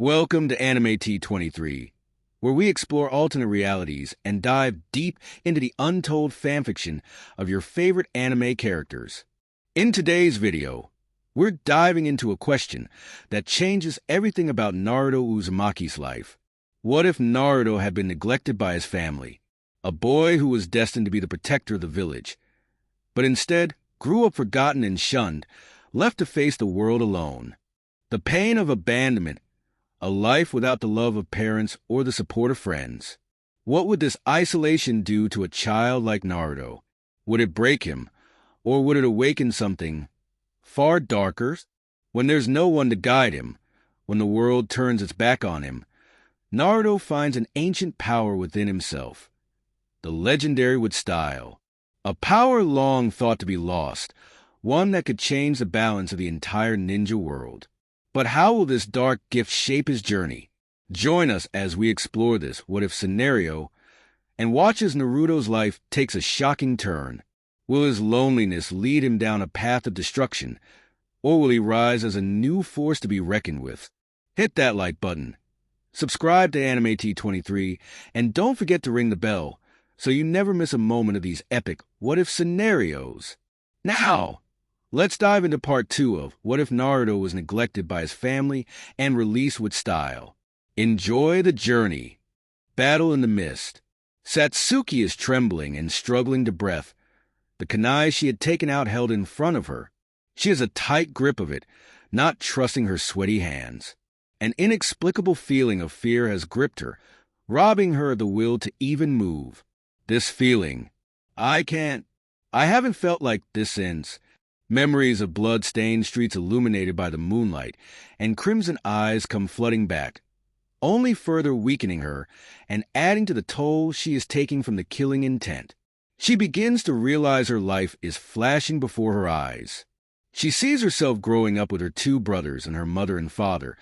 Welcome to Anime T23, where we explore alternate realities and dive deep into the untold fanfiction of your favorite anime characters. In today's video, we're diving into a question that changes everything about Naruto Uzumaki's life. What if Naruto had been neglected by his family, a boy who was destined to be the protector of the village, but instead grew up forgotten and shunned, left to face the world alone? The pain of abandonment, a life without the love of parents or the support of friends. What would this isolation do to a child like Naruto? Would it break him, or would it awaken something far darker? When there's no one to guide him, when the world turns its back on him, Naruto finds an ancient power within himself, the legendary with style. A power long thought to be lost, one that could change the balance of the entire ninja world. But how will this dark gift shape his journey? Join us as we explore this what-if scenario and watch as Naruto's life takes a shocking turn. Will his loneliness lead him down a path of destruction, or will he rise as a new force to be reckoned with? Hit that like button, subscribe to Anime T23, and don't forget to ring the bell so you never miss a moment of these epic what-if scenarios. Now, let's dive into part 2 of What If Naruto Was Neglected by His Family and Released with Style. Enjoy the journey. Battle in the mist. Satsuki is trembling and struggling to breath, the kunai she had taken out held in front of her. She has a tight grip of it, not trusting her sweaty hands. An inexplicable feeling of fear has gripped her, robbing her of the will to even move. This feeling, I haven't felt like this since. Memories of blood-stained streets illuminated by the moonlight and crimson eyes come flooding back, only further weakening her and adding to the toll she is taking from the killing intent. She begins to realize her life is flashing before her eyes. She sees herself growing up with her two brothers and her mother and father,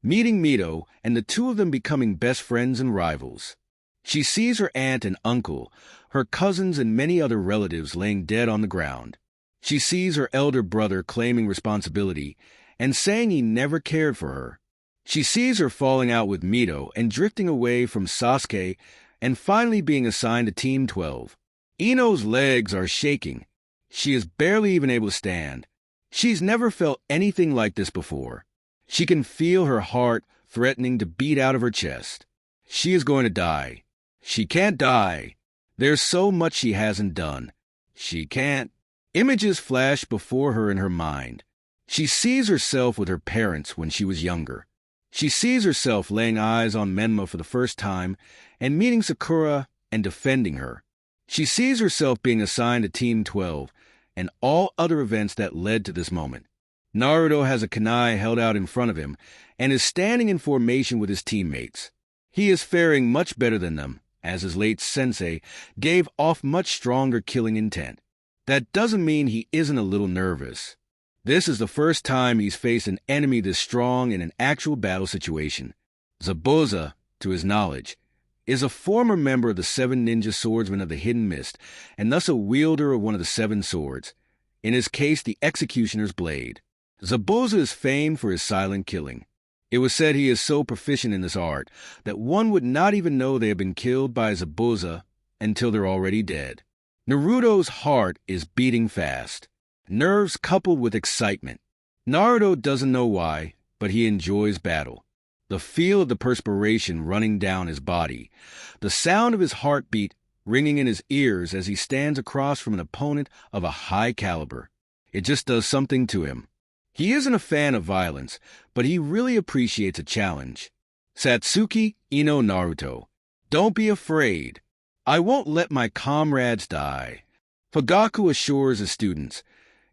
meeting Mito and the two of them becoming best friends and rivals. She sees her aunt and uncle, her cousins and many other relatives laying dead on the ground. She sees her elder brother claiming responsibility and saying he never cared for her. She sees her falling out with Mito and drifting away from Sasuke and finally being assigned to Team 12. Ino's legs are shaking. She is barely even able to stand. She's never felt anything like this before. She can feel her heart threatening to beat out of her chest. She is going to die. She can't die. There's so much she hasn't done. She can't. Images flash before her in her mind. She sees herself with her parents when she was younger. She sees herself laying eyes on Menma for the first time and meeting Sakura and defending her. She sees herself being assigned to Team 12 and all other events that led to this moment. Naruto has a kunai held out in front of him and is standing in formation with his teammates. He is faring much better than them, as his late sensei gave off much stronger killing intent. That doesn't mean he isn't a little nervous. This is the first time he's faced an enemy this strong in an actual battle situation. Zabuza, to his knowledge, is a former member of the 7 ninja swordsmen of the Hidden Mist, and thus a wielder of one of the 7 swords, in his case the Executioner's Blade. Zabuza is famed for his silent killing. It was said he is so proficient in this art that one would not even know they have been killed by Zabuza until they're already dead. Naruto's heart is beating fast, nerves coupled with excitement. Naruto doesn't know why, but he enjoys battle. The feel of the perspiration running down his body, the sound of his heartbeat ringing in his ears as he stands across from an opponent of a high caliber. It just does something to him. He isn't a fan of violence, but he really appreciates a challenge. Satsuki, Ino, Naruto, don't be afraid. I won't let my comrades die. Gato assures his students,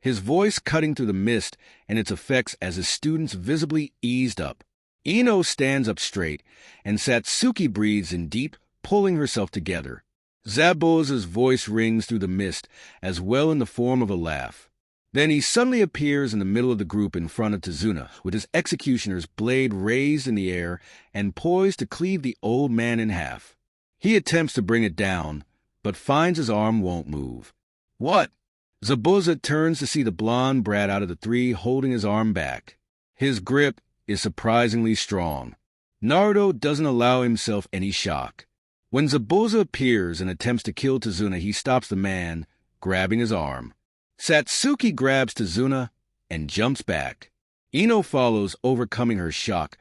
his voice cutting through the mist and its effects as his students visibly eased up. Ino stands up straight, and Satsuki breathes in deep, pulling herself together. Zabuza's voice rings through the mist, as well in the form of a laugh. Then he suddenly appears in the middle of the group in front of Tazuna, with his executioner's blade raised in the air and poised to cleave the old man in half. He attempts to bring it down, but finds his arm won't move. What? Zabuza turns to see the blonde brat out of the 3 holding his arm back. His grip is surprisingly strong. Naruto doesn't allow himself any shock. When Zabuza appears and attempts to kill Tazuna, he stops the man, grabbing his arm. Satsuki grabs Tazuna and jumps back. Ino follows, overcoming her shock.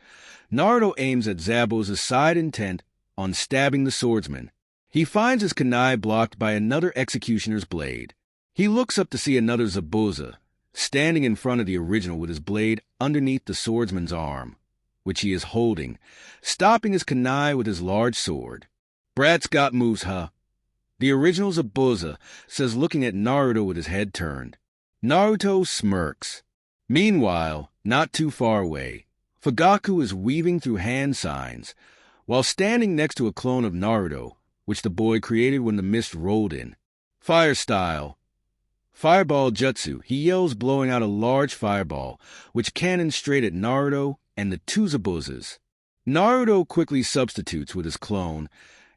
Naruto aims at Zabuza's side, intent on stabbing the swordsman. He finds his kunai blocked by another executioner's blade. He looks up to see another Zabuza, standing in front of the original with his blade underneath the swordsman's arm, which he is holding, stopping his kunai with his large sword. Brat's got moves, huh? The original Zabuza says, looking at Naruto with his head turned. Naruto smirks. Meanwhile, not too far away, Fugaku is weaving through hand signs, while standing next to a clone of Naruto, which the boy created when the mist rolled in. Fire style. Fireball jutsu, he yells, blowing out a large fireball, which cannons straight at Naruto and the two Zabuzas. Naruto quickly substitutes with his clone,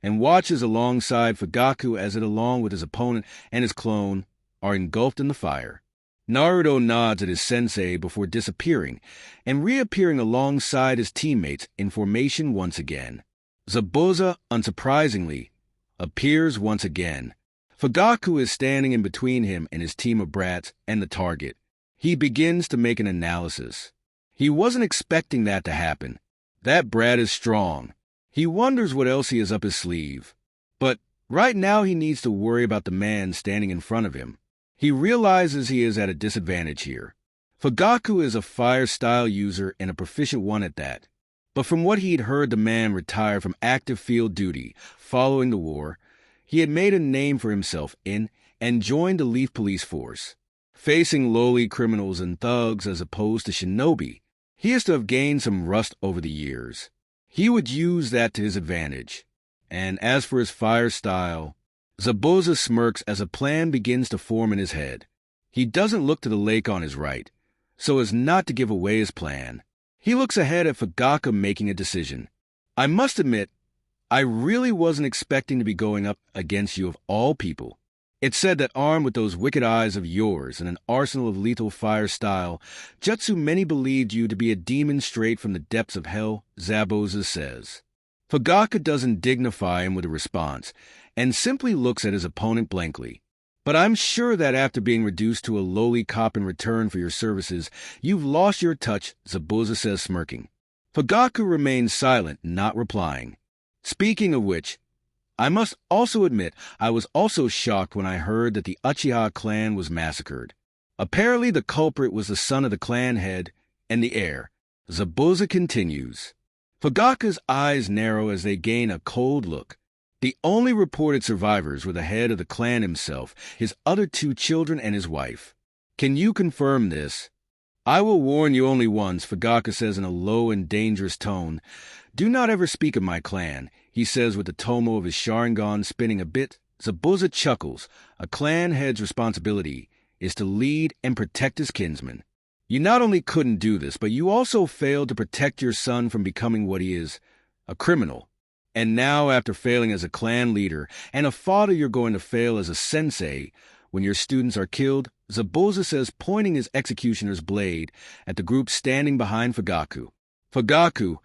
and watches alongside Fugaku as it, along with his opponent and his clone, are engulfed in the fire. Naruto nods at his sensei before disappearing and reappearing alongside his teammates in formation once again. Zabuza, unsurprisingly, appears once again. Fugaku is standing in between him and his team of brats and the target. He begins to make an analysis. He wasn't expecting that to happen. That brat is strong. He wonders what else he has up his sleeve. But right now he needs to worry about the man standing in front of him. He realizes he is at a disadvantage here. Fugaku is a fire-style user and a proficient one at that. But from what he'd heard, the man retired from active field duty following the war. He had made a name for himself in and joined the Leaf Police Force. Facing lowly criminals and thugs as opposed to shinobi, he is to have gained some rust over the years. He would use that to his advantage. And as for his fire style, Zabuza smirks as a plan begins to form in his head. He doesn't look to the lake on his right, so as not to give away his plan. He looks ahead at Fugaku making a decision. I must admit, I really wasn't expecting to be going up against you of all people. It's said that armed with those wicked eyes of yours and an arsenal of lethal fire style, jutsu, many believed you to be a demon straight from the depths of hell, Zabuza says. Fugaku doesn't dignify him with a response, and simply looks at his opponent blankly. But I'm sure that after being reduced to a lowly cop in return for your services, you've lost your touch, Zabuza says, smirking. Fugaku remains silent, not replying. Speaking of which, I must also admit I was also shocked when I heard that the Uchiha clan was massacred. Apparently the culprit was the son of the clan head and the heir. Zabuza continues. Fugaku's eyes narrow as they gain a cold look. The only reported survivors were the head of the clan himself, his other two children, and his wife. Can you confirm this? I will warn you only once, Fugaku says in a low and dangerous tone. Do not ever speak of my clan, he says with the tomo of his Sharingan spinning a bit. Zabuza chuckles. A clan head's responsibility is to lead and protect his kinsmen. You not only couldn't do this, but you also failed to protect your son from becoming what he is, a criminal. And now, after failing as a clan leader and a father, you're going to fail as a sensei when your students are killed, Zabuza says, pointing his executioner's blade at the group standing behind Fugaku. Fugaku,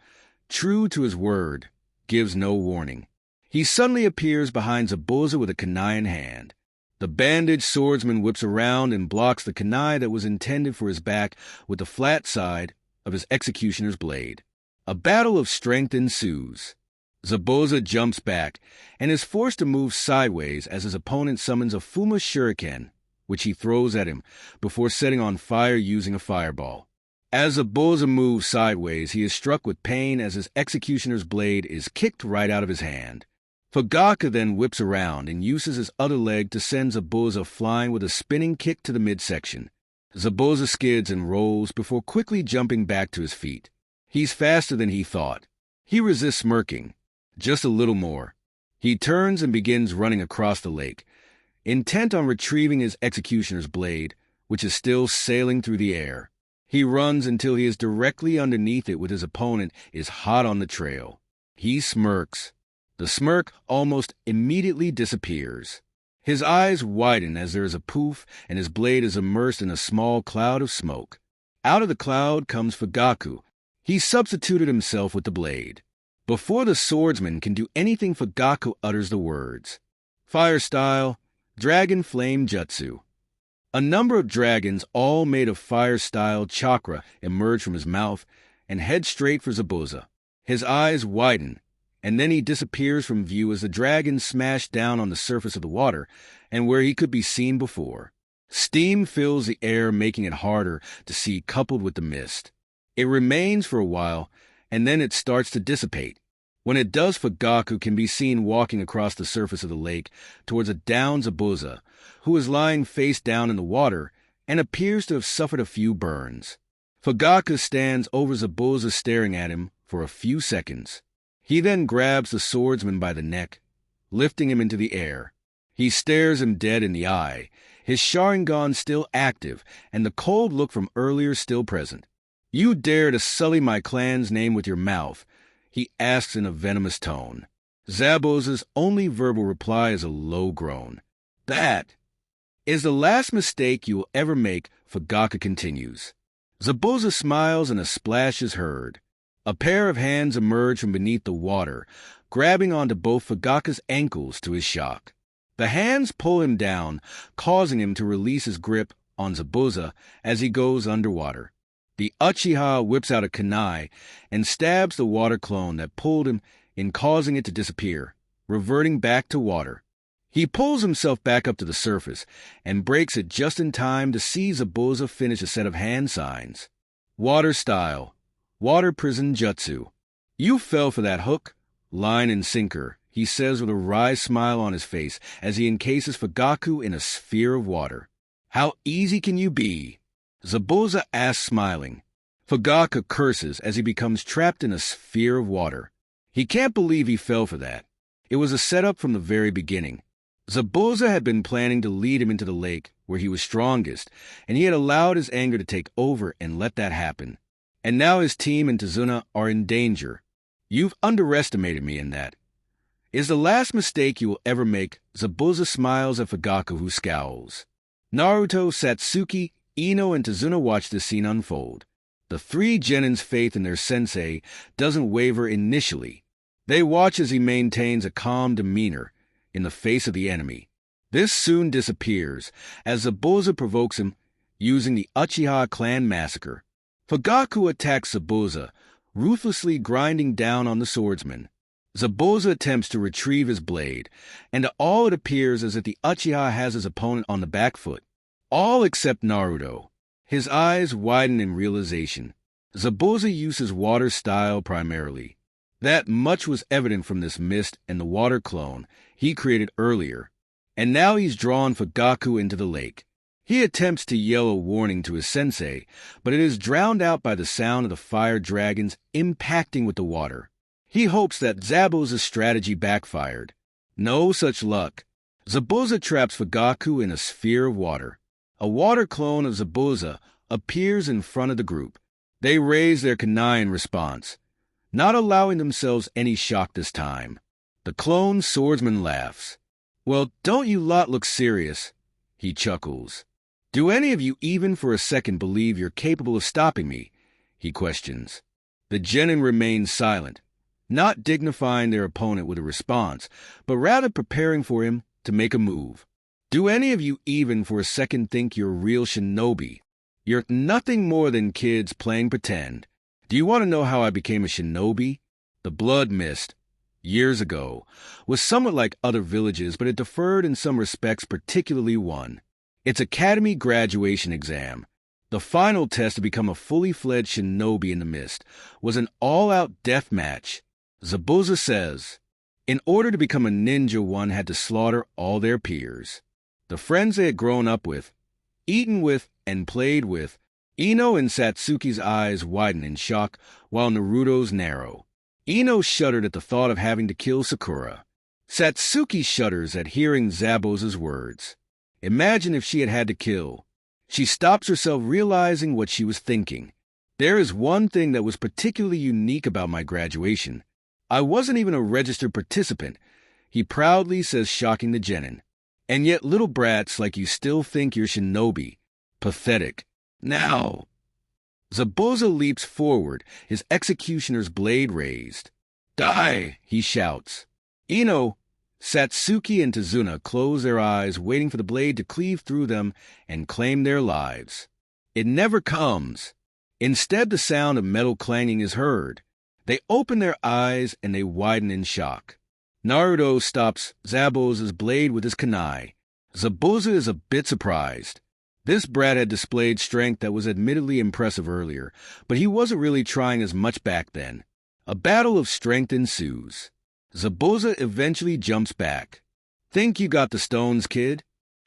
true to his word, gives no warning. He suddenly appears behind Zabuza with a kunai in hand. The bandaged swordsman whips around and blocks the kunai that was intended for his back with the flat side of his executioner's blade. A battle of strength ensues. Zabuza jumps back and is forced to move sideways as his opponent summons a Fuma Shuriken, which he throws at him before setting on fire using a fireball. As Zabuza moves sideways, he is struck with pain as his executioner's blade is kicked right out of his hand. Fugaku then whips around and uses his other leg to send Zabuza flying with a spinning kick to the midsection. Zabuza skids and rolls before quickly jumping back to his feet. He's faster than he thought. He resists smirking. Just a little more. He turns and begins running across the lake, intent on retrieving his executioner's blade, which is still sailing through the air. He runs until he is directly underneath it with his opponent is hot on the trail. He smirks. The smirk almost immediately disappears. His eyes widen as there is a poof and his blade is immersed in a small cloud of smoke. Out of the cloud comes Fugaku. He substituted himself with the blade. Before the swordsman can do anything, Fugaku utters the words. Fire style, dragon flame jutsu. A number of dragons, all made of fire-style chakra, emerge from his mouth and head straight for Zabuza. His eyes widen, and then he disappears from view as the dragons smash down on the surface of the water and where he could be seen before. Steam fills the air, making it harder to see coupled with the mist. It remains for a while, and then it starts to dissipate. When it does, Fugaku can be seen walking across the surface of the lake towards a downed Zabuza, who is lying face down in the water and appears to have suffered a few burns. Fugaku stands over Zabuza, staring at him for a few seconds. He then grabs the swordsman by the neck, lifting him into the air. He stares him dead in the eye, his Sharingan still active and the cold look from earlier still present. You dare to sully my clan's name with your mouth, he asks in a venomous tone. Zabuza's only verbal reply is a low groan. That is the last mistake you will ever make, Fugaku continues. Zabuza smiles and a splash is heard. A pair of hands emerge from beneath the water, grabbing onto both Fugaku's ankles to his shock. The hands pull him down, causing him to release his grip on Zabuza as he goes underwater. The Uchiha whips out a kunai and stabs the water clone that pulled him in, causing it to disappear, reverting back to water. He pulls himself back up to the surface and breaks it just in time to see Zabuza finish a set of hand signs. Water style, water prison jutsu. You fell for that hook, line, and sinker, he says with a wry smile on his face as he encases Fugaku in a sphere of water. How easy can you be? Zabuza asks, smiling. Fugaku curses as he becomes trapped in a sphere of water. He can't believe he fell for that. It was a setup from the very beginning. Zabuza had been planning to lead him into the lake where he was strongest, and he had allowed his anger to take over and let that happen. And now his team and Tazuna are in danger. You've underestimated me in that. Is the last mistake you will ever make. Zabuza smiles at Fugaku, who scowls. Naruto, Satsuki, Ino, and Tazuna watch this scene unfold. The three genins' faith in their sensei doesn't waver initially. They watch as he maintains a calm demeanor in the face of the enemy. This soon disappears as Zabuza provokes him using the Uchiha clan massacre. Fugaku attacks Zabuza, ruthlessly grinding down on the swordsman. Zabuza attempts to retrieve his blade, and to all it appears as if the Uchiha has his opponent on the back foot. All except Naruto. His eyes widen in realization. Zabuza uses water style primarily. That much was evident from this mist and the water clone he created earlier, and now he's drawn Fugaku into the lake. He attempts to yell a warning to his sensei, but it is drowned out by the sound of the fire dragons impacting with the water. He hopes that Zabuza's strategy backfired. No such luck. Zabuza traps Fugaku in a sphere of water. A water clone of Zabuza appears in front of the group. They raise their kunai in response, not allowing themselves any shock this time. The clone swordsman laughs. Well, don't you lot look serious, he chuckles. Do any of you even for a second believe you're capable of stopping me? He questions. The genin remains silent, not dignifying their opponent with a response, but rather preparing for him to make a move. Do any of you even for a second think you're a real shinobi? You're nothing more than kids playing pretend. Do you want to know how I became a shinobi? The Blood Mist, years ago, was somewhat like other villages, but it differed in some respects, particularly one. Its academy graduation exam, the final test to become a fully fledged shinobi in the mist, was an all-out death match. Zabuza says, in order to become a ninja, one had to slaughter all their peers. The friends they had grown up with, eaten with, and played with. Ino and Satsuki's eyes widen in shock, while Naruto's narrow. Ino shuddered at the thought of having to kill Sakura. Satsuki shudders at hearing Zabuza's words. Imagine if she had had to kill. She stops herself, realizing what she was thinking. There is one thing that was particularly unique about my graduation. I wasn't even a registered participant, he proudly says, shocking the genin. And yet little brats like you still think you're shinobi. Pathetic. Now! Zabuza leaps forward, his executioner's blade raised. Die, he shouts. Ino, Satsuki, and Tazuna close their eyes, waiting for the blade to cleave through them and claim their lives. It never comes. Instead, the sound of metal clanging is heard. They open their eyes and they widen in shock. Naruto stops Zabuza's blade with his kunai. Zabuza is a bit surprised. This brat had displayed strength that was admittedly impressive earlier, but he wasn't really trying as much back then. A battle of strength ensues. Zabuza eventually jumps back. Think you got the stones, kid?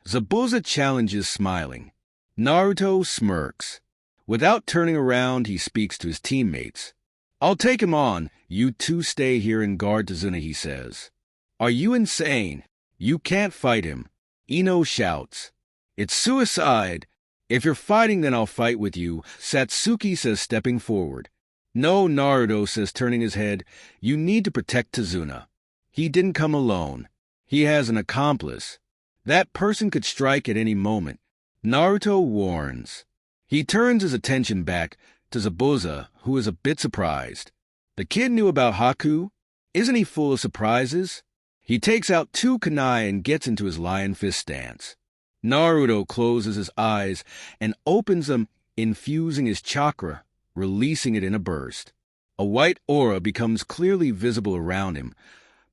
Zabuza challenges, smiling. Naruto smirks. Without turning around, he speaks to his teammates. I'll take him on. You two stay here and guard Tazuna, he says. Are you insane? You can't fight him. Ino shouts. It's suicide. If you're fighting, then I'll fight with you, Satsuki says, stepping forward. No, Naruto says, turning his head. You need to protect Tazuna. He didn't come alone. He has an accomplice. That person could strike at any moment. Naruto warns. He turns his attention back to Zabuza, who is a bit surprised. The kid knew about Haku. Isn't he full of surprises? He takes out 2 kunai and gets into his lion fist stance. Naruto closes his eyes and opens them, infusing his chakra, releasing it in a burst. A white aura becomes clearly visible around him,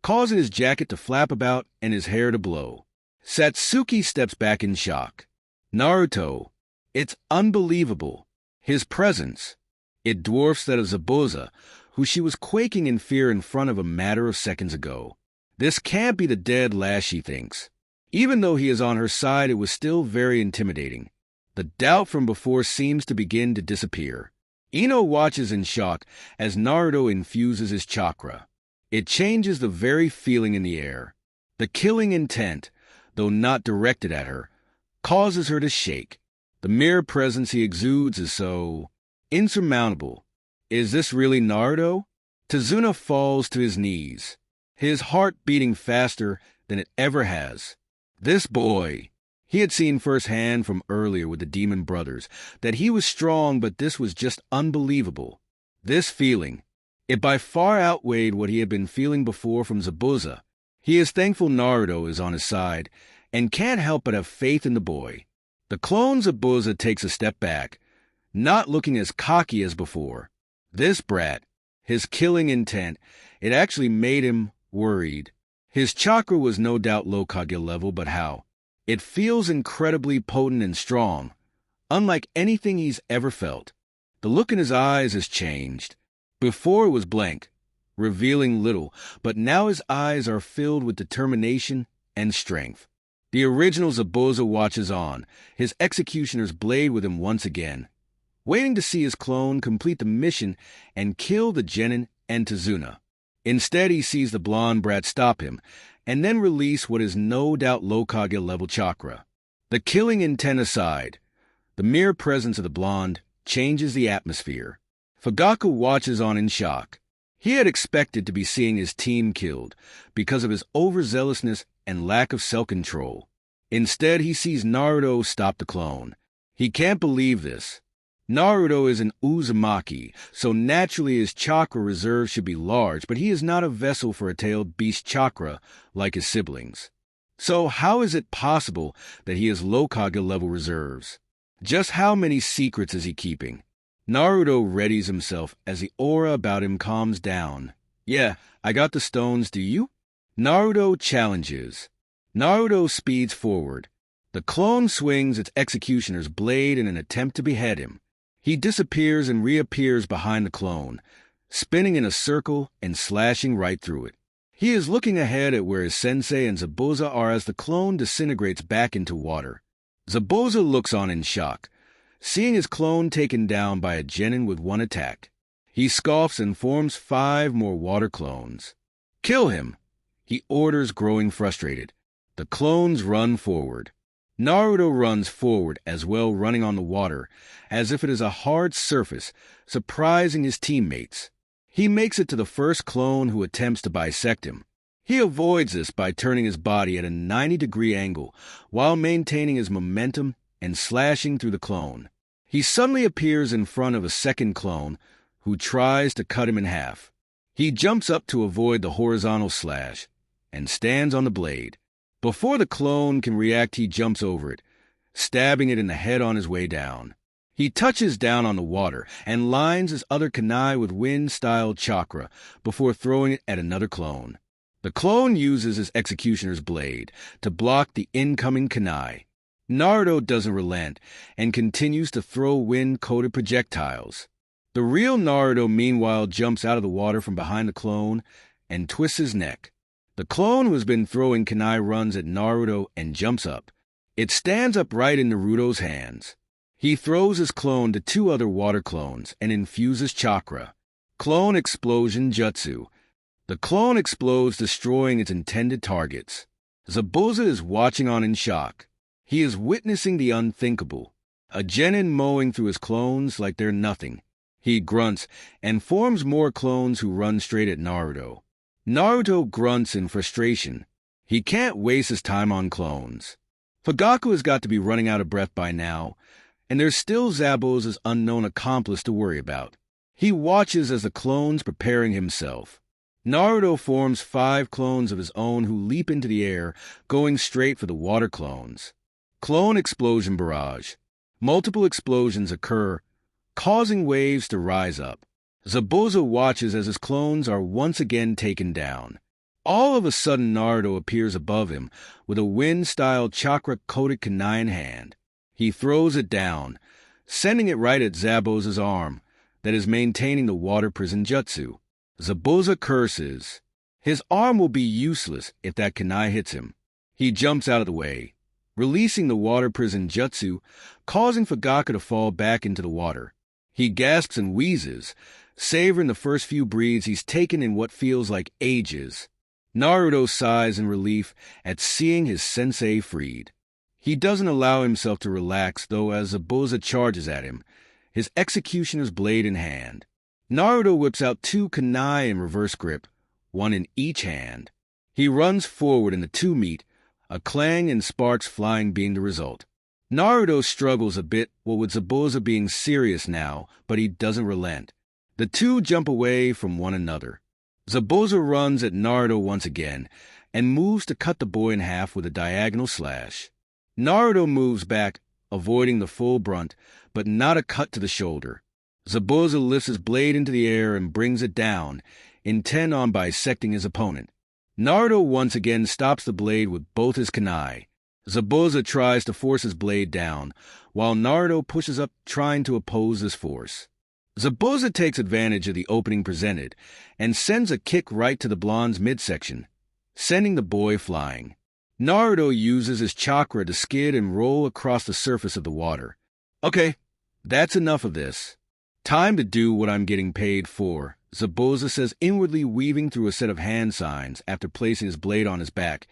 causing his jacket to flap about and his hair to blow. Satsuki steps back in shock. Naruto, it's unbelievable. His presence. It dwarfs that of Zabuza, who she was quaking in fear in front of a matter of seconds ago. This can't be the dead last, she thinks. Even though he is on her side, it was still very intimidating. The doubt from before seems to begin to disappear. Ino watches in shock as Naruto infuses his chakra. It changes the very feeling in the air. The killing intent, though not directed at her, causes her to shake. The mere presence he exudes is so insurmountable. Is this really Naruto? Tazuna falls to his knees, his heart beating faster than it ever has. This boy, he had seen firsthand from earlier with the Demon Brothers that he was strong, but this was just unbelievable. This feeling, it by far outweighed what he had been feeling before from Zabuza. He is thankful Naruto is on his side and can't help but have faith in the boy. The clone Zabuza takes a step back, not looking as cocky as before. This brat, his killing intent, it actually made him worried. His chakra was no doubt low Kage level, but how? It feels incredibly potent and strong, unlike anything he's ever felt. The look in his eyes has changed. Before it was blank, revealing little, but now his eyes are filled with determination and strength. The original Zabuza watches on, his executioner's blade with him once again, waiting to see his clone complete the mission and kill the genin and Tazuna. Instead, he sees the blonde brat stop him, and then release what is no doubt low Kage level chakra. The killing intent aside, the mere presence of the blonde changes the atmosphere. Fugaku watches on in shock. He had expected to be seeing his team killed because of his overzealousness and lack of self-control. Instead, he sees Naruto stop the clone. He can't believe this. Naruto is an Uzumaki, so naturally his chakra reserve should be large, but he is not a vessel for a tailed beast chakra like his siblings. So how is it possible that he has low Kage level reserves? Just how many secrets is he keeping? Naruto readies himself as the aura about him calms down. Yeah, I got the stones, do you? Naruto challenges. Naruto speeds forward. The clone swings its executioner's blade in an attempt to behead him. He disappears and reappears behind the clone, spinning in a circle and slashing right through it. He is looking ahead at where his sensei and Zabuza are as the clone disintegrates back into water. Zabuza looks on in shock, seeing his clone taken down by a genin with one attack. He scoffs and forms 5 more water clones. Kill him, he orders, growing frustrated. The clones run forward. Naruto runs forward as well, running on the water, as if it is a hard surface, surprising his teammates. He makes it to the first clone who attempts to bisect him. He avoids this by turning his body at a 90-degree angle while maintaining his momentum and slashing through the clone. He suddenly appears in front of a second clone who tries to cut him in half. He jumps up to avoid the horizontal slash and stands on the blade. Before the clone can react, he jumps over it, stabbing it in the head on his way down. He touches down on the water and lines his other kunai with wind-style chakra before throwing it at another clone. The clone uses his executioner's blade to block the incoming kunai. Naruto doesn't relent and continues to throw wind-coated projectiles. The real Naruto, meanwhile, jumps out of the water from behind the clone and twists his neck. The clone, who has been throwing kunai, runs at Naruto and jumps up. It stands upright in Naruto's hands. He throws his clone to two other water clones and infuses chakra. Clone explosion jutsu. The clone explodes, destroying its intended targets. Zabuza is watching on in shock. He is witnessing the unthinkable, a genin mowing through his clones like they're nothing. He grunts and forms more clones who run straight at Naruto. Naruto grunts in frustration. He can't waste his time on clones. Fugaku has got to be running out of breath by now, and there's still Zabuza's unknown accomplice to worry about. He watches as the clone's preparing himself. Naruto forms 5 clones of his own who leap into the air, going straight for the water clones. Clone explosion barrage. Multiple explosions occur, causing waves to rise up. Zabuza watches as his clones are once again taken down. All of a sudden, Naruto appears above him with a wind-style chakra-coated kunai in hand. He throws it down, sending it right at Zabuza's arm that is maintaining the water prison jutsu. Zabuza curses. His arm will be useless if that kunai hits him. He jumps out of the way, releasing the water prison jutsu, causing Fugaku to fall back into the water. He gasps and wheezes, savoring the first few breaths he's taken in what feels like ages. Naruto sighs in relief at seeing his sensei freed. He doesn't allow himself to relax, though, as Zabuza charges at him, his executioner's blade in hand. Naruto whips out 2 kunai in reverse grip, one in each hand. He runs forward and the two meet, a clang and sparks flying being the result. Naruto struggles a bit, what with Zabuza being serious now, but he doesn't relent. The two jump away from one another. Zabuza runs at Naruto once again and moves to cut the boy in half with a diagonal slash. Naruto moves back, avoiding the full brunt, but not a cut to the shoulder. Zabuza lifts his blade into the air and brings it down, intent on bisecting his opponent. Naruto once again stops the blade with both his kunai. Zabuza tries to force his blade down, while Naruto pushes up trying to oppose this force. Zabuza takes advantage of the opening presented and sends a kick right to the blonde's midsection, sending the boy flying. Naruto uses his chakra to skid and roll across the surface of the water. Okay, that's enough of this. Time to do what I'm getting paid for, Zabuza says, inwardly weaving through a set of hand signs after placing his blade on his back,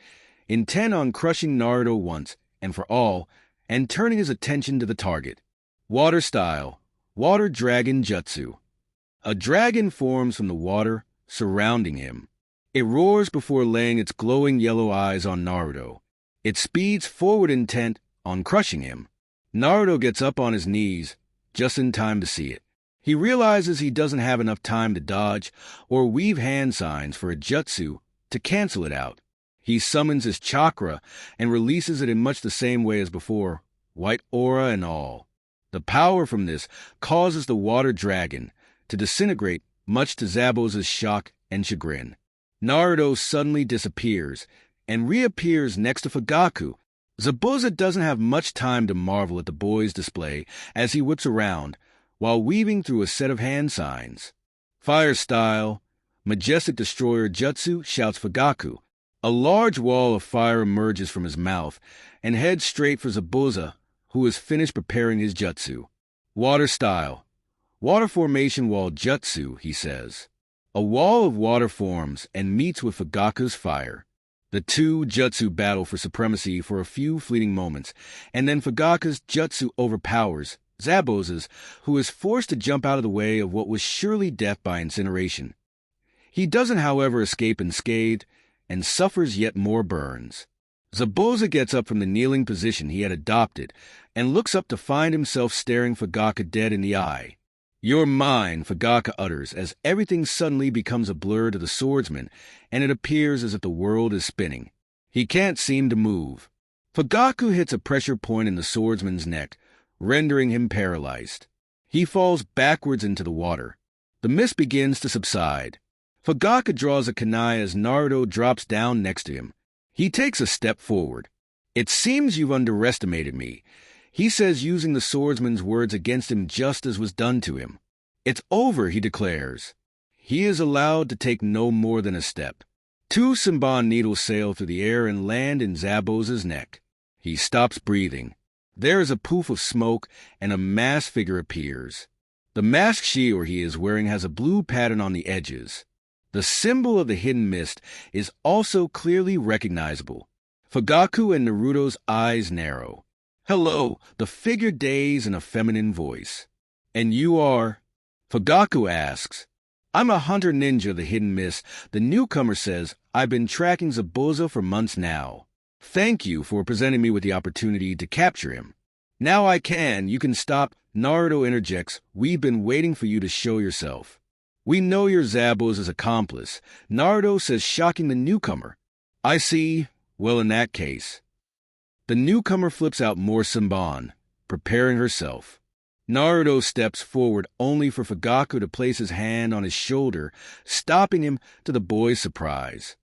intent on crushing Naruto once and for all, and turning his attention to the target. Water style, water dragon jutsu. A dragon forms from the water surrounding him. It roars before laying its glowing yellow eyes on Naruto. It speeds forward intent on crushing him. Naruto gets up on his knees just in time to see it. He realizes he doesn't have enough time to dodge or weave hand signs for a jutsu to cancel it out. He summons his chakra and releases it in much the same way as before, white aura and all. The power from this causes the water dragon to disintegrate, much to Zabuza's shock and chagrin. Naruto suddenly disappears and reappears next to Fugaku. Zabuza doesn't have much time to marvel at the boy's display as he whips around while weaving through a set of hand signs. Fire style, majestic destroyer jutsu, shouts Fugaku. A large wall of fire emerges from his mouth and heads straight for Zabuza, who has finished preparing his jutsu. Water style, water formation wall jutsu, he says. A wall of water forms and meets with Fugaku's fire. The two jutsu battle for supremacy for a few fleeting moments, and then Fugaku's jutsu overpowers Zabuza's, who is forced to jump out of the way of what was surely death by incineration. He doesn't, however, escape unscathed and suffers yet more burns. Zabuza gets up from the kneeling position he had adopted and looks up to find himself staring Fugaku dead in the eye. "You're mine," Fugaka utters, as everything suddenly becomes a blur to the swordsman, and it appears as if the world is spinning. He can't seem to move. Fugaku hits a pressure point in the swordsman's neck, rendering him paralyzed. He falls backwards into the water. The mist begins to subside. Fugaku draws a kunai as Naruto drops down next to him. He takes a step forward. "It seems you've underestimated me," he says, using the swordsman's words against him just as was done to him. "It's over," he declares. He is allowed to take no more than a step. 2 Senbon needles sail through the air and land in Zabuza's neck. He stops breathing. There is a poof of smoke, and a masked figure appears. The mask she or he is wearing has a blue pattern on the edges. The symbol of the hidden mist is also clearly recognizable. Fugaku and Naruto's eyes narrow. "Hello," the figure days in a feminine voice. "And you are?" Fugaku asks. "I'm a hunter ninja of the hidden mist." The newcomer says, "I've been tracking Zabuza for months now. Thank you for presenting me with the opportunity to capture him." "Now you can stop," Naruto interjects. "We've been waiting for you to show yourself." "We know you're Zabuza's accomplice," Naruto says, shocking the newcomer. "I see. Well, in that case." The newcomer flips out more Senbon, preparing herself. Naruto steps forward only for Fugaku to place his hand on his shoulder, stopping him to the boy's surprise.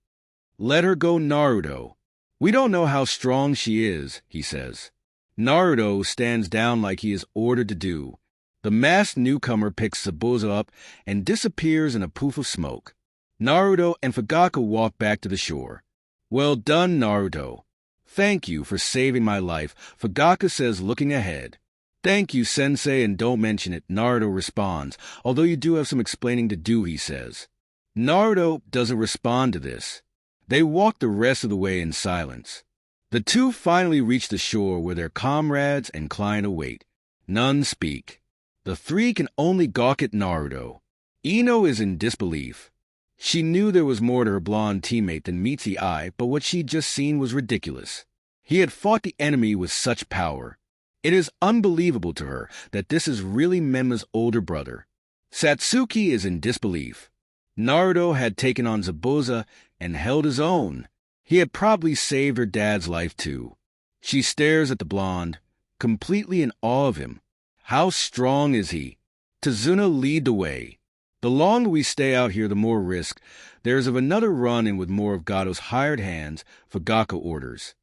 "Let her go, Naruto. We don't know how strong she is," he says. Naruto stands down like he is ordered to do. The masked newcomer picks Zabuza up and disappears in a poof of smoke. Naruto and Fugaku walk back to the shore. "Well done, Naruto. Thank you for saving my life," Fugaku says, looking ahead. "Thank you, Sensei, and don't mention it," Naruto responds, "although you do have some explaining to do," he says. Naruto doesn't respond to this. They walk the rest of the way in silence. The two finally reach the shore where their comrades and client await. None speak. The three can only gawk at Naruto. Ino is in disbelief. She knew there was more to her blonde teammate than meets the eye, but what she'd just seen was ridiculous. He had fought the enemy with such power. It is unbelievable to her that this is really Menma's older brother. Satsuki is in disbelief. Naruto had taken on Zabuza and held his own. He had probably saved her dad's life too. She stares at the blonde, completely in awe of him. How strong is he? Tazuna, lead the way. The longer we stay out here, the more risk there is of another run-in with more of Gato's hired hands, Fugaku orders.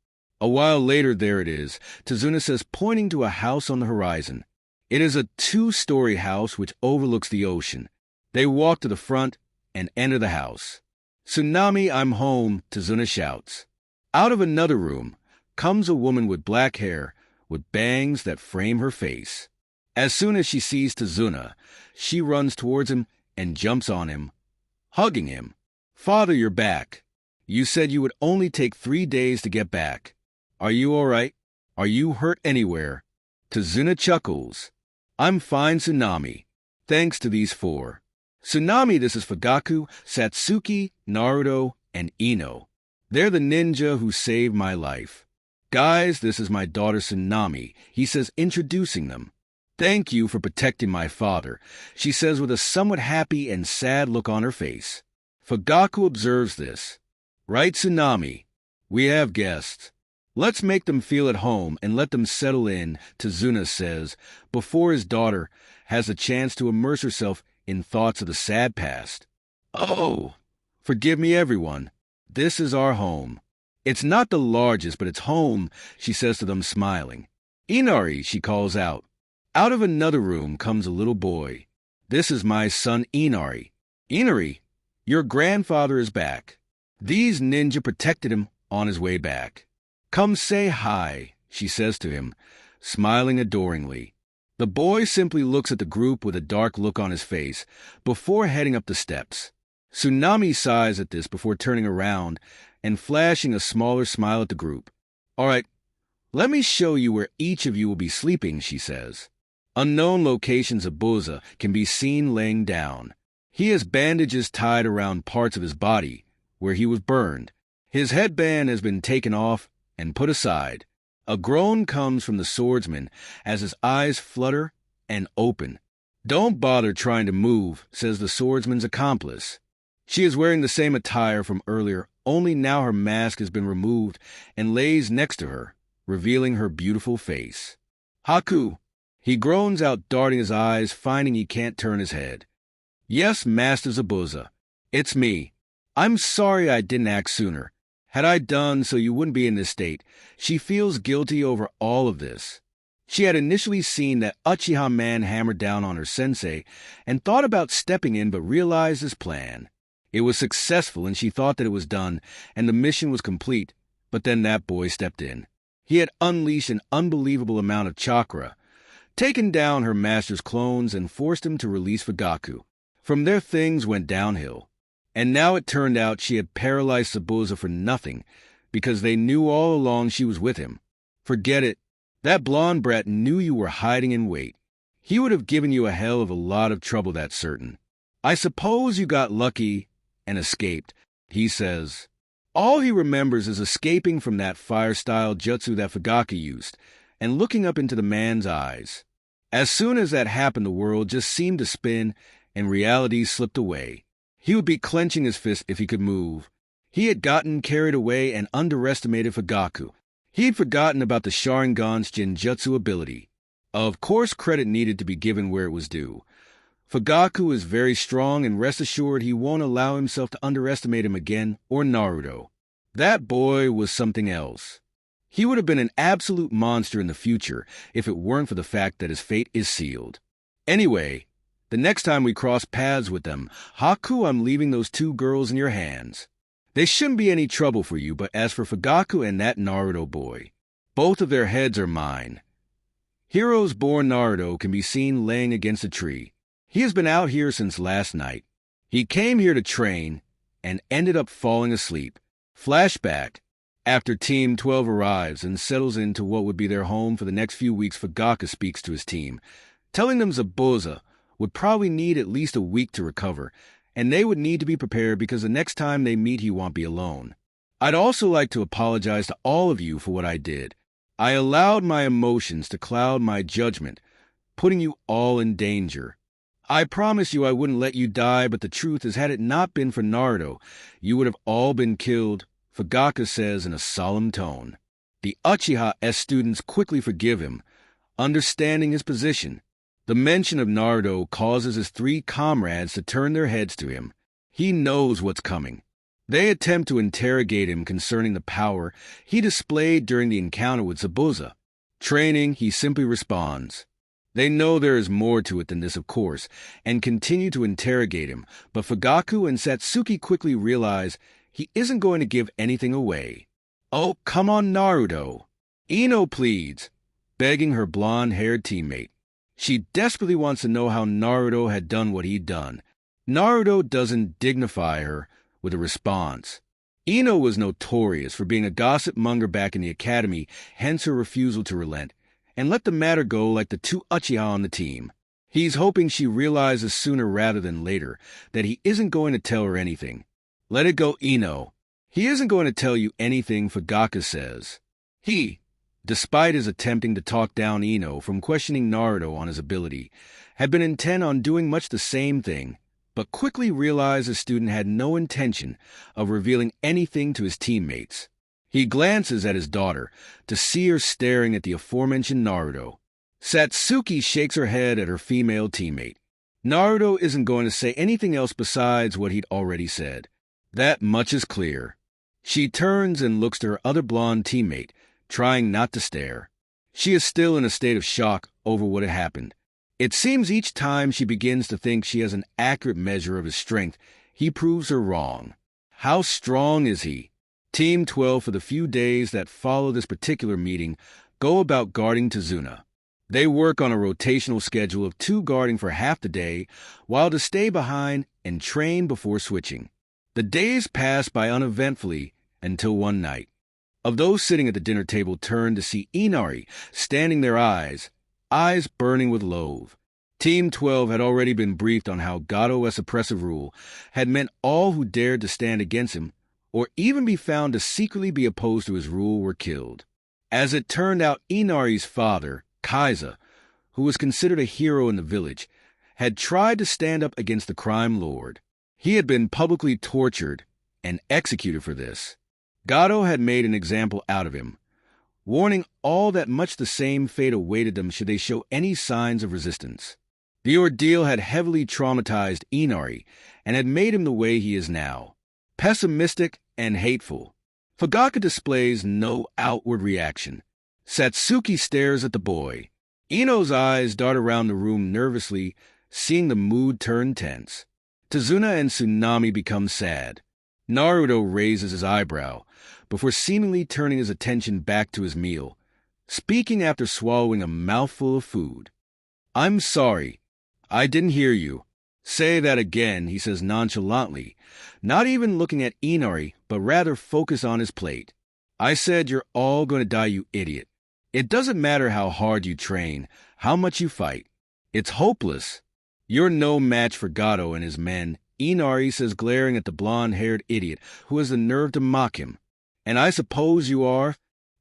A while later, there it is, Tazuna says, pointing to a house on the horizon. It is a 2-story house which overlooks the ocean. They walk to the front and enter the house. "Tsunami, I'm home," Tazuna shouts. Out of another room comes a woman with black hair, with bangs that frame her face. As soon as she sees Tazuna, she runs towards him and jumps on him, hugging him. "Father, you're back. You said you would only take 3 days to get back. Are you all right? Are you hurt anywhere?" Tazuna chuckles. "I'm fine, Tsunami. Thanks to these 4. Tsunami, this is Fugaku, Satsuki, Naruto, and Ino. They're the ninja who saved my life. Guys, this is my daughter Tsunami," he says, introducing them. "Thank you for protecting my father," she says with a somewhat happy and sad look on her face. Fugaku observes this. "Right, Tsunami? We have guests. Let's make them feel at home and let them settle in," Tazuna says, before his daughter has a chance to immerse herself in thoughts of the sad past. "Oh, forgive me, everyone. This is our home. It's not the largest, but it's home," she says to them, smiling. "Inari," she calls out. Out of another room comes a little boy. "This is my son Inari." "Inari, your grandfather is back." These ninja protected him on his way back. "Come say hi," she says to him, smiling adoringly. The boy simply looks at the group with a dark look on his face before heading up the steps. Tsunami sighs at this before turning around and flashing a smaller smile at the group. "All right, let me show you where each of you will be sleeping," she says. Unknown locations of Zabuza can be seen laying down. He has bandages tied around parts of his body where he was burned. His headband has been taken off and put aside. A groan comes from the swordsman as his eyes flutter and open. "Don't bother trying to move," says the swordsman's accomplice. She is wearing the same attire from earlier, only now her mask has been removed and lays next to her, revealing her beautiful face. "Haku!" He groans out, darting his eyes, finding he can't turn his head. "Yes, Master Zabuza. It's me. I'm sorry I didn't act sooner. Had I done so, you wouldn't be in this state." She feels guilty over all of this. She had initially seen that Uchiha man hammer down on her sensei and thought about stepping in, but realized his plan. It was successful and she thought that it was done and the mission was complete, but then that boy stepped in. He had unleashed an unbelievable amount of chakra, taken down her master's clones, and forced him to release Fugaku. From there things went downhill. And now it turned out she had paralyzed Zabuza for nothing, because they knew all along she was with him. Forget it. That blonde brat knew you were hiding in wait. He would have given you a hell of a lot of trouble, that's certain. "I suppose you got lucky and escaped," he says. All he remembers is escaping from that fire-style jutsu that Fugaku used, and looking up into the man's eyes. As soon as that happened, the world just seemed to spin, and reality slipped away. He would be clenching his fist if he could move. He had gotten carried away and underestimated Fugaku. He had forgotten about the Sharingan's Genjutsu ability. Of course, credit needed to be given where it was due. Fugaku is very strong, and rest assured he won't allow himself to underestimate him again, or Naruto. That boy was something else. He would have been an absolute monster in the future if it weren't for the fact that his fate is sealed. Anyway, the next time we cross paths with them, Haku, I'm leaving those two girls in your hands. They shouldn't be any trouble for you, but as for Fugaku and that Naruto boy, both of their heads are mine. Heroes born Naruto can be seen laying against a tree. He has been out here since last night. He came here to train and ended up falling asleep. Flashback. After Team 12 arrives and settles into what would be their home for the next few weeks, Fugaku speaks to his team, telling them Zabuza would probably need at least a week to recover, and they would need to be prepared because the next time they meet he won't be alone. "I'd also like to apologize to all of you for what I did. I allowed my emotions to cloud my judgment, putting you all in danger. I promised you I wouldn't let you die, but the truth is, had it not been for Naruto, you would have all been killed," Fugaku says in a solemn tone. The Uchiha S students quickly forgive him, understanding his position. The mention of Naruto causes his three comrades to turn their heads to him. He knows what's coming. They attempt to interrogate him concerning the power he displayed during the encounter with Zabuza. Training, he simply responds. They know there is more to it than this, of course, and continue to interrogate him, but Fugaku and Satsuki quickly realize he isn't going to give anything away. "Oh, come on, Naruto," Ino pleads, begging her blonde-haired teammate. She desperately wants to know how Naruto had done what he'd done. Naruto doesn't dignify her with a response. Ino was notorious for being a gossip monger back in the academy, hence her refusal to relent, and let the matter go like the two Uchiha on the team. He's hoping she realizes sooner rather than later that he isn't going to tell her anything. "Let it go, Ino. He isn't going to tell you anything," Fugaku says. He, despite his attempting to talk down Ino from questioning Naruto on his ability, had been intent on doing much the same thing, but quickly realized the student had no intention of revealing anything to his teammates. He glances at his daughter to see her staring at the aforementioned Naruto. Satsuki shakes her head at her female teammate. Naruto isn't going to say anything else besides what he'd already said. That much is clear. She turns and looks to her other blonde teammate, trying not to stare. She is still in a state of shock over what had happened. It seems each time she begins to think she has an accurate measure of his strength, he proves her wrong. How strong is he? Team 12, for the few days that follow this particular meeting, go about guarding Tazuna. They work on a rotational schedule of 2 guarding for half the day, while to stay behind and train before switching. The days pass by uneventfully until one night. Of those sitting at the dinner table turn to see Inari standing their eyes burning with loathe. Team 12 had already been briefed on how Gato's oppressive rule had meant all who dared to stand against him or even be found to secretly be opposed to his rule were killed. As it turned out, Inari's father, Kaiza, who was considered a hero in the village, had tried to stand up against the crime lord. He had been publicly tortured and executed for this. Gato had made an example out of him, warning all that much the same fate awaited them should they show any signs of resistance. The ordeal had heavily traumatized Inari and had made him the way he is now, pessimistic and hateful. Fugaka displays no outward reaction. Satsuki stares at the boy. Ino's eyes dart around the room nervously, seeing the mood turn tense. Tazuna and Tsunami become sad. Naruto raises his eyebrow, before seemingly turning his attention back to his meal, speaking after swallowing a mouthful of food. "I'm sorry. I didn't hear you." "Say that again," he says nonchalantly, not even looking at Inari, but rather focused on his plate. "I said you're all going to die, you idiot. It doesn't matter how hard you train, how much you fight. It's hopeless. You're no match for Gato and his men," Inari says, glaring at the blonde-haired idiot who has the nerve to mock him. "And I suppose you are?"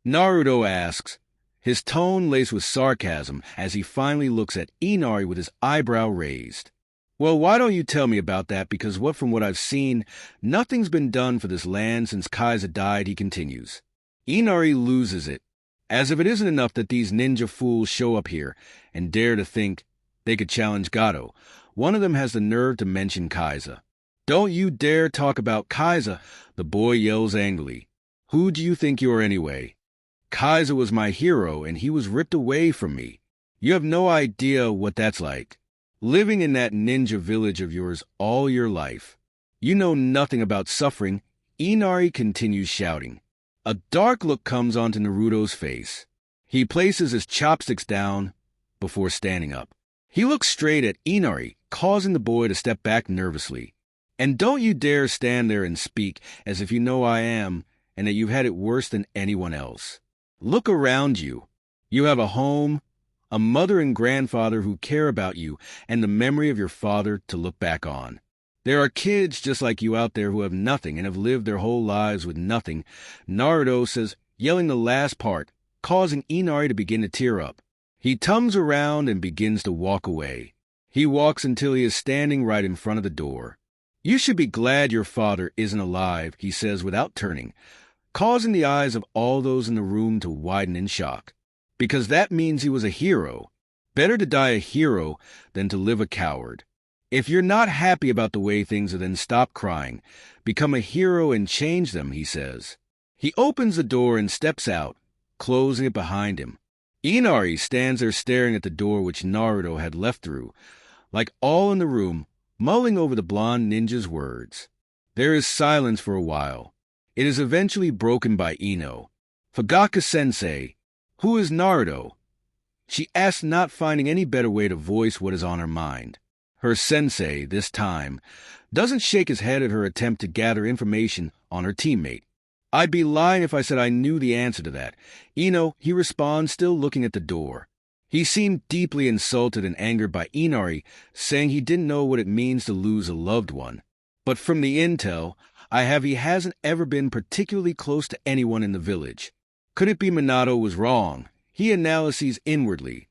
Naruto asks, his tone laced with sarcasm as he finally looks at Inari with his eyebrow raised. "Well, why don't you tell me about that, because from what I've seen, nothing's been done for this land since Kaiser died," he continues. Inari loses it, as if it isn't enough that these ninja fools show up here and dare to think they could challenge Gato. One of them has the nerve to mention Kaiser. "Don't you dare talk about Kaiser," the boy yells angrily. "Who do you think you are anyway? Kaiser was my hero, and he was ripped away from me. You have no idea what that's like. Living in that ninja village of yours all your life. You know nothing about suffering," Inari continues shouting. A dark look comes onto Naruto's face. He places his chopsticks down before standing up. He looks straight at Inari, causing the boy to step back nervously. "And don't you dare stand there and speak as if you know I am, and that you've had it worse than anyone else. Look around you. You have a home, a mother and grandfather who care about you, and the memory of your father to look back on. There are kids just like you out there who have nothing and have lived their whole lives with nothing," Naruto says, yelling the last part, causing Inari to begin to tear up. He turns around and begins to walk away. He walks until he is standing right in front of the door. "You should be glad your father isn't alive," he says without turning, causing the eyes of all those in the room to widen in shock. "Because that means he was a hero. Better to die a hero than to live a coward. If you're not happy about the way things are, then stop crying. Become a hero and change them," he says. He opens the door and steps out, closing it behind him. Inari stands there staring at the door which Naruto had left through, like all in the room, mulling over the blonde ninja's words. There is silence for a while. It is eventually broken by Ino. "Fugaka-sensei, who is Naruto?" She asks, not finding any better way to voice what is on her mind. Her sensei, this time, doesn't shake his head at her attempt to gather information on her teammate. "I'd be lying if I said I knew the answer to that." Ino, he responds, still looking at the door. He seemed deeply insulted and angered by Inari, saying he didn't know what it means to lose a loved one. "But from the intel I have, he hasn't ever been particularly close to anyone in the village. Could it be Minato was wrong?" He analyses inwardly,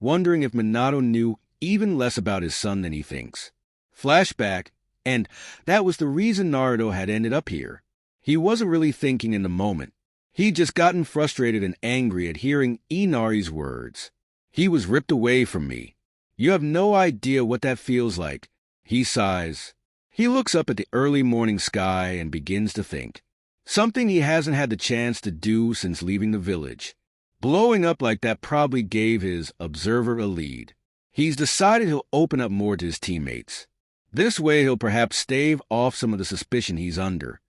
wondering if Minato knew even less about his son than he thinks. Flashback, and that was the reason Naruto had ended up here. He wasn't really thinking in the moment. He'd just gotten frustrated and angry at hearing Inari's words. "He was ripped away from me. You have no idea what that feels like." He sighs. He looks up at the early morning sky and begins to think. Something he hasn't had the chance to do since leaving the village. Blowing up like that probably gave his observer a lead. He's decided he'll open up more to his teammates. This way he'll perhaps stave off some of the suspicion he's under.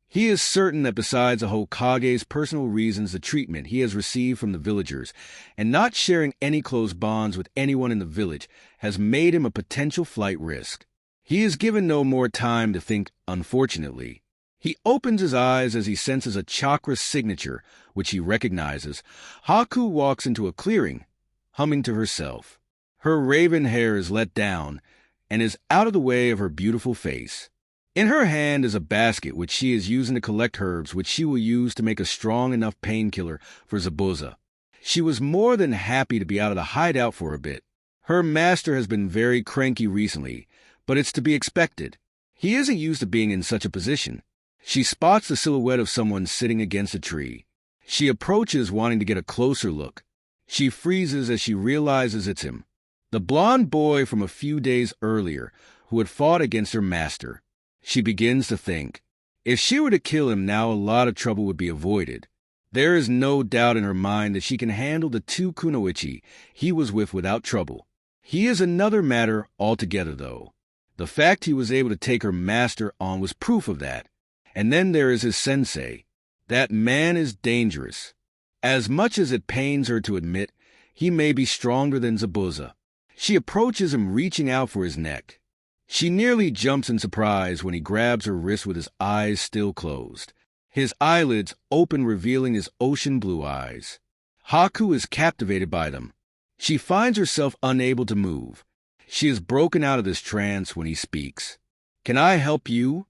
He is certain that besides the Hokage's personal reasons, the treatment he has received from the villagers, and not sharing any close bonds with anyone in the village, has made him a potential flight risk. He is given no more time to think, unfortunately. He opens his eyes as he senses a chakra signature, which he recognizes. Haku walks into a clearing, humming to herself. Her raven hair is let down and is out of the way of her beautiful face. In her hand is a basket which she is using to collect herbs which she will use to make a strong enough painkiller for Zabuza. She was more than happy to be out of the hideout for a bit. Her master has been very cranky recently, but it's to be expected. He isn't used to being in such a position. She spots the silhouette of someone sitting against a tree. She approaches, wanting to get a closer look. She freezes as she realizes it's him, the blonde boy from a few days earlier who had fought against her master. She begins to think, if she were to kill him now, a lot of trouble would be avoided. There is no doubt in her mind that she can handle the two kunoichi he was with without trouble. He is another matter altogether, though. The fact he was able to take her master on was proof of that. And then there is his sensei. That man is dangerous. As much as it pains her to admit, he may be stronger than Zabuza. She approaches him, reaching out for his neck. She nearly jumps in surprise when he grabs her wrist with his eyes still closed. His eyelids open, revealing his ocean blue eyes. Haku is captivated by them. She finds herself unable to move. She is broken out of this trance when he speaks. "Can I help you?"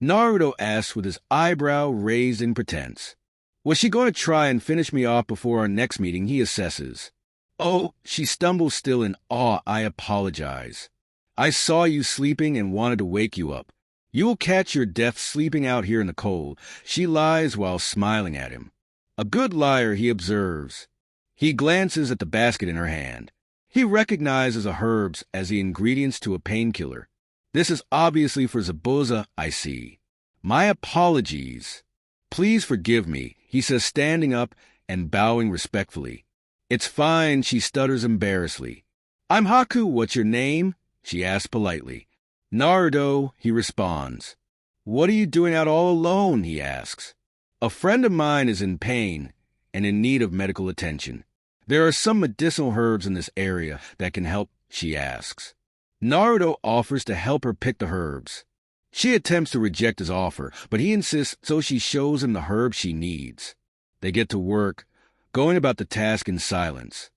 Naruto asks with his eyebrow raised in pretense. Was she going to try and finish me off before our next meeting, he assesses. "Oh," she stumbles, still in awe, "I apologize. I saw you sleeping and wanted to wake you up. You will catch your death sleeping out here in the cold," she lies while smiling at him. A good liar, he observes. He glances at the basket in her hand. He recognizes the herbs as the ingredients to a painkiller. This is obviously for Zabuza, I see. "My apologies. Please forgive me," he says, standing up and bowing respectfully. "It's fine," she stutters embarrassedly. "I'm Haku. What's your name?" she asks politely. "Naruto," he responds. "What are you doing out all alone?" he asks. "A friend of mine is in pain and in need of medical attention. There are some medicinal herbs in this area that can help," she asks. Naruto offers to help her pick the herbs. She attempts to reject his offer, but he insists, so she shows him the herbs she needs. They get to work, going about the task in silence.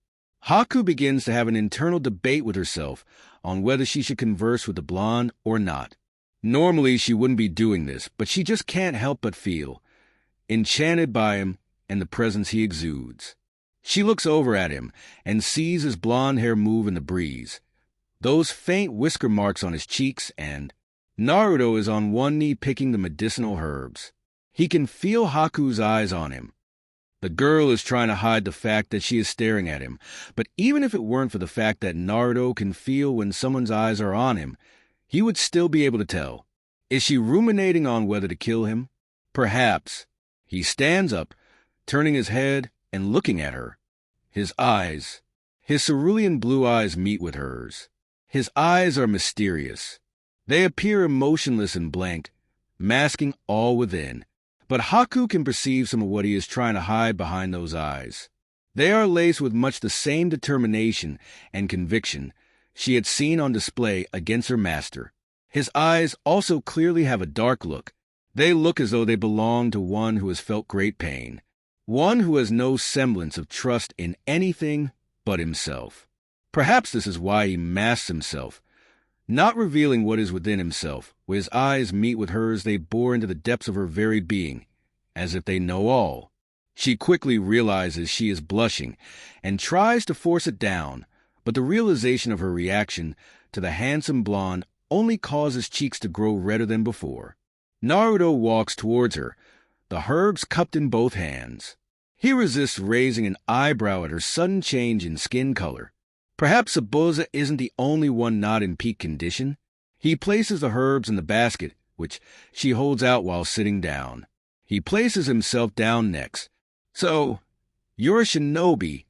Haku begins to have an internal debate with herself on whether she should converse with the blonde or not. Normally she wouldn't be doing this, but she just can't help but feel enchanted by him and the presence he exudes. She looks over at him and sees his blonde hair move in the breeze, those faint whisker marks on his cheeks, and Naruto is on one knee picking the medicinal herbs. He can feel Haku's eyes on him. The girl is trying to hide the fact that she is staring at him, but even if it weren't for the fact that Naruto can feel when someone's eyes are on him, he would still be able to tell. Is she ruminating on whether to kill him? Perhaps. He stands up, turning his head and looking at her. His cerulean blue eyes meet with hers. His eyes are mysterious. They appear emotionless and blank, masking all within. But Haku can perceive some of what he is trying to hide behind those eyes. They are laced with much the same determination and conviction she had seen on display against her master. His eyes also clearly have a dark look. They look as though they belong to one who has felt great pain, one who has no semblance of trust in anything but himself. Perhaps this is why he masks himself, not revealing what is within himself. When his eyes meet with hers, they bore into the depths of her very being, as if they know all. She quickly realizes she is blushing and tries to force it down, but the realization of her reaction to the handsome blonde only causes cheeks to grow redder than before. Naruto walks towards her, the herbs cupped in both hands. He resists raising an eyebrow at her sudden change in skin color. Perhaps Zabuza isn't the only one not in peak condition. He places the herbs in the basket, which she holds out while sitting down. He places himself down next. "So, you're a shinobi?"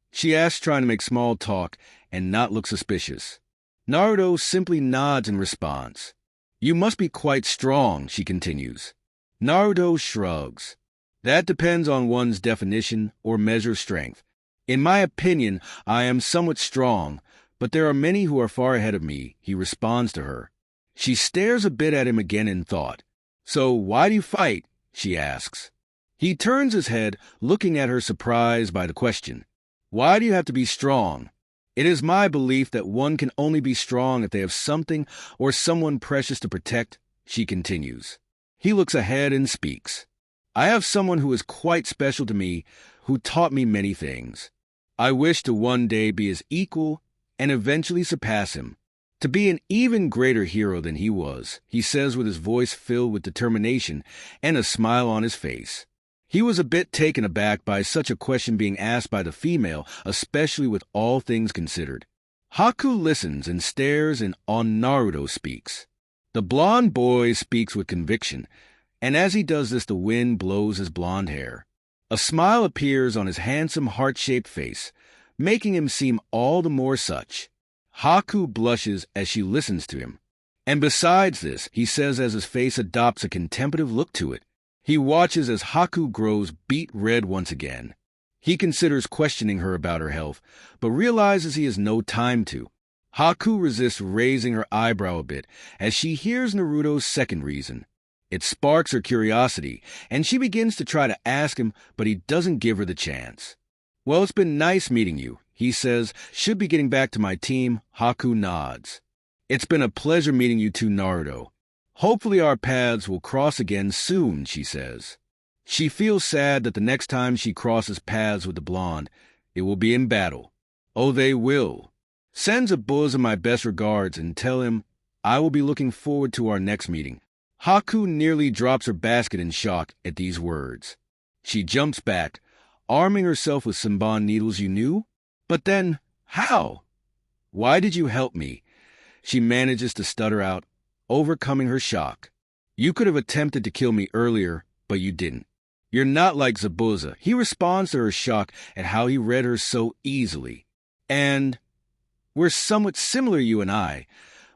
she asks, trying to make small talk and not look suspicious. Naruto simply nods in response. "You must be quite strong," she continues. Naruto shrugs. "That depends on one's definition or measure of strength. In my opinion, I am somewhat strong, but there are many who are far ahead of me," he responds to her. She stares a bit at him again in thought. "So why do you fight?" she asks. He turns his head, looking at her, surprised by the question. "Why do you have to be strong?" "It is my belief that one can only be strong if they have something or someone precious to protect," she continues. He looks ahead and speaks. "I have someone who is quite special to me, who taught me many things. I wish to one day be his equal and eventually surpass him. To be an even greater hero than he was, he says with his voice filled with determination and a smile on his face. He was a bit taken aback by such a question being asked by the female, especially with all things considered. Haku listens and stares, and Naruto speaks. The blonde boy speaks with conviction, and as he does this, the wind blows his blonde hair. A smile appears on his handsome heart-shaped face, making him seem all the more such. Haku blushes as she listens to him. And besides this, he says as his face adopts a contemplative look to it. He watches as Haku grows beet red once again. He considers questioning her about her health, but realizes he has no time to. Haku resists raising her eyebrow a bit as she hears Naruto's second reason. It sparks her curiosity, and she begins to try to ask him, but he doesn't give her the chance. "Well, it's been nice meeting you," he says. "Should be getting back to my team." Haku nods. "It's been a pleasure meeting you too, Naruto. Hopefully our paths will cross again soon," she says. She feels sad that the next time she crosses paths with the blonde, it will be in battle. Oh, they will. Send Zabuza my best regards and tell him I will be looking forward to our next meeting. Haku nearly drops her basket in shock at these words. She jumps back, arming herself with Senbon needles. "You knew? But then, how? Why did you help me?" She manages to stutter out, overcoming her shock. "You could have attempted to kill me earlier, but you didn't. You're not like Zabuza." He responds to her shock at how he read her so easily. "And we're somewhat similar, you and I.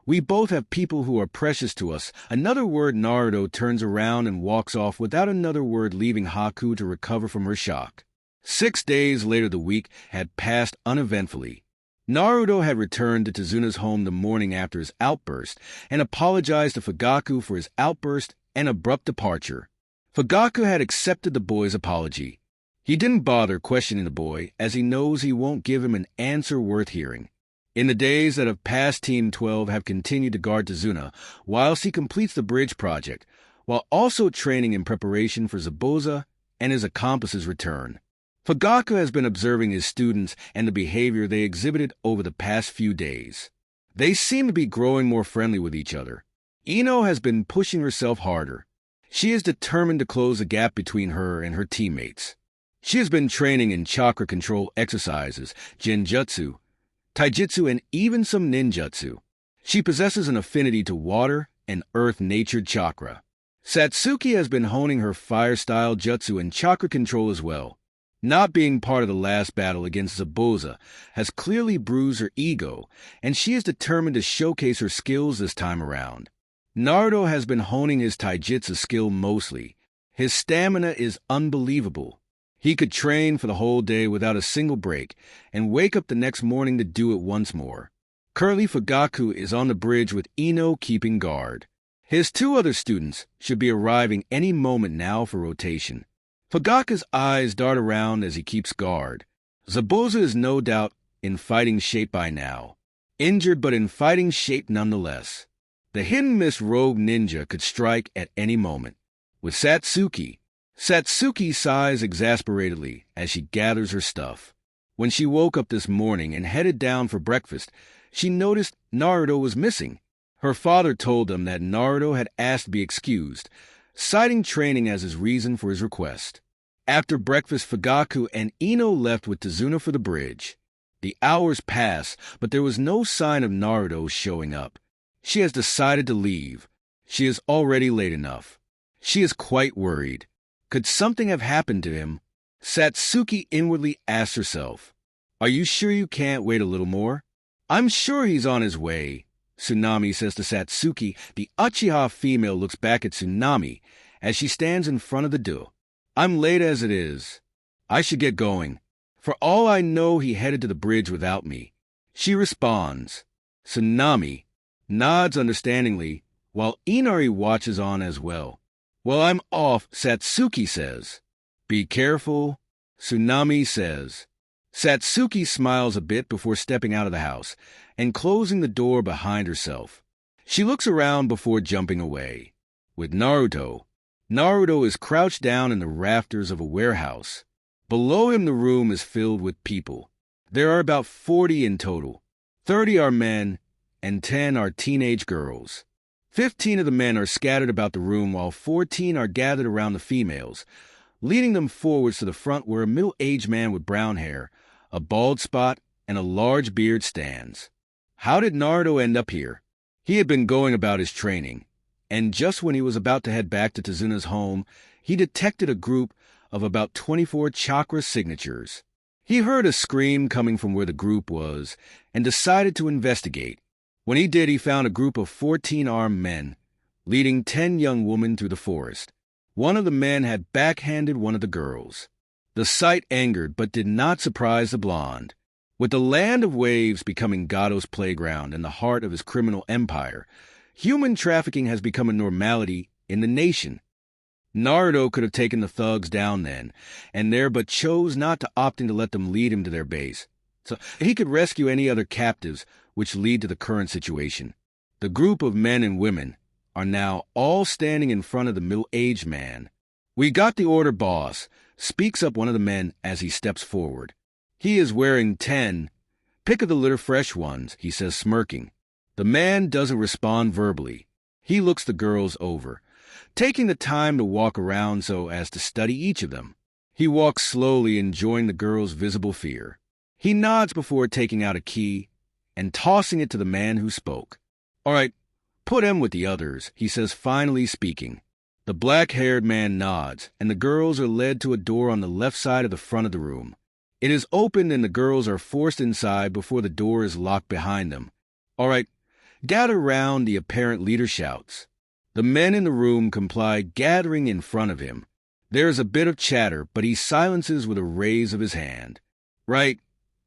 We both have people who are precious to us." Another word. Naruto turns around and walks off without another word, leaving Haku to recover from her shock. 6 days later, the week had passed uneventfully. Naruto had returned to Tezuna's home the morning after his outburst and apologized to Fugaku for his outburst and abrupt departure. Fugaku had accepted the boy's apology. He didn't bother questioning the boy, as he knows he won't give him an answer worth hearing. In the days that have passed, Team 12 have continued to guard Tezuna whilst he completes the bridge project, while also training in preparation for Zabuza and his accomplice's return. Fugaku has been observing his students and the behavior they exhibited over the past few days. They seem to be growing more friendly with each other. Ino has been pushing herself harder. She is determined to close the gap between her and her teammates. She has been training in chakra control exercises, genjutsu, taijutsu, and even some ninjutsu. She possesses an affinity to water and earth-natured chakra. Satsuki has been honing her fire-style jutsu and chakra control as well. Not being part of the last battle against Zabuza has clearly bruised her ego, and she is determined to showcase her skills this time around. Naruto has been honing his taijutsu skill mostly. His stamina is unbelievable. He could train for the whole day without a single break and wake up the next morning to do it once more. Currently, Fugaku is on the bridge with Ino keeping guard. His 2 other students should be arriving any moment now for rotation. Fugaku's eyes dart around as he keeps guard. Zabuza is no doubt in fighting shape by now. Injured, but in fighting shape nonetheless. The hidden-miss rogue ninja could strike at any moment. With Satsuki sighs exasperatedly as she gathers her stuff. When she woke up this morning and headed down for breakfast, she noticed Naruto was missing. Her father told them that Naruto had asked to be excused, citing training as his reason for his request. After breakfast, Fugaku and Ino left with Tezuna for the bridge. The hours pass, but there was no sign of Naruto showing up. She has decided to leave. She is already late enough. She is quite worried. Could something have happened to him? Satsuki inwardly asks herself, "Are you sure you can't wait a little more?" "I'm sure he's on his way," Tsunami says to Satsuki. The Uchiha female looks back at Tsunami as she stands in front of the door. "I'm late as it is. I should get going. For all I know, he headed to the bridge without me." She responds. Tsunami nods understandingly, while Inari watches on as well. "Well, I'm off," Satsuki says. "Be careful," Tsunami says. Satsuki smiles a bit before stepping out of the house and closing the door behind herself. She looks around before jumping away. With Naruto is crouched down in the rafters of a warehouse. Below him, the room is filled with people. There are about 40 in total. 30 are men, and 10 are teenage girls. 15 of the men are scattered about the room while 14 are gathered around the females, leading them forwards to the front where a middle-aged man with brown hair, a bald spot, and a large beard stands. How did Naruto end up here? He had been going about his training, and just when he was about to head back to Tezuna's home, he detected a group of about 24 chakra signatures. He heard a scream coming from where the group was and decided to investigate. When he did, he found a group of 14 armed men, leading 10 young women through the forest. One of the men had backhanded one of the girls. The sight angered but did not surprise the blonde. With the land of waves becoming Gato's playground and the heart of his criminal empire, human trafficking has become a normality in the nation. Naruto could have taken the thugs down then and there, but chose not to opting to let them lead him to their base. So he could rescue any other captives, which lead to the current situation. The group of men and women are now all standing in front of the middle-aged man. "We got the order, boss," speaks up one of the men as he steps forward. He is wearing 10. "Pick of the litter fresh ones," he says, smirking. The man doesn't respond verbally. He looks the girls over, taking the time to walk around so as to study each of them. He walks slowly, enjoying the girls' visible fear. He nods before taking out a key and tossing it to the man who spoke. "All right, put him with the others," he says, finally speaking. The black-haired man nods, and the girls are led to a door on the left side of the front of the room. It is opened and the girls are forced inside before the door is locked behind them. "All right, gather round," the apparent leader shouts. The men in the room comply, gathering in front of him. There is a bit of chatter, but he silences with a raise of his hand. "Right,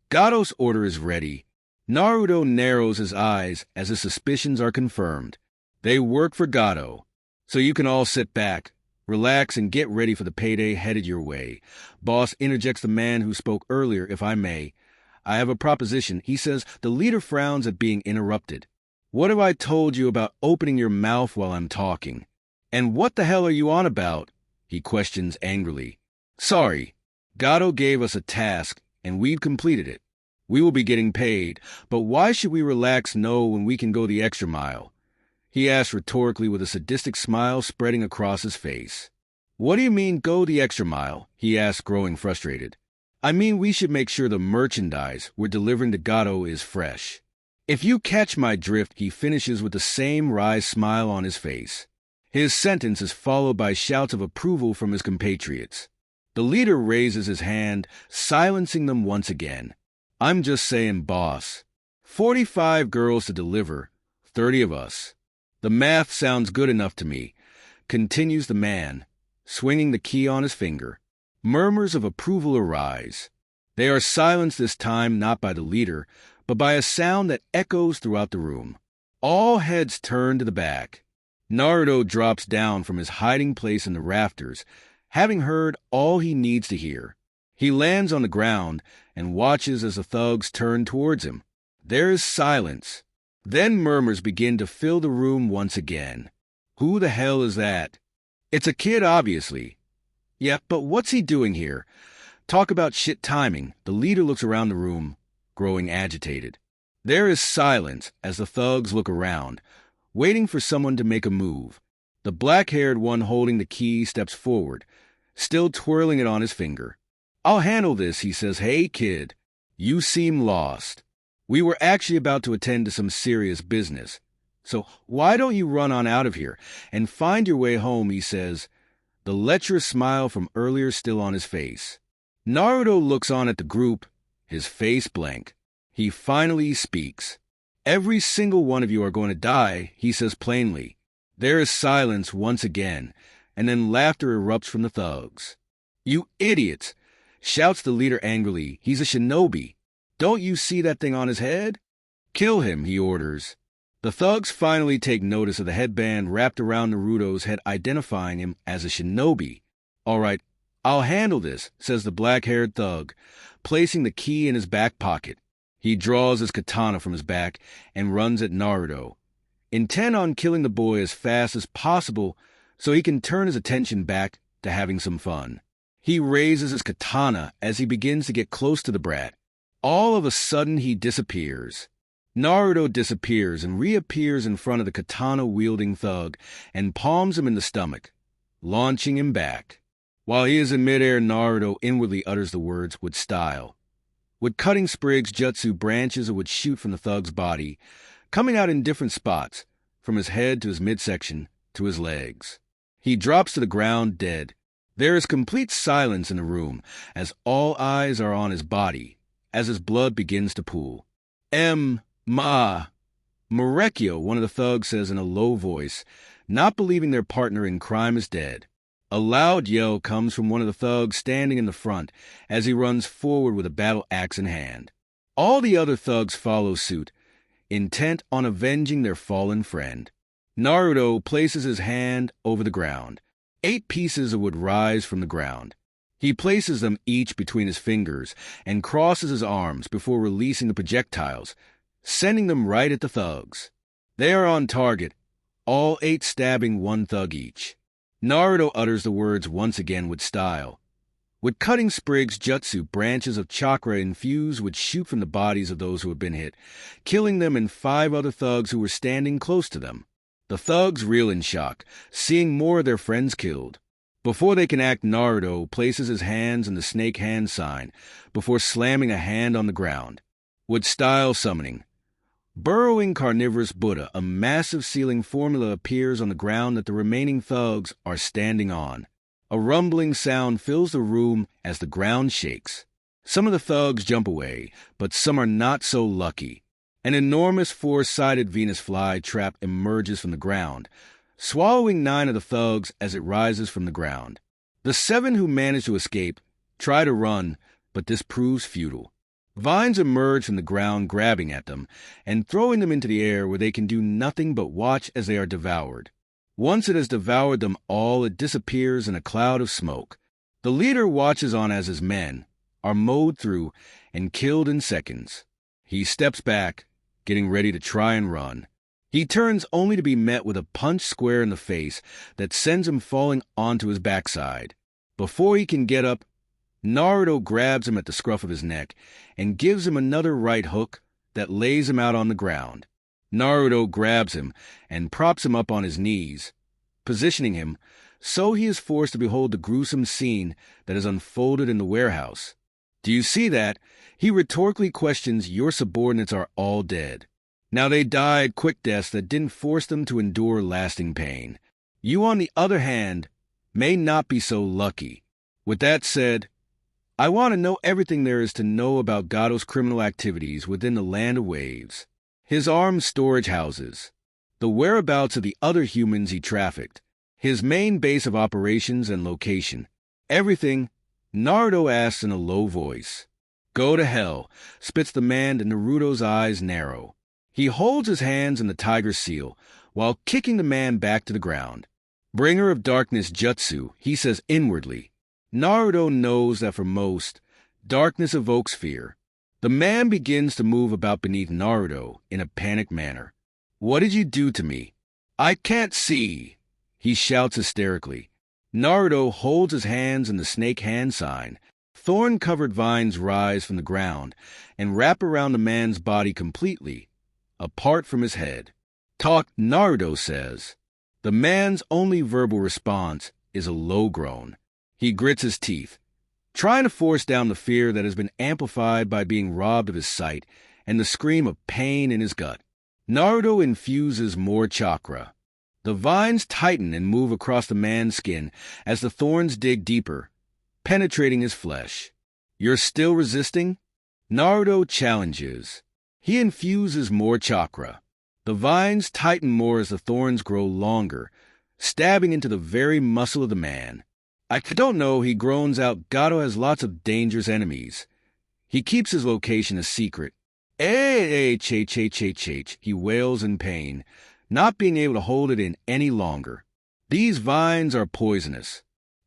Gato's order is ready." Naruto narrows his eyes as his suspicions are confirmed. They work for Gato. "So you can all sit back, relax, and get ready for the payday headed your way." "Boss," interjects the man who spoke earlier, "if I may. I have a proposition," he says. The leader frowns at being interrupted. "What have I told you about opening your mouth while I'm talking?" "And what the hell are you on about?" he questions angrily. "Sorry, Gato gave us a task, and we've completed it. We will be getting paid, but why should we relax when we can go the extra mile?" he asks rhetorically with a sadistic smile spreading across his face. "What do you mean, go the extra mile?" he asks, growing frustrated. "I mean we should make sure the merchandise we're delivering to Gato is fresh. If you catch my drift," he finishes with the same wry smile on his face. His sentence is followed by shouts of approval from his compatriots. The leader raises his hand, silencing them once again. "I'm just saying, boss. 45 girls to deliver, 30 of us. The math sounds good enough to me," continues the man, swinging the key on his finger. Murmurs of approval arise. They are silenced this time not by the leader, but by a sound that echoes throughout the room. All heads turn to the back. Naruto drops down from his hiding place in the rafters, having heard all he needs to hear. He lands on the ground and watches as the thugs turn towards him. There is silence. Then murmurs begin to fill the room once again. "Who the hell is that?" "It's a kid, obviously." "Yeah, but what's he doing here?" Talk about shit timing. The leader looks around the room, growing agitated. There is silence as the thugs look around, waiting for someone to make a move. The black-haired one holding the key steps forward, still twirling it on his finger. "I'll handle this," he says. "Hey, kid, you seem lost. We were actually about to attend to some serious business. So why don't you run on out of here and find your way home," he says, the lecherous smile from earlier still on his face. Naruto looks on at the group, his face blank. He finally speaks. "Every single one of you are going to die," he says plainly. There is silence once again, and then laughter erupts from the thugs. "You idiots!" shouts the leader angrily. "He's a shinobi. Don't you see that thing on his head? Kill him," he orders. The thugs finally take notice of the headband wrapped around Naruto's head, identifying him as a shinobi. "All right, I'll handle this," says the black-haired thug, placing the key in his back pocket. He draws his katana from his back and runs at Naruto, intent on killing the boy as fast as possible so he can turn his attention back to having some fun. He raises his katana as he begins to get close to the brat. All of a sudden, he disappears. Naruto disappears and reappears in front of the katana-wielding thug and palms him in the stomach, launching him back. While he is in midair, Naruto inwardly utters the words, with style. With cutting sprigs, jutsu branches would shoot from the thug's body, coming out in different spots, from his head to his midsection to his legs. He drops to the ground dead. There is complete silence in the room, as all eyes are on his body, as his blood begins to pool. Marekio, one of the thugs, says in a low voice, not believing their partner in crime is dead. A loud yell comes from one of the thugs standing in the front as he runs forward with a battle axe in hand. All the other thugs follow suit, intent on avenging their fallen friend. Naruto places his hand over the ground. 8 pieces of wood rise from the ground. He places them each between his fingers and crosses his arms before releasing the projectiles, sending them right at the thugs. They are on target, all 8 stabbing one thug each. Naruto utters the words once again with style. With cutting sprigs, jutsu branches of chakra infused would shoot from the bodies of those who had been hit, killing them and 5 other thugs who were standing close to them. The thugs reel in shock, seeing more of their friends killed. Before they can act, Naruto places his hands in the snake hand sign before slamming a hand on the ground. With style summoning. Burrowing carnivorous Buddha, a massive ceiling formula appears on the ground that the remaining thugs are standing on. A rumbling sound fills the room as the ground shakes. Some of the thugs jump away, but some are not so lucky. An enormous 4-sided Venus flytrap emerges from the ground, swallowing 9 of the thugs as it rises from the ground. The 7 who manage to escape try to run, but this proves futile. Vines emerge from the ground, grabbing at them and throwing them into the air where they can do nothing but watch as they are devoured. Once it has devoured them all, it disappears in a cloud of smoke. The leader watches on as his men are mowed through and killed in seconds. He steps back, getting ready to try and run. He turns only to be met with a punch square in the face that sends him falling onto his backside. Before he can get up, Naruto grabs him at the scruff of his neck and gives him another right hook that lays him out on the ground. Naruto grabs him and props him up on his knees, positioning him so he is forced to behold the gruesome scene that is unfolded in the warehouse. Do you see that? He rhetorically questions, your subordinates are all dead. Now they died quick deaths that didn't force them to endure lasting pain. You, on the other hand, may not be so lucky. With that said, I want to know everything there is to know about Gato's criminal activities within the Land of Waves. His arms storage houses, the whereabouts of the other humans he trafficked, his main base of operations and location. Everything, Naruto asks in a low voice. Go to hell, spits the man, and Naruto's eyes narrow. He holds his hands in the tiger seal while kicking the man back to the ground. Bringer of darkness jutsu, he says inwardly. Naruto knows that for most, darkness evokes fear. The man begins to move about beneath Naruto in a panicked manner. What did you do to me? I can't see, he shouts hysterically. Naruto holds his hands in the snake hand sign. Thorn-covered vines rise from the ground and wrap around the man's body completely, apart from his head. Talk, Naruto says. The man's only verbal response is a low groan. He grits his teeth, trying to force down the fear that has been amplified by being robbed of his sight and the scream of pain in his gut. Naruto infuses more chakra. The vines tighten and move across the man's skin as the thorns dig deeper, penetrating his flesh. You're still resisting? Naruto challenges. He infuses more chakra. The vines tighten more as the thorns grow longer, stabbing into the very muscle of the man. I don't know, he groans out. Gato has lots of dangerous enemies. He keeps his location a secret. He wails in pain, not being able to hold it in any longer. These vines are poisonous.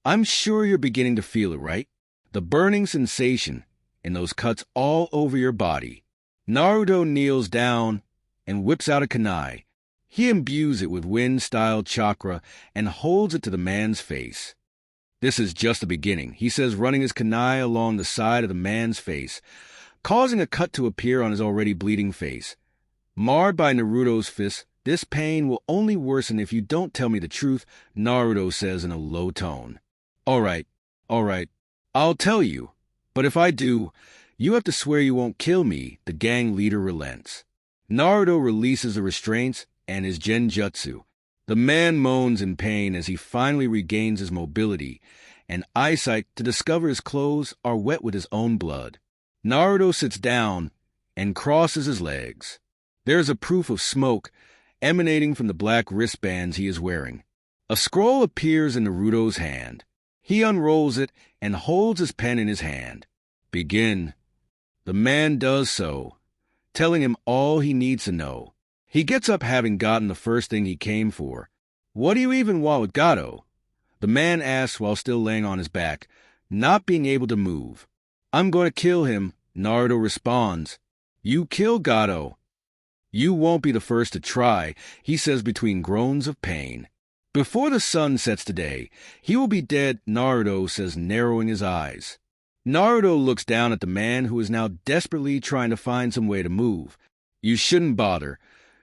I'm sure you're beginning to feel it, right? The burning sensation in those cuts all over your body. Naruto kneels down and whips out a kunai. He imbues it with wind-style chakra and holds it to the man's face. This is just the beginning, he says, running his kunai along the side of the man's face, causing a cut to appear on his already bleeding face. Marred by Naruto's fist, this pain will only worsen if you don't tell me the truth, Naruto says in a low tone. All right, I'll tell you. But if I do, you have to swear you won't kill me, the gang leader relents. Naruto releases the restraints and his genjutsu. The man moans in pain as he finally regains his mobility and eyesight to discover his clothes are wet with his own blood. Naruto sits down and crosses his legs. There is a proof of smoke emanating from the black wristbands he is wearing. A scroll appears in Naruto's hand. He unrolls it and holds his pen in his hand. Begin. The man does so, telling him all he needs to know. He gets up having gotten the first thing he came for. What do you even want with Gato? The man asks while still laying on his back, not being able to move. I'm going to kill him, Naruto responds. You kill Gato. You won't be the first to try, he says between groans of pain. Before the sun sets today, he will be dead, Naruto says, narrowing his eyes. Naruto looks down at the man who is now desperately trying to find some way to move. You shouldn't bother.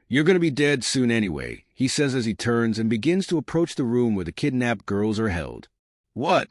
You're going to be dead soon anyway, he says as he turns and begins to approach the room where the kidnapped girls are held. What?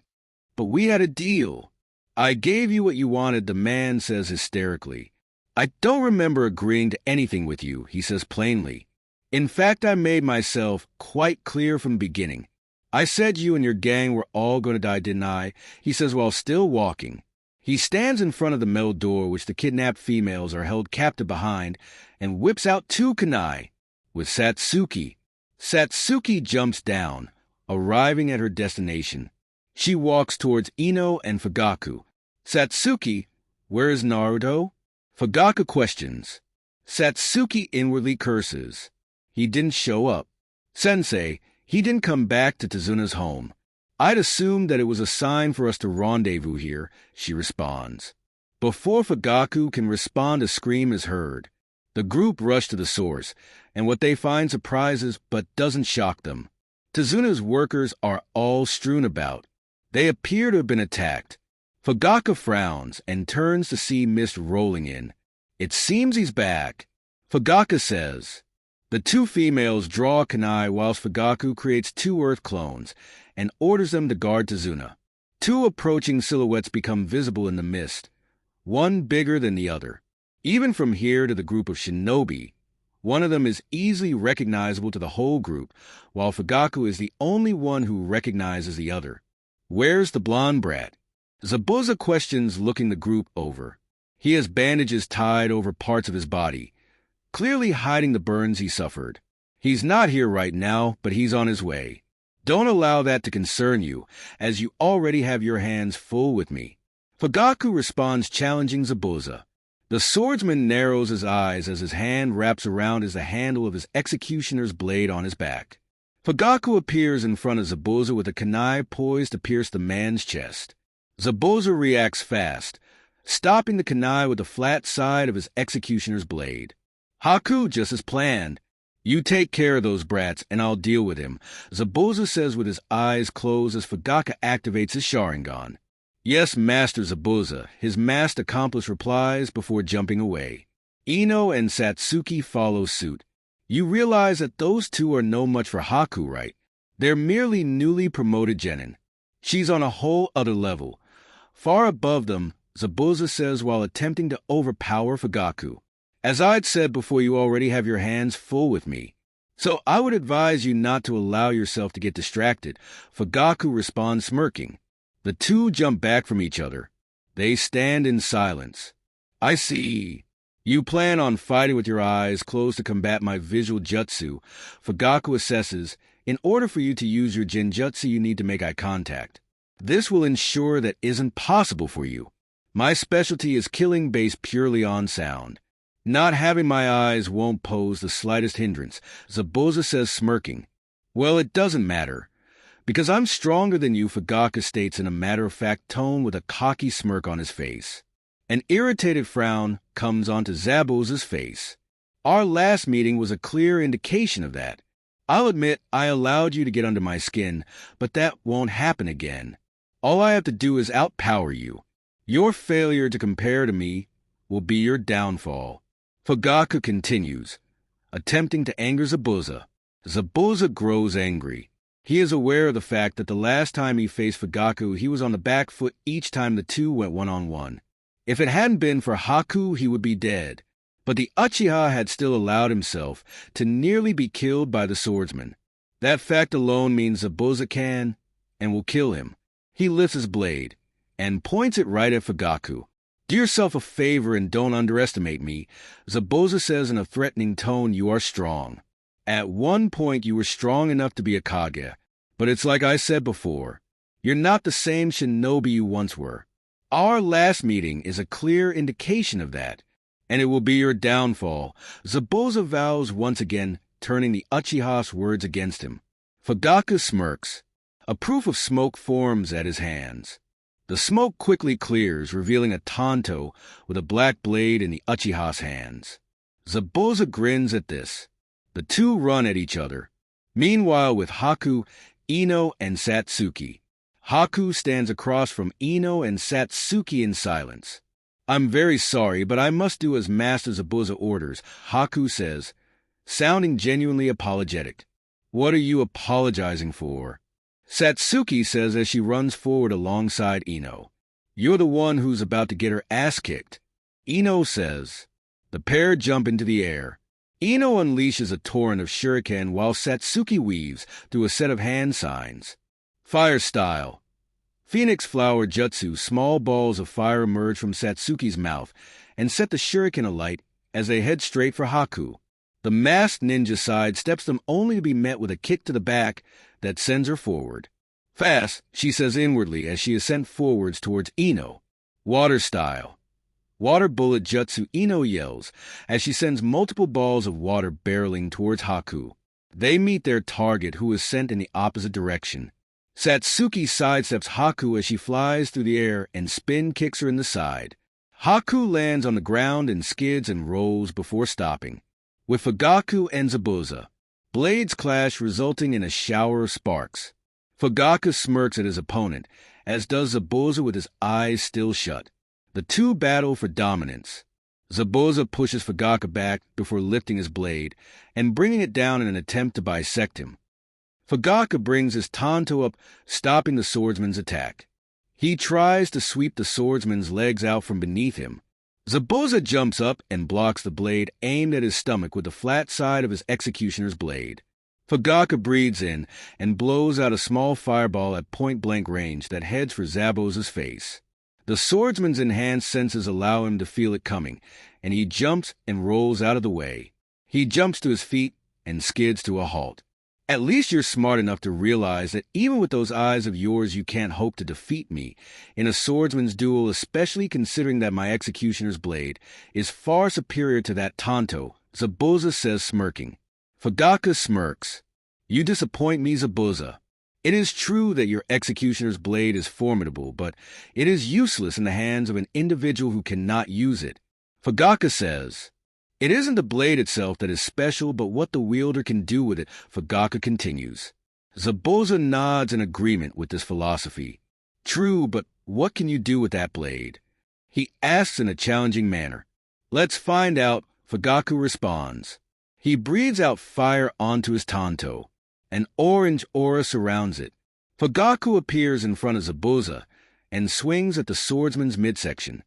But we had a deal. I gave you what you wanted, the man says hysterically. I don't remember agreeing to anything with you, he says plainly. In fact, I made myself quite clear from the beginning. I said you and your gang were all going to die, didn't I? He says while still walking. He stands in front of the metal door which the kidnapped females are held captive behind and whips out 2 kunai with Satsuki. Satsuki jumps down, arriving at her destination. She walks towards Ino and Fugaku. Satsuki, where is Naruto? Fugaku questions. Satsuki inwardly curses. He didn't show up. Sensei, he didn't come back to Tazuna's home. I'd assumed that it was a sign for us to rendezvous here, she responds. Before Fugaku can respond, a scream is heard. The group rush to the source, and what they find surprises but doesn't shock them. Tazuna's workers are all strewn about. They appear to have been attacked. Fugaku frowns and turns to see mist rolling in. It seems he's back. Fugaku says. The 2 females draw a kunai whilst Fugaku creates 2 earth clones and orders them to guard Tazuna. 2 approaching silhouettes become visible in the mist, one bigger than the other. Even from here to the group of shinobi, one of them is easily recognizable to the whole group, while Fugaku is the only one who recognizes the other. Where's the blonde brat? Zabuza questions, looking the group over. He has bandages tied over parts of his body, clearly hiding the burns he suffered. He's not here right now, but he's on his way. Don't allow that to concern you, as you already have your hands full with me. Fugaku responds, challenging Zabuza. The swordsman narrows his eyes as his hand wraps around the handle of his executioner's blade on his back. Fugaku appears in front of Zabuza with a kunai poised to pierce the man's chest. Zabuza reacts fast, stopping the kunai with the flat side of his executioner's blade. Haku, just as planned. You take care of those brats, and I'll deal with him, Zabuza says with his eyes closed as Fugaku activates his Sharingan. Yes, Master Zabuza, his masked accomplice replies before jumping away. Ino and Satsuki follow suit. You realize that those 2 are no much for Haku, right? They're merely newly promoted genin. She's on a whole other level. Far above them, Zabuza says while attempting to overpower Fugaku. As I'd said before, you already have your hands full with me. So I would advise you not to allow yourself to get distracted. Fugaku responds, smirking. The 2 jump back from each other. They stand in silence. I see. You plan on fighting with your eyes closed to combat my visual jutsu. Fugaku assesses. In order for you to use your genjutsu, you need to make eye contact. This will ensure that isn't possible for you. My specialty is killing based purely on sound. Not having my eyes won't pose the slightest hindrance, Zabuza says, smirking. Well, it doesn't matter. Because I'm stronger than you, Fugaku states in a matter-of-fact tone with a cocky smirk on his face. An irritated frown comes onto Zabuza's face. Our last meeting was a clear indication of that. I'll admit I allowed you to get under my skin, but that won't happen again. All I have to do is outpower you. Your failure to compare to me will be your downfall. Fugaku continues. attempting to anger Zabuza. Zabuza grows angry. He is aware of the fact that the last time he faced Fugaku, he was on the back foot each time the two went one-on-one. If it hadn't been for Haku, he would be dead. But the Uchiha had still allowed himself to nearly be killed by the swordsman. That fact alone means Zabuza can and will kill him. He lifts his blade and points it right at Fugaku. "Do yourself a favor and don't underestimate me." Zabuza says in a threatening tone, "You are strong. At one point you were strong enough to be a Kage, but it's like I said before. You're not the same shinobi you once were. Our last meeting is a clear indication of that, and it will be your downfall." Zabuza vows once again, turning the Uchiha's words against him. Fugaku smirks. A proof of smoke forms at his hands. The smoke quickly clears, revealing a Tanto with a black blade in the Uchiha's hands. Zabuza grins at this. The two run at each other. Meanwhile, with Haku, Ino, and Satsuki. Haku stands across from Ino and Satsuki in silence. "I'm very sorry, but I must do as Master Zabuza orders," Haku says, sounding genuinely apologetic. "What are you apologizing for?" Satsuki says as she runs forward alongside Ino. "You're the one who's about to get her ass kicked." Ino says. The pair jump into the air. Ino unleashes a torrent of shuriken while Satsuki weaves through a set of hand signs. Fire style. Phoenix flower jutsu, small balls of fire emerge from Satsuki's mouth and set the shuriken alight as they head straight for Haku. The masked ninja sidesteps them only to be met with a kick to the back that sends her forward. "Fast," she says inwardly as she is sent forwards towards Ino. Water style. Water bullet jutsu, Ino yells as she sends multiple balls of water barreling towards Haku. They meet their target, who is sent in the opposite direction. Satsuki sidesteps Haku as she flies through the air and spin kicks her in the side. Haku lands on the ground and skids and rolls before stopping. With Fugaku and Zabuza, blades clash, resulting in a shower of sparks. Fugaku smirks at his opponent, as does Zabuza with his eyes still shut. The two battle for dominance. Zabuza pushes Fugaku back before lifting his blade and bringing it down in an attempt to bisect him. Fugaku brings his Tanto up, stopping the swordsman's attack. He tries to sweep the swordsman's legs out from beneath him. Zabuza jumps up and blocks the blade aimed at his stomach with the flat side of his executioner's blade. Fugaku breathes in and blows out a small fireball at point-blank range that heads for Zabuza's face. The swordsman's enhanced senses allow him to feel it coming, and he jumps and rolls out of the way. He jumps to his feet and skids to a halt. "At least you're smart enough to realize that even with those eyes of yours you can't hope to defeat me in a swordsman's duel, especially considering that my executioner's blade is far superior to that Tanto," Zabuza says, smirking. Fugaku smirks. "You disappoint me, Zabuza. It is true that your executioner's blade is formidable, but it is useless in the hands of an individual who cannot use it." Fugaku says. "It isn't the blade itself that is special, but what the wielder can do with it," Fugaku continues. Zabuza nods in agreement with this philosophy. "True, but what can you do with that blade?" he asks in a challenging manner. "Let's find out," Fugaku responds. He breathes out fire onto his Tanto. An orange aura surrounds it. Fugaku appears in front of Zabuza and swings at the swordsman's midsection.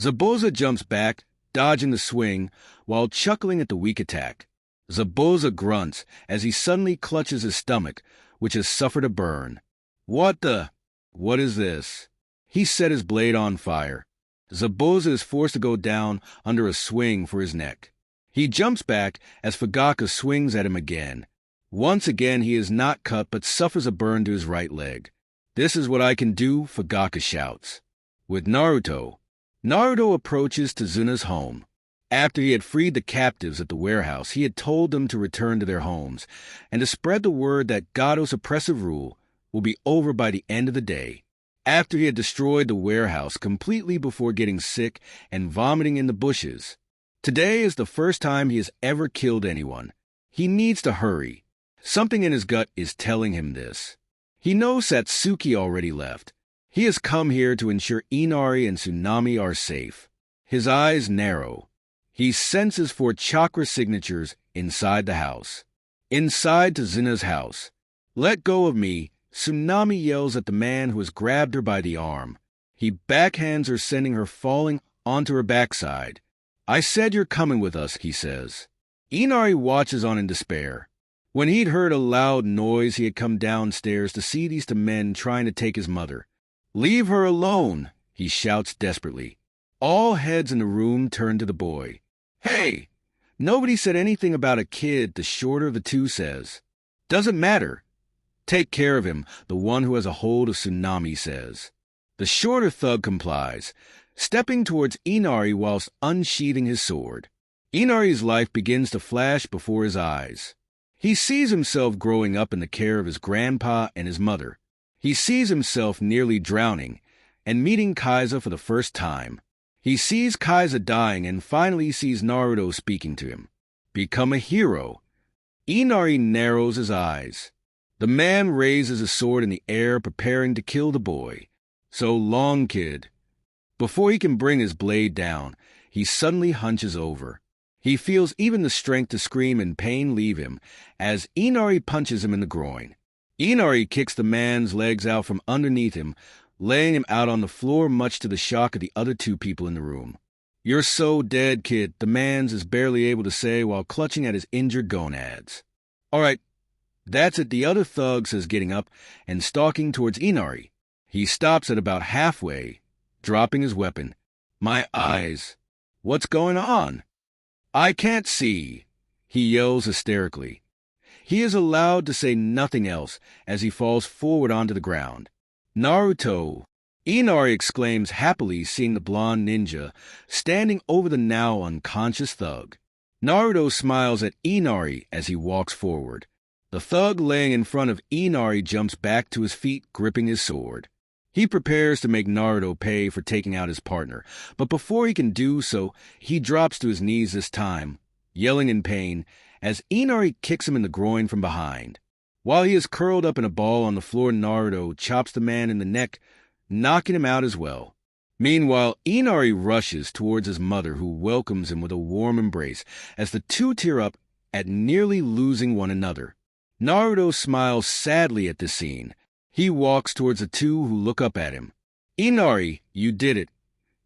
Zabuza jumps back, dodging the swing, while chuckling at the weak attack. Zabuza grunts as he suddenly clutches his stomach, which has suffered a burn. What is this?" He set his blade on fire. Zabuza is forced to go down under a swing for his neck. He jumps back as Fugaku swings at him again. Once again he is not cut but suffers a burn to his right leg. "This is what I can do," Fugaku shouts. With Naruto approaches Tazuna's home. After he had freed the captives at the warehouse, he had told them to return to their homes and to spread the word that Gato's oppressive rule will be over by the end of the day. After he had destroyed the warehouse completely before getting sick and vomiting in the bushes. Today is the first time he has ever killed anyone. He needs to hurry. Something in his gut is telling him this. He knows Satsuki already left. He has come here to ensure Inari and Tsunami are safe. His eyes narrow. He senses for chakra signatures inside the house. Inside Tazina's house. "Let go of me," Tsunami yells at the man who has grabbed her by the arm. He backhands her, sending her falling onto her backside. "I said you're coming with us," he says. Inari watches on in despair. When he'd heard a loud noise, he had come downstairs to see these two men trying to take his mother. "Leave her alone," he shouts desperately. All heads in the room turn to the boy. "Hey, nobody said anything about a kid," the shorter of the two says. "Doesn't matter. Take care of him," the one who has a hold of Tsunami says. The shorter thug complies, stepping towards Inari whilst unsheathing his sword. Inari's life begins to flash before his eyes. He sees himself growing up in the care of his grandpa and his mother. He sees himself nearly drowning and meeting Kaiser for the first time. He sees Kaiser dying and finally sees Naruto speaking to him. Become a hero. Inari narrows his eyes. The man raises his sword in the air, preparing to kill the boy. "So long, kid." Before he can bring his blade down, he suddenly hunches over. He feels even the strength to scream in pain leave him as Inari punches him in the groin. Inari kicks the man's legs out from underneath him, laying him out on the floor much to the shock of the other two people in the room. "You're so dead, kid," the man's is barely able to say while clutching at his injured gonads. "All right, that's it," the other thug says, getting up and stalking towards Inari. He stops at about halfway, dropping his weapon. "My eyes. What's going on? I can't see," he yells hysterically. He is allowed to say nothing else as he falls forward onto the ground. "Naruto!" Inari exclaims happily, seeing the blonde ninja standing over the now unconscious thug. Naruto smiles at Inari as he walks forward. The thug laying in front of Inari jumps back to his feet, gripping his sword. He prepares to make Naruto pay for taking out his partner, but before he can do so, he drops to his knees this time, yelling in pain, as Inari kicks him in the groin from behind. While he is curled up in a ball on the floor, Naruto chops the man in the neck, knocking him out as well. Meanwhile, Inari rushes towards his mother, who welcomes him with a warm embrace as the two tear up at nearly losing one another. Naruto smiles sadly at this scene. He walks towards the two who look up at him. "Inari, you did it.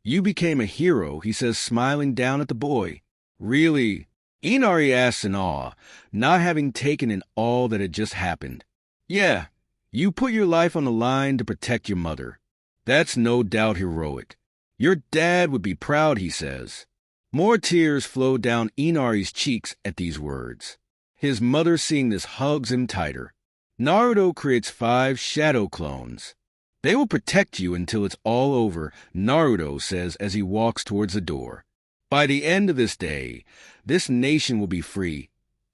You became a hero," he says, smiling down at the boy. "Really?" Inari asks in awe, not having taken in all that had just happened. "Yeah, you put your life on the line to protect your mother. That's no doubt heroic. Your dad would be proud," he says. More tears flow down Inari's cheeks at these words. His mother, seeing this, hugs him tighter. Naruto creates 5 shadow clones. "They will protect you until it's all over," Naruto says as he walks towards the door. "By the end of this day, this nation will be free.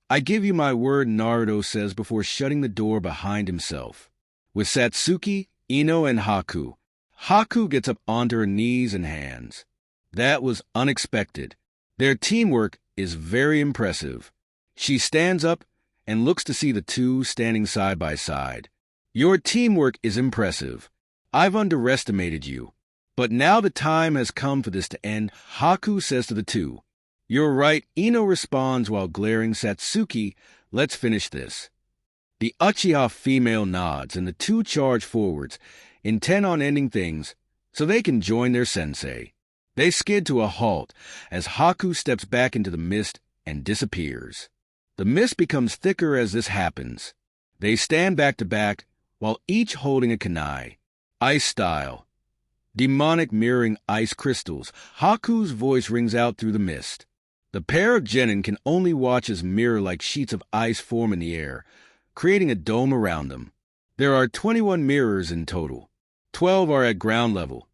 I give you my word," Naruto says before shutting the door behind himself. With Satsuki, Ino, and Haku, Haku gets up onto her knees and hands. That was unexpected. Their teamwork is very impressive. She stands up and looks to see the two standing side by side. "Your teamwork is impressive. I've underestimated you. But now the time has come for this to end," Haku says to the two. "You're right," Ino responds while glaring. "Satsuki, let's finish this." The Uchiha female nods and the two charge forwards, intent on ending things so they can join their sensei. They skid to a halt as Haku steps back into the mist and disappears. The mist becomes thicker as this happens. They stand back to back, while each holding a kunai. Ice style. Demonic mirroring ice crystals. Haku's voice rings out through the mist. The pair of genin can only watch as mirror-like sheets of ice form in the air, creating a dome around them. There are 21 mirrors in total. 12 are at ground level.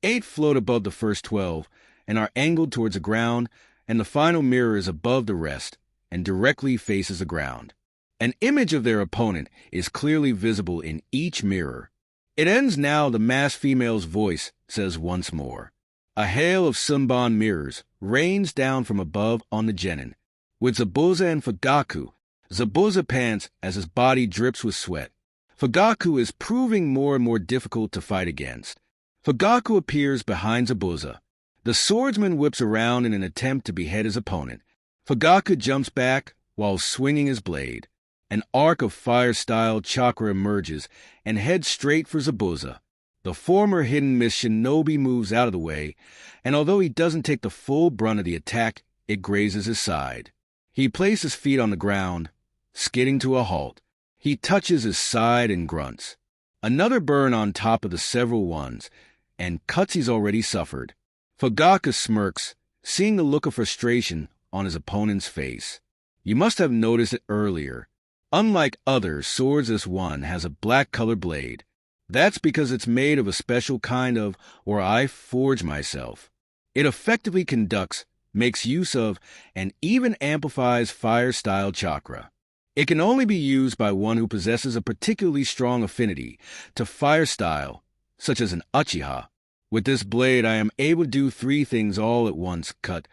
8 float above the first 12 and are angled towards the ground, and the final mirror is above the rest and directly faces the ground. An image of their opponent is clearly visible in each mirror. "It ends now," the masked female's voice says once more. A hail of Sunban mirrors rains down from above on the genin. With Zabuza and Fugaku, Zabuza pants as his body drips with sweat. Fugaku is proving more and more difficult to fight against. Fugaku appears behind Zabuza. The swordsman whips around in an attempt to behead his opponent. Fugaku jumps back while swinging his blade. An arc of fire-style chakra emerges and heads straight for Zabuza. The former hidden Miss Shinobi moves out of the way, and although he doesn't take the full brunt of the attack, it grazes his side. He places feet on the ground, skidding to a halt. He touches his side and grunts. Another burn on top of the several ones, and cuts he's already suffered. Fugaku smirks, seeing the look of frustration on his opponent's face. You must have noticed it earlier. Unlike other swords, this one has a black-colored blade. That's because it's made of a special kind of, or I forge myself. It effectively conducts, makes use of, and even amplifies fire-style chakra. It can only be used by one who possesses a particularly strong affinity to fire style, such as an Uchiha. With this blade, I am able to do 3 things all at once: cut,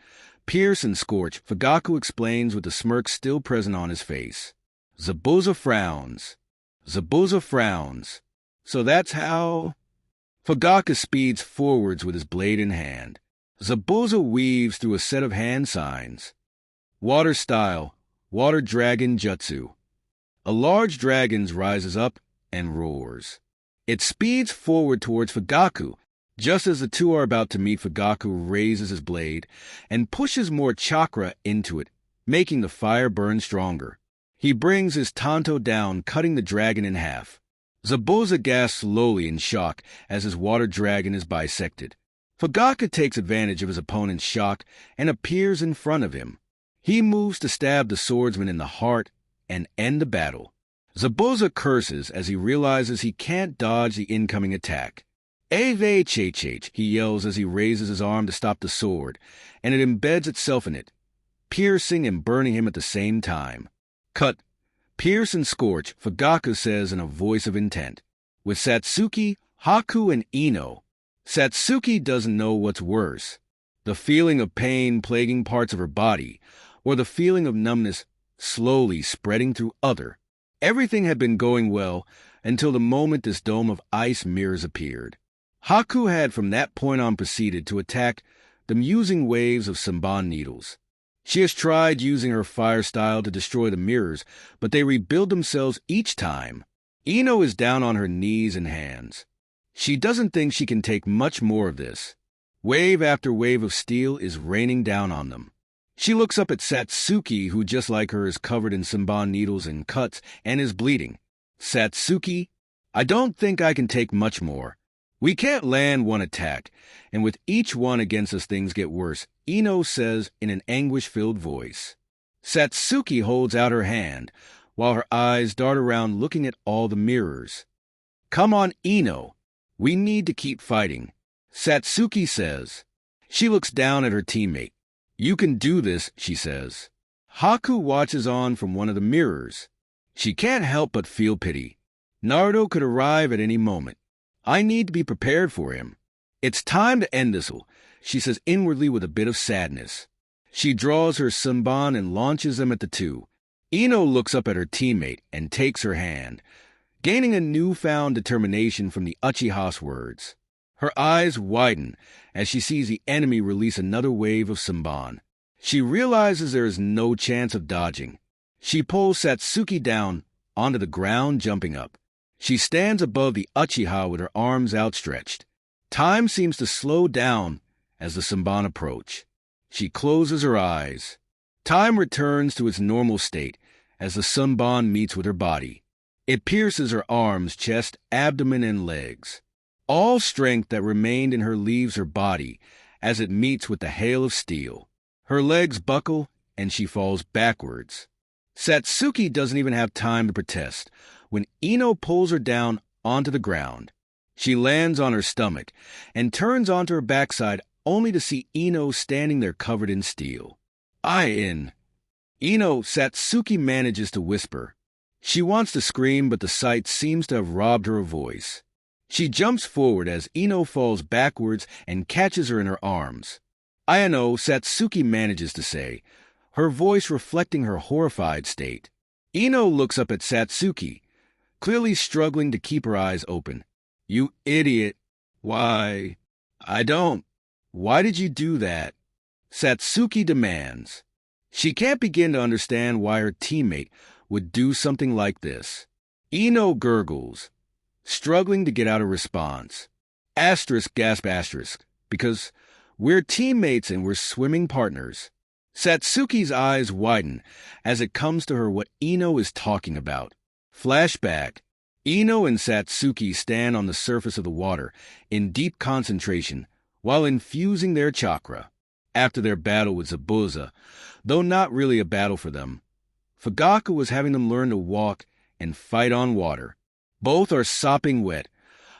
pierce, and scorch, Fugaku explains with the smirk still present on his face. Zabuza frowns. Zabuza frowns. So that's how... Fugaku speeds forwards with his blade in hand. Zabuza weaves through a set of hand signs. Water style, water dragon jutsu. A large dragon rises up and roars. It speeds forward towards Fugaku. Just as the two are about to meet, Fugaku raises his blade and pushes more chakra into it, making the fire burn stronger. He brings his tanto down, cutting the dragon in half. Zabuza gasps slowly in shock as his water dragon is bisected. Fugaku takes advantage of his opponent's shock and appears in front of him. He moves to stab the swordsman in the heart and end the battle. Zabuza curses as he realizes he can't dodge the incoming attack. "Avhhh," he yells as he raises his arm to stop the sword, and it embeds itself in it, piercing and burning him at the same time. Cut, pierce, and scorch, Fugaku says in a voice of intent. With Satsuki, Haku, and Ino, Satsuki doesn't know what's worse: the feeling of pain plaguing parts of her body, or the feeling of numbness slowly spreading through other. Everything had been going well until the moment this dome of ice mirrors appeared. Haku had from that point on proceeded to attack them using waves of Senbon needles. She has tried using her fire style to destroy the mirrors, but they rebuild themselves each time. Ino is down on her knees and hands. She doesn't think she can take much more of this. Wave after wave of steel is raining down on them. She looks up at Satsuki, who just like her is covered in Senbon needles and cuts and is bleeding. "Satsuki, I don't think I can take much more. We can't land one attack, and with each one against us things get worse," Ino says in an anguish-filled voice. Satsuki holds out her hand, while her eyes dart around looking at all the mirrors. "Come on, Ino. We need to keep fighting," Satsuki says. She looks down at her teammate. "You can do this," she says. Haku watches on from one of the mirrors. She can't help but feel pity. Naruto could arrive at any moment. I need to be prepared for him. It's time to end this, she says inwardly with a bit of sadness. She draws her Senbon and launches them at the two. Ino looks up at her teammate and takes her hand, gaining a newfound determination from the Uchiha's words. Her eyes widen as she sees the enemy release another wave of Senbon. She realizes there is no chance of dodging. She pulls Satsuki down onto the ground, jumping up. She stands above the Uchiha with her arms outstretched. Time seems to slow down as the Senbon approach. She closes her eyes. Time returns to its normal state as the Senbon meets with her body. It pierces her arms, chest, abdomen, and legs. All strength that remained in her leaves her body as it meets with the hail of steel. Her legs buckle and she falls backwards. Satsuki doesn't even have time to protest when Ino pulls her down onto the ground. She lands on her stomach and turns onto her backside only to see Ino standing there covered in steel. Ino, Satsuki manages to whisper. She wants to scream, but the sight seems to have robbed her of voice. She jumps forward as Ino falls backwards and catches her in her arms. "Ayano," Satsuki manages to say, her voice reflecting her horrified state. Ino looks up at Satsuki, clearly struggling to keep her eyes open. "You idiot. Why, I don't." Why did you do that? Satsuki demands. She can't begin to understand why her teammate would do something like this. Ino gurgles, struggling to get out a response. Asterisk gasp asterisk, because we're teammates and we're swimming partners. Satsuki's eyes widen as it comes to her what Ino is talking about. Flashback. Ino and Satsuki stand on the surface of the water in deep concentration while infusing their chakra. After their battle with Zabuza, though not really a battle for them, Fugaku was having them learn to walk and fight on water. Both are sopping wet,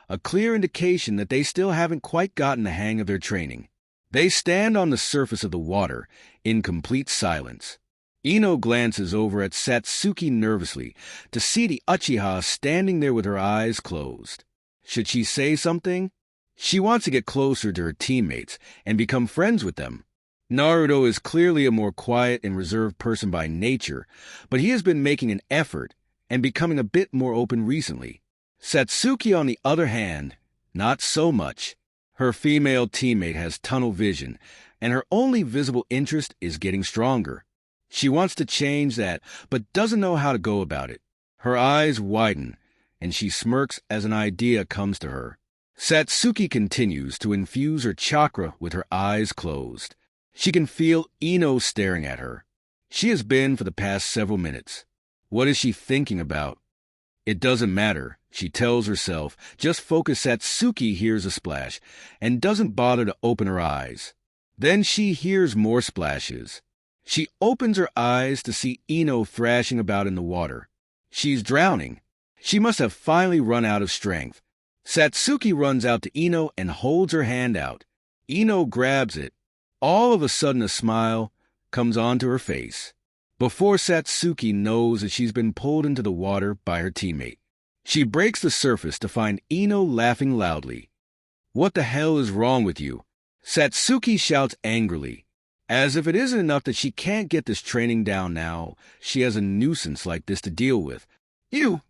a clear indication that they still haven't quite gotten the hang of their training. They stand on the surface of the water in complete silence. Ino glances over at Satsuki nervously to see the Uchiha standing there with her eyes closed. Should she say something? She wants to get closer to her teammates and become friends with them. Naruto is clearly a more quiet and reserved person by nature, but he has been making an effort and becoming a bit more open recently. Satsuki, on the other hand, not so much. Her female teammate has tunnel vision, and her only visible interest is getting stronger. She wants to change that, but doesn't know how to go about it. Her eyes widen, and she smirks as an idea comes to her. Satsuki continues to infuse her chakra with her eyes closed. She can feel Ino staring at her. She has been for the past several minutes. What is she thinking about? It doesn't matter, she tells herself. Just focus. Satsuki hears a splash and doesn't bother to open her eyes. Then she hears more splashes. She opens her eyes to see Ino thrashing about in the water. She's drowning. She must have finally run out of strength. Satsuki runs out to Ino and holds her hand out. Ino grabs it. All of a sudden a smile comes onto her face. Before Satsuki knows that she's been pulled into the water by her teammate. She breaks the surface to find Ino laughing loudly. What the hell is wrong with you? Satsuki shouts angrily. As if it isn't enough that she can't get this training down now, she has a nuisance like this to deal with. You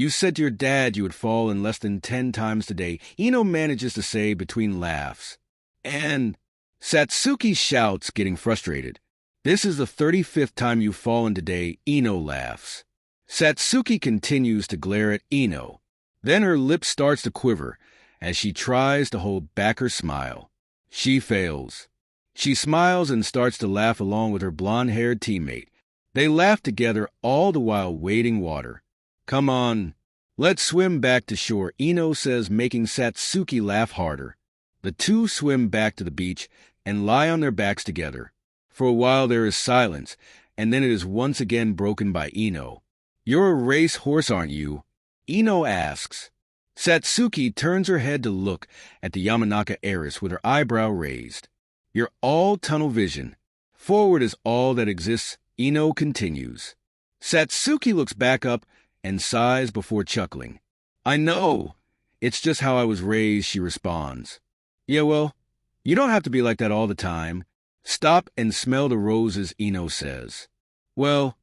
said to your dad you would fall in less than 10 times today, Ino manages to say between laughs. And Satsuki shouts, getting frustrated. This is the 35th time you've fallen today, Ino laughs. Satsuki continues to glare at Ino. Then her lip starts to quiver as she tries to hold back her smile. She fails. She smiles and starts to laugh along with her blonde-haired teammate. They laugh together all the while wading water. Come on, let's swim back to shore, Ino says, making Satsuki laugh harder. The two swim back to the beach and lie on their backs together. For a while there is silence, and then it is once again broken by Ino. You're a race horse, aren't you? Ino asks. Satsuki turns her head to look at the Yamanaka heiress with her eyebrow raised. You're all tunnel vision. Forward is all that exists, Ino continues. Satsuki looks back up and sighs before chuckling. I know. It's just how I was raised, she responds. Yeah, well, you don't have to be like that all the time. Stop and smell the roses, Ino says. Well,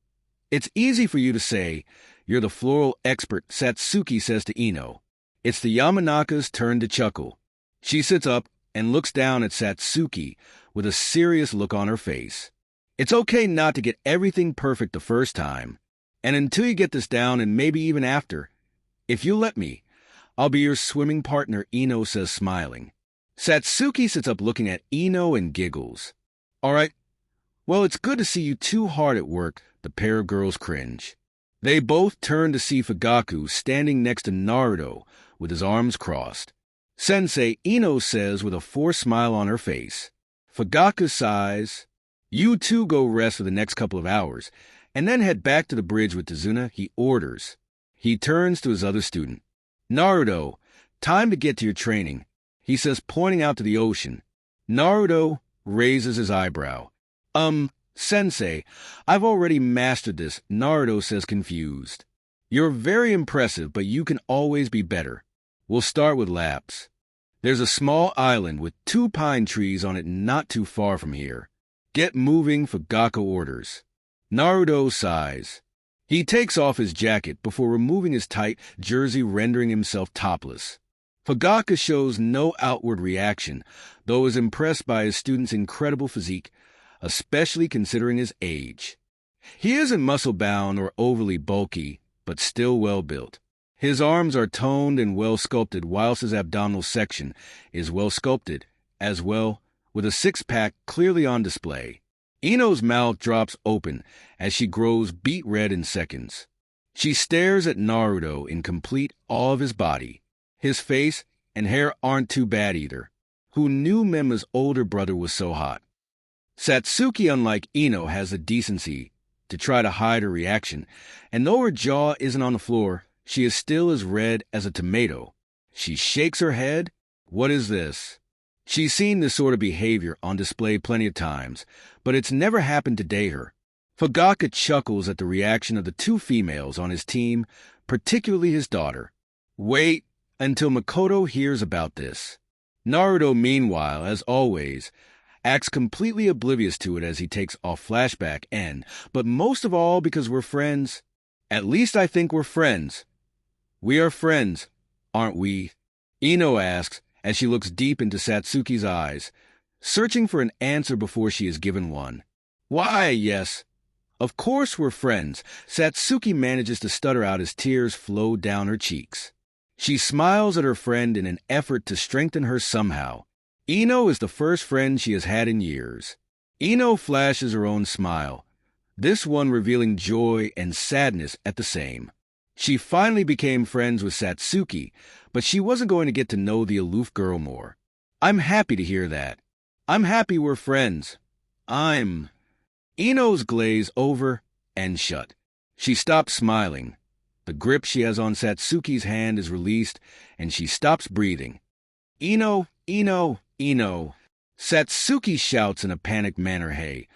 it's easy for you to say. You're the floral expert, Satsuki says to Ino. It's the Yamanaka's turn to chuckle. She sits up and looks down at Satsuki with a serious look on her face. It's okay not to get everything perfect the first time. And until you get this down, and maybe even after, if you let me, I'll be your swimming partner, Ino says, smiling. Satsuki sits up looking at Ino and giggles. All right. Well, it's good to see you two hard at work, the pair of girls cringe. They both turn to see Fugaku standing next to Naruto with his arms crossed. Sensei, Ino says with a forced smile on her face. Fugaku sighs. You two go rest for the next couple of hours, and then head back to the bridge with Tazuna, he orders. He turns to his other student. Naruto, time to get to your training, he says, pointing out to the ocean. Naruto raises his eyebrow. Sensei, I've already mastered this, Naruto says, confused. You're very impressive, but you can always be better. We'll start with laps. There's a small island with 2 pine trees on it not too far from here. Get moving, Fugaku orders. Naruto sighs. He takes off his jacket before removing his tight jersey, rendering himself topless. Fugaka shows no outward reaction, though is impressed by his student's incredible physique, especially considering his age. He isn't muscle-bound or overly bulky, but still well-built. His arms are toned and well-sculpted, whilst his abdominal section is well-sculpted as well, with a six-pack clearly on display. Ino's mouth drops open as she grows beet red in seconds. She stares at Naruto in complete awe of his body. His face and hair aren't too bad either. Who knew Mema's older brother was so hot? Satsuki, unlike Ino, has the decency to try to hide her reaction, and though her jaw isn't on the floor, she is still as red as a tomato. She shakes her head. What is this? She's seen this sort of behavior on display plenty of times, but it's never happened to date her. Fugaka chuckles at the reaction of the two females on his team, particularly his daughter. Wait until Makoto hears about this. Naruto, meanwhile, as always, acts completely oblivious to it as he takes off flashback and, but most of all because we're friends. At least I think we're friends. We are friends, aren't we? Ino asks as she looks deep into Satsuki's eyes, searching for an answer before she is given one. Why, yes. Of course we're friends. Satsuki manages to stutter out as tears flow down her cheeks. She smiles at her friend in an effort to strengthen her somehow. Ino is the first friend she has had in years. Ino flashes her own smile, this one revealing joy and sadness at the same. She finally became friends with Satsuki, but she wasn't going to get to know the aloof girl more. I'm happy to hear that. I'm happy we're friends. Ino's glaze over and shut. She stops smiling. The grip she has on Satsuki's hand is released, and she stops breathing. Ino. Satsuki shouts in a panicked manner, hey,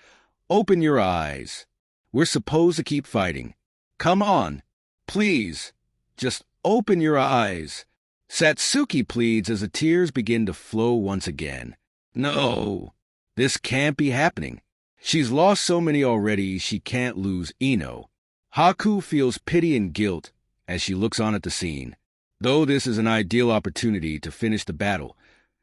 open your eyes. We're supposed to keep fighting. Come on. Please. Just open your eyes. Satsuki pleads as the tears begin to flow once again. No. This can't be happening. She's lost so many already, she can't lose Ino. Haku feels pity and guilt as she looks on at the scene. Though this is an ideal opportunity to finish the battle,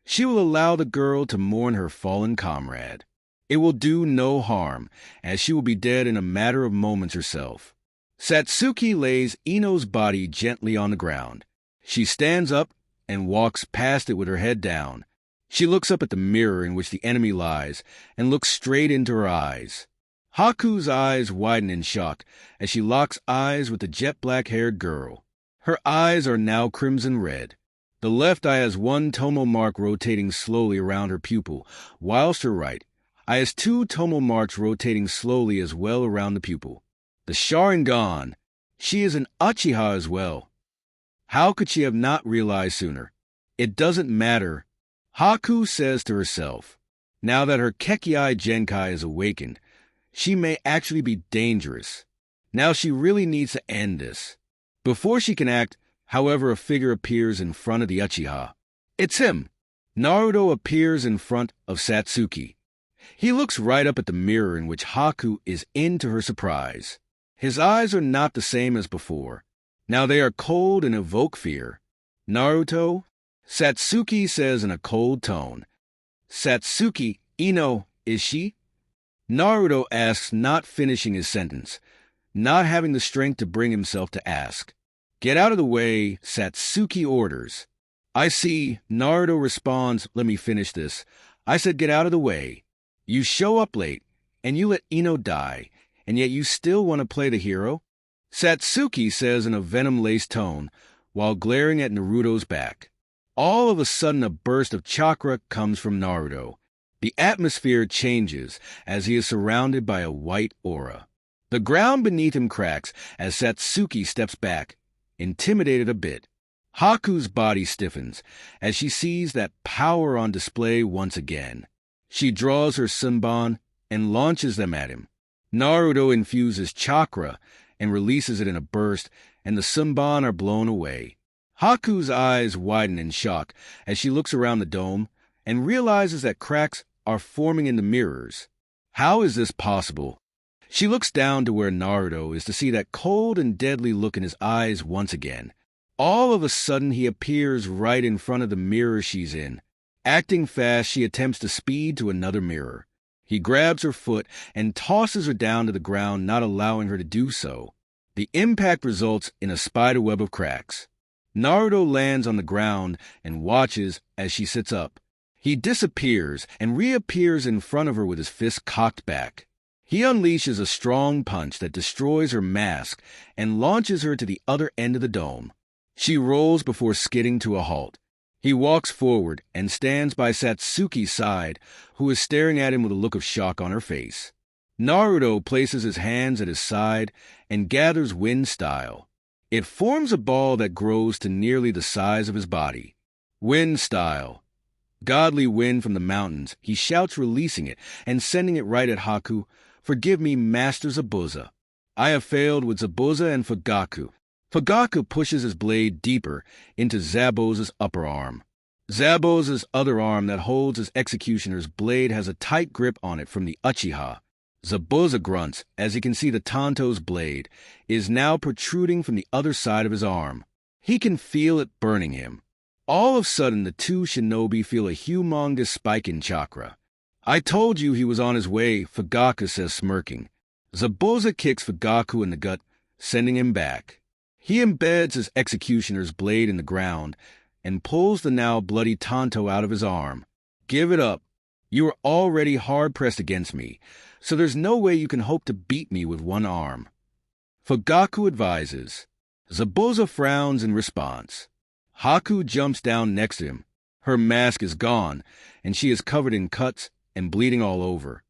she will allow the girl to mourn her fallen comrade. It will do no harm, as she will be dead in a matter of moments herself. Satsuki lays Ino's body gently on the ground. She stands up and walks past it with her head down. She looks up at the mirror in which the enemy lies and looks straight into her eyes. Haku's eyes widen in shock as she locks eyes with the jet-black-haired girl. Her eyes are now crimson red. The left eye has one tomo mark rotating slowly around her pupil, whilst her right eye has two tomo marks rotating slowly as well around the pupil. The Sharingan. She is an Uchiha as well. How could she have not realized sooner? It doesn't matter. Haku says to herself, now that her Kekkei Genkai is awakened, she may actually be dangerous. Now she really needs to end this. Before she can act, however, a figure appears in front of the Uchiha. It's him. Naruto appears in front of Satsuki. He looks right up at the mirror in which Haku is in to her surprise. His eyes are not the same as before. Now they are cold and evoke fear. Naruto? Satsuki says in a cold tone. Satsuki, Ino, is she? Naruto asks, not finishing his sentence, not having the strength to bring himself to ask. Get out of the way, Satsuki orders. I see. Naruto responds, let me finish this. I said get out of the way. You show up late, and you let Ino die, and yet you still want to play the hero? Satsuki says in a venom-laced tone, while glaring at Naruto's back. All of a sudden a burst of chakra comes from Naruto. The atmosphere changes as he is surrounded by a white aura. The ground beneath him cracks as Satsuki steps back, intimidated a bit. Haku's body stiffens as she sees that power on display once again. She draws her Senbon and launches them at him. Naruto infuses chakra and releases it in a burst, and the Senbon are blown away. Haku's eyes widen in shock as she looks around the dome and realizes that cracks are forming in the mirrors. How is this possible? She looks down to where Naruto is to see that cold and deadly look in his eyes once again. All of a sudden, he appears right in front of the mirror she's in. Acting fast, she attempts to speed to another mirror. He grabs her foot and tosses her down to the ground, not allowing her to do so. The impact results in a spiderweb of cracks. Naruto lands on the ground and watches as she sits up. He disappears and reappears in front of her with his fist cocked back. He unleashes a strong punch that destroys her mask and launches her to the other end of the dome. She rolls before skidding to a halt. He walks forward and stands by Satsuki's side, who is staring at him with a look of shock on her face. Naruto places his hands at his side and gathers wind style. It forms a ball that grows to nearly the size of his body. Wind style. Godly wind from the mountains, he shouts, releasing it and sending it right at Haku. Forgive me, Master Zabuza. I have failed with Zabuza and Fugaku. Fugaku pushes his blade deeper into Zabuza's upper arm. Zabuza's other arm that holds his executioner's blade has a tight grip on it from the Uchiha. Zabuza grunts as he can see the Tanto's blade is now protruding from the other side of his arm. He can feel it burning him. All of a sudden, the two shinobi feel a humongous spike in chakra. I told you he was on his way, Fugaku says, smirking. Zabuza kicks Fugaku in the gut, sending him back. He embeds his executioner's blade in the ground and pulls the now bloody Tanto out of his arm. Give it up. You are already hard-pressed against me, so there's no way you can hope to beat me with one arm. Fugaku advises. Zabuza frowns in response. Haku jumps down next to him. Her mask is gone, and she is covered in cuts and bleeding all over.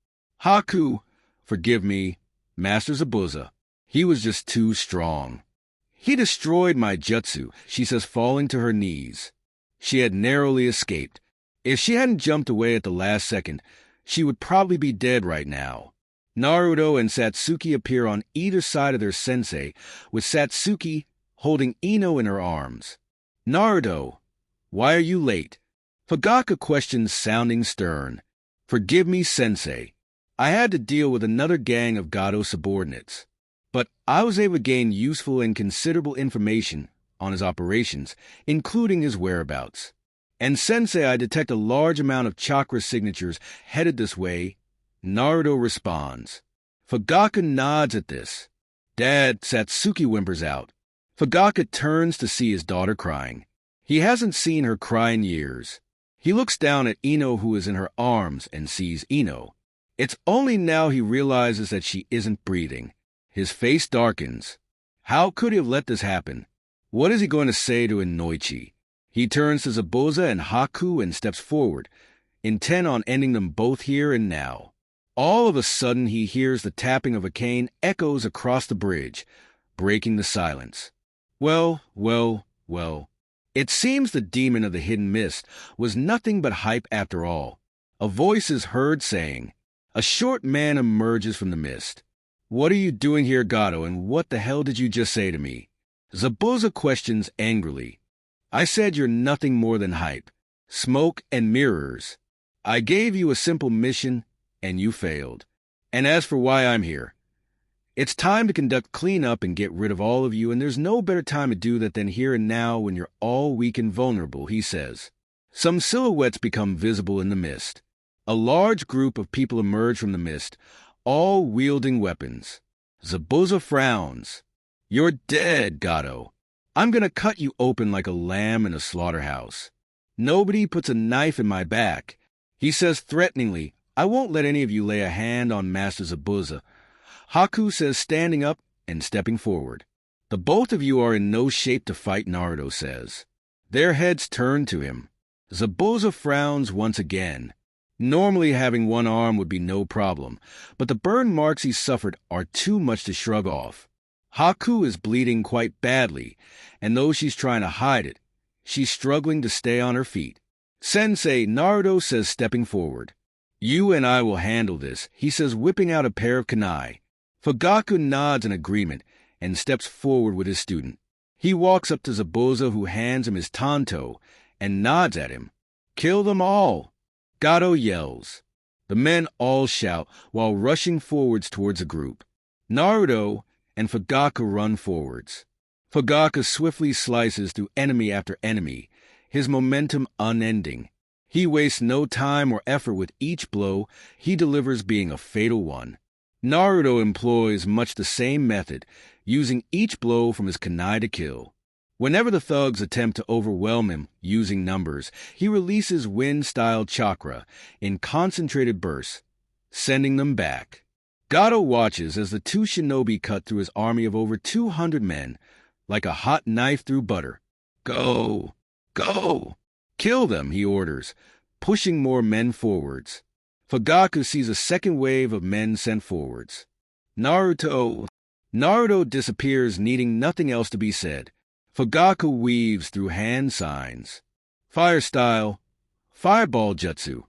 Haku, forgive me, Master Zabuza. He was just too strong. He destroyed my jutsu, she says, falling to her knees. She had narrowly escaped. If she hadn't jumped away at the last second, she would probably be dead right now. Naruto and Satsuki appear on either side of their sensei, with Satsuki holding Ino in her arms. Naruto, why are you late? Fugaku questions, sounding stern. Forgive me, sensei. I had to deal with another gang of Gato subordinates. But I was able to gain useful and considerable information on his operations, including his whereabouts. And sensei, I detect a large amount of chakra signatures headed this way. Naruto responds. Fugaku nods at this. Dad, Satsuki whimpers out. Fugaku turns to see his daughter crying. He hasn't seen her cry in years. He looks down at Ino, who is in her arms, and sees Ino. It's only now he realizes that she isn't breathing. His face darkens. How could he have let this happen? What is he going to say to Inoichi? He turns to Zabuza and Haku and steps forward, intent on ending them both here and now. All of a sudden, he hears the tapping of a cane echoes across the bridge, breaking the silence. Well. It seems the demon of the hidden mist was nothing but hype after all. A voice is heard saying, a short man emerges from the mist. What are you doing here, Gato, and what the hell did you just say to me? Zabuza questions angrily. I said you're nothing more than hype, smoke and mirrors. I gave you a simple mission, and you failed. And as for why I'm here, it's time to conduct cleanup and get rid of all of you, and there's no better time to do that than here and now when you're all weak and vulnerable, he says. Some silhouettes become visible in the mist. A large group of people emerge from the mist, all wielding weapons. Zabuza frowns. You're dead, Gato. I'm gonna cut you open like a lamb in a slaughterhouse. Nobody puts a knife in my back. He says threateningly, I won't let any of you lay a hand on Master Zabuza. Haku says, standing up and stepping forward. The both of you are in no shape to fight, Naruto says. Their heads turn to him. Zabuza frowns once again. Normally having one arm would be no problem, but the burn marks he suffered are too much to shrug off. Haku is bleeding quite badly, and though she's trying to hide it, she's struggling to stay on her feet. Sensei, Naruto says, stepping forward. You and I will handle this, he says, whipping out a pair of kunai. Fugaku nods in agreement and steps forward with his student. He walks up to Zabuza, who hands him his tanto, and nods at him. Kill them all! Gato yells. The men all shout while rushing forwards towards the group. Naruto and Fugaku run forwards. Fugaka swiftly slices through enemy after enemy, his momentum unending. He wastes no time or effort with each blow he delivers being a fatal one. Naruto employs much the same method, using each blow from his kunai to kill. Whenever the thugs attempt to overwhelm him using numbers, he releases wind-style chakra in concentrated bursts, sending them back. Gato watches as the two shinobi cut through his army of over 200 men, like a hot knife through butter. Go! Go! Kill them, he orders, pushing more men forwards. Fugaku sees a second wave of men sent forwards. Naruto disappears, needing nothing else to be said. Fugaku weaves through hand signs. Fire style, fireball jutsu.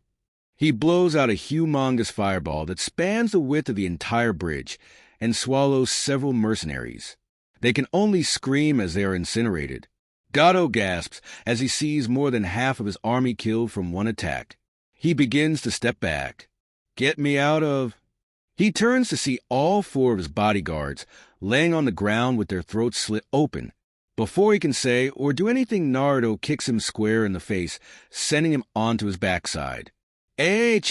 He blows out a humongous fireball that spans the width of the entire bridge and swallows several mercenaries. They can only scream as they are incinerated. Gato gasps as he sees more than half of his army killed from one attack. He begins to step back. Get me out of... He turns to see all 4 of his bodyguards laying on the ground with their throats slit open. Before he can say or do anything, Naruto kicks him square in the face, sending him onto his backside. "H,"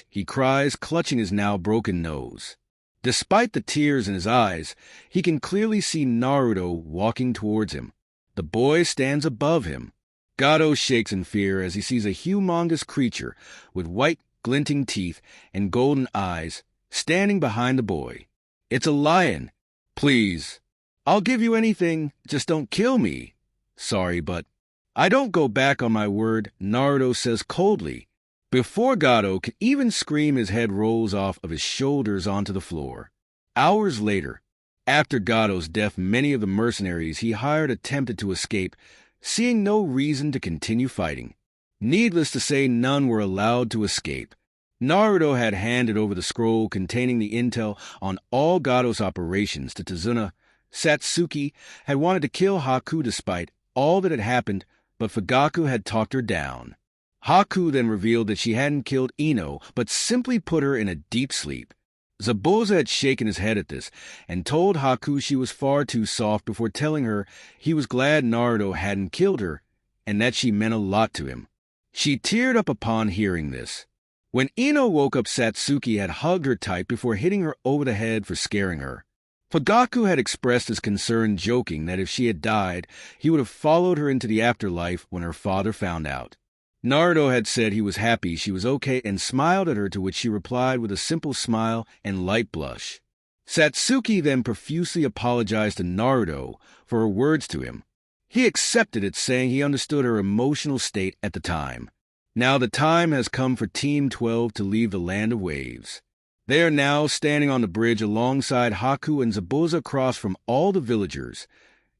he cries, clutching his now broken nose. Despite the tears in his eyes, he can clearly see Naruto walking towards him. The boy stands above him. Gato shakes in fear as he sees a humongous creature with white, glinting teeth and golden eyes standing behind the boy. It's a lion. "Please, I'll give you anything, just don't kill me." "Sorry, but..." "I don't go back on my word," Naruto says coldly. Before Gato can even scream, his head rolls off of his shoulders onto the floor. Hours later, after Gato's death, many of the mercenaries he hired attempted to escape, seeing no reason to continue fighting. Needless to say, none were allowed to escape. Naruto had handed over the scroll containing the intel on all Gato's operations to Tazuna. Satsuki had wanted to kill Haku despite all that had happened, but Fugaku had talked her down. Haku then revealed that she hadn't killed Ino, but simply put her in a deep sleep. Zabuza had shaken his head at this and told Haku she was far too soft before telling her he was glad Naruto hadn't killed her and that she meant a lot to him. She teared up upon hearing this. When Ino woke up, Satsuki had hugged her tight before hitting her over the head for scaring her. Fugaku had expressed his concern, joking that if she had died, he would have followed her into the afterlife when her father found out. Naruto had said he was happy she was okay and smiled at her, to which she replied with a simple smile and light blush. Satsuki then profusely apologized to Naruto for her words to him. He accepted it, saying he understood her emotional state at the time. Now the time has come for Team 12 to leave the Land of Waves. They are now standing on the bridge alongside Haku and Zabuza across from all the villagers,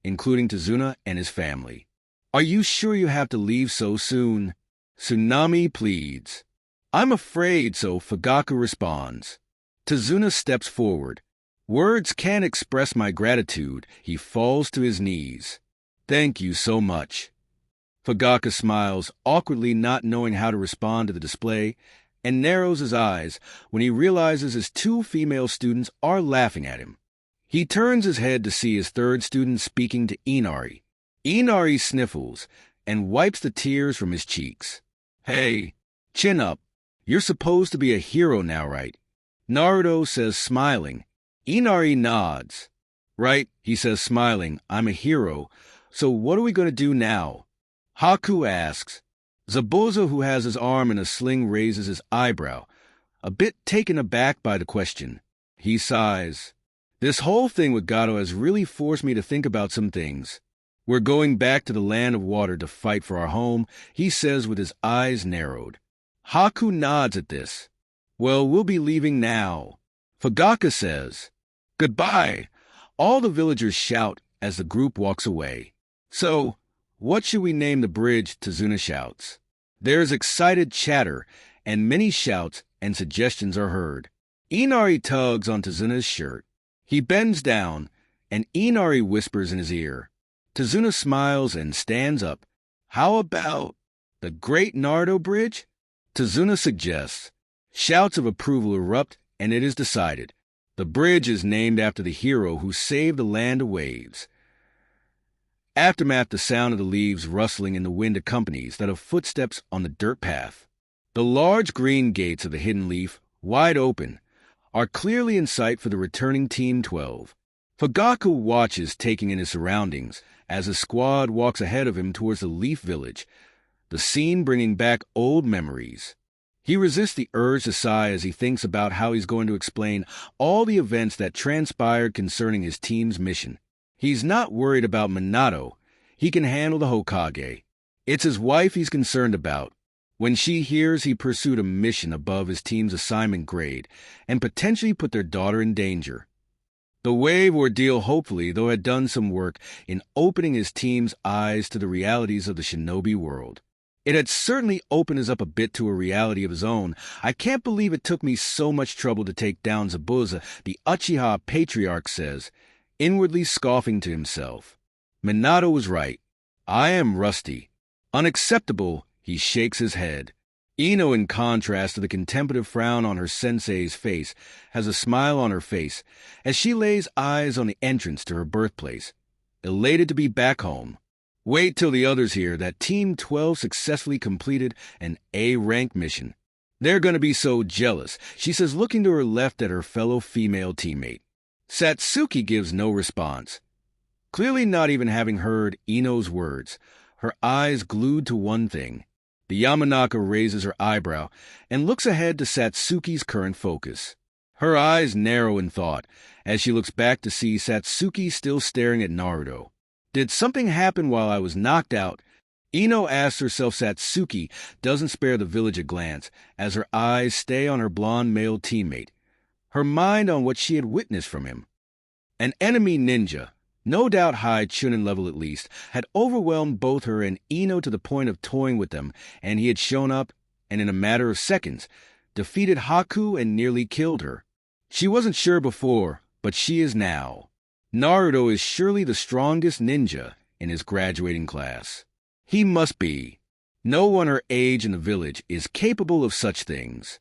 including Tazuna and his family. "Are you sure you have to leave so soon?" Tsunami pleads. "I'm afraid so," Fugaku responds. Tazuna steps forward. "Words can't express my gratitude." He falls to his knees. "Thank you so much." Fugaku smiles, awkwardly not knowing how to respond to the display, and narrows his eyes when he realizes his 2 female students are laughing at him. He turns his head to see his 3rd student speaking to Inari. Inari sniffles and wipes the tears from his cheeks. "Hey, chin up. You're supposed to be a hero now, right?" Naruto says, smiling. Inari nods. "Right," he says, smiling. "I'm a hero. So what are we going to do now?" Haku asks. Zabuza, who has his arm in a sling, raises his eyebrow, a bit taken aback by the question. He sighs. "This whole thing with Gato has really forced me to think about some things. We're going back to the Land of Water to fight for our home," he says with his eyes narrowed. Haku nods at this. "Well, we'll be leaving now." Fugaku says, "Goodbye." All the villagers shout as the group walks away. "So, what should we name the bridge?" Tazuna shouts. There's excited chatter, and many shouts and suggestions are heard. Inari tugs on Tazuna's shirt. He bends down, and Inari whispers in his ear. Tazuna smiles and stands up. "How about the Great Naruto Bridge?" Tazuna suggests. Shouts of approval erupt, and it is decided. The bridge is named after the hero who saved the Land of Waves. Aftermath, the sound of the leaves rustling in the wind accompanies that of footsteps on the dirt path. The large green gates of the hidden leaf, wide open, are clearly in sight for the returning Team 12. Fugaku watches, taking in his surroundings, as his squad walks ahead of him towards the Leaf Village, the scene bringing back old memories. He resists the urge to sigh as he thinks about how he's going to explain all the events that transpired concerning his team's mission. He's not worried about Minato. He can handle the Hokage. It's his wife he's concerned about. When she hears he pursued a mission above his team's assignment grade and potentially put their daughter in danger. The wave ordeal hopefully, though, had done some work in opening his team's eyes to the realities of the shinobi world. It had certainly opened us up a bit to a reality of his own. I can't believe it took me so much trouble to take down Zabuza, the Uchiha patriarch says, inwardly scoffing to himself. Minato was right. I am rusty. Unacceptable, he shakes his head. Ino, in contrast to the contemplative frown on her sensei's face, has a smile on her face as she lays eyes on the entrance to her birthplace, elated to be back home. Wait till the others hear that Team 12 successfully completed an A-rank mission. They're going to be so jealous, she says, looking to her left at her fellow female teammate. Satsuki gives no response. Clearly not even having heard Ino's words, her eyes glued to one thing. The Yamanaka raises her eyebrow and looks ahead to Satsuki's current focus. Her eyes narrow in thought as she looks back to see Satsuki still staring at Naruto. Did something happen while I was knocked out? Ino asks herself. Satsuki doesn't spare the village a glance as her eyes stay on her blonde male teammate, her mind on what she had witnessed from him. An enemy ninja, no doubt high Chunin level at least, had overwhelmed both her and Ino to the point of toying with them, and he had shown up and in a matter of seconds defeated Haku and nearly killed her. She wasn't sure before, but she is now. Naruto is surely the strongest ninja in his graduating class. He must be. No one her age in the village is capable of such things.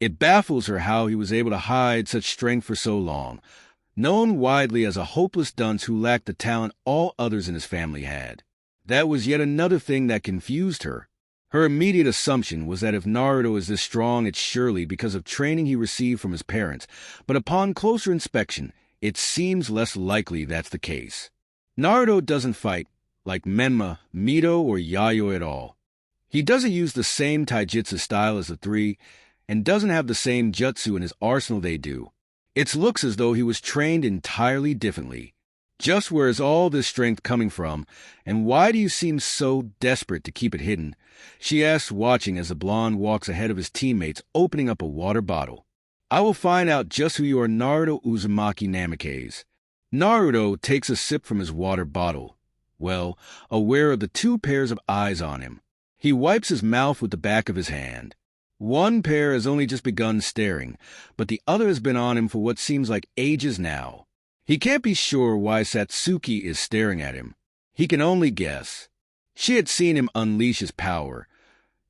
It baffles her how he was able to hide such strength for so long, known widely as a hopeless dunce who lacked the talent all others in his family had. That was yet another thing that confused her. Her immediate assumption was that if Naruto is this strong, it's surely because of training he received from his parents, but upon closer inspection, it seems less likely that's the case. Naruto doesn't fight like Menma, Mito, or Yayoi at all. He doesn't use the same taijutsu style as the three, and doesn't have the same jutsu in his arsenal they do. It looks as though he was trained entirely differently. Just where is all this strength coming from, and why do you seem so desperate to keep it hidden? She asks, watching as the blonde walks ahead of his teammates, opening up a water bottle. I will find out just who you are, Naruto Uzumaki Namikaze. Naruto takes a sip from his water bottle, well aware of the two pairs of eyes on him. He wipes his mouth with the back of his hand. One pair has only just begun staring, but the other has been on him for what seems like ages now. He can't be sure why Satsuki is staring at him. He can only guess. She had seen him unleash his power,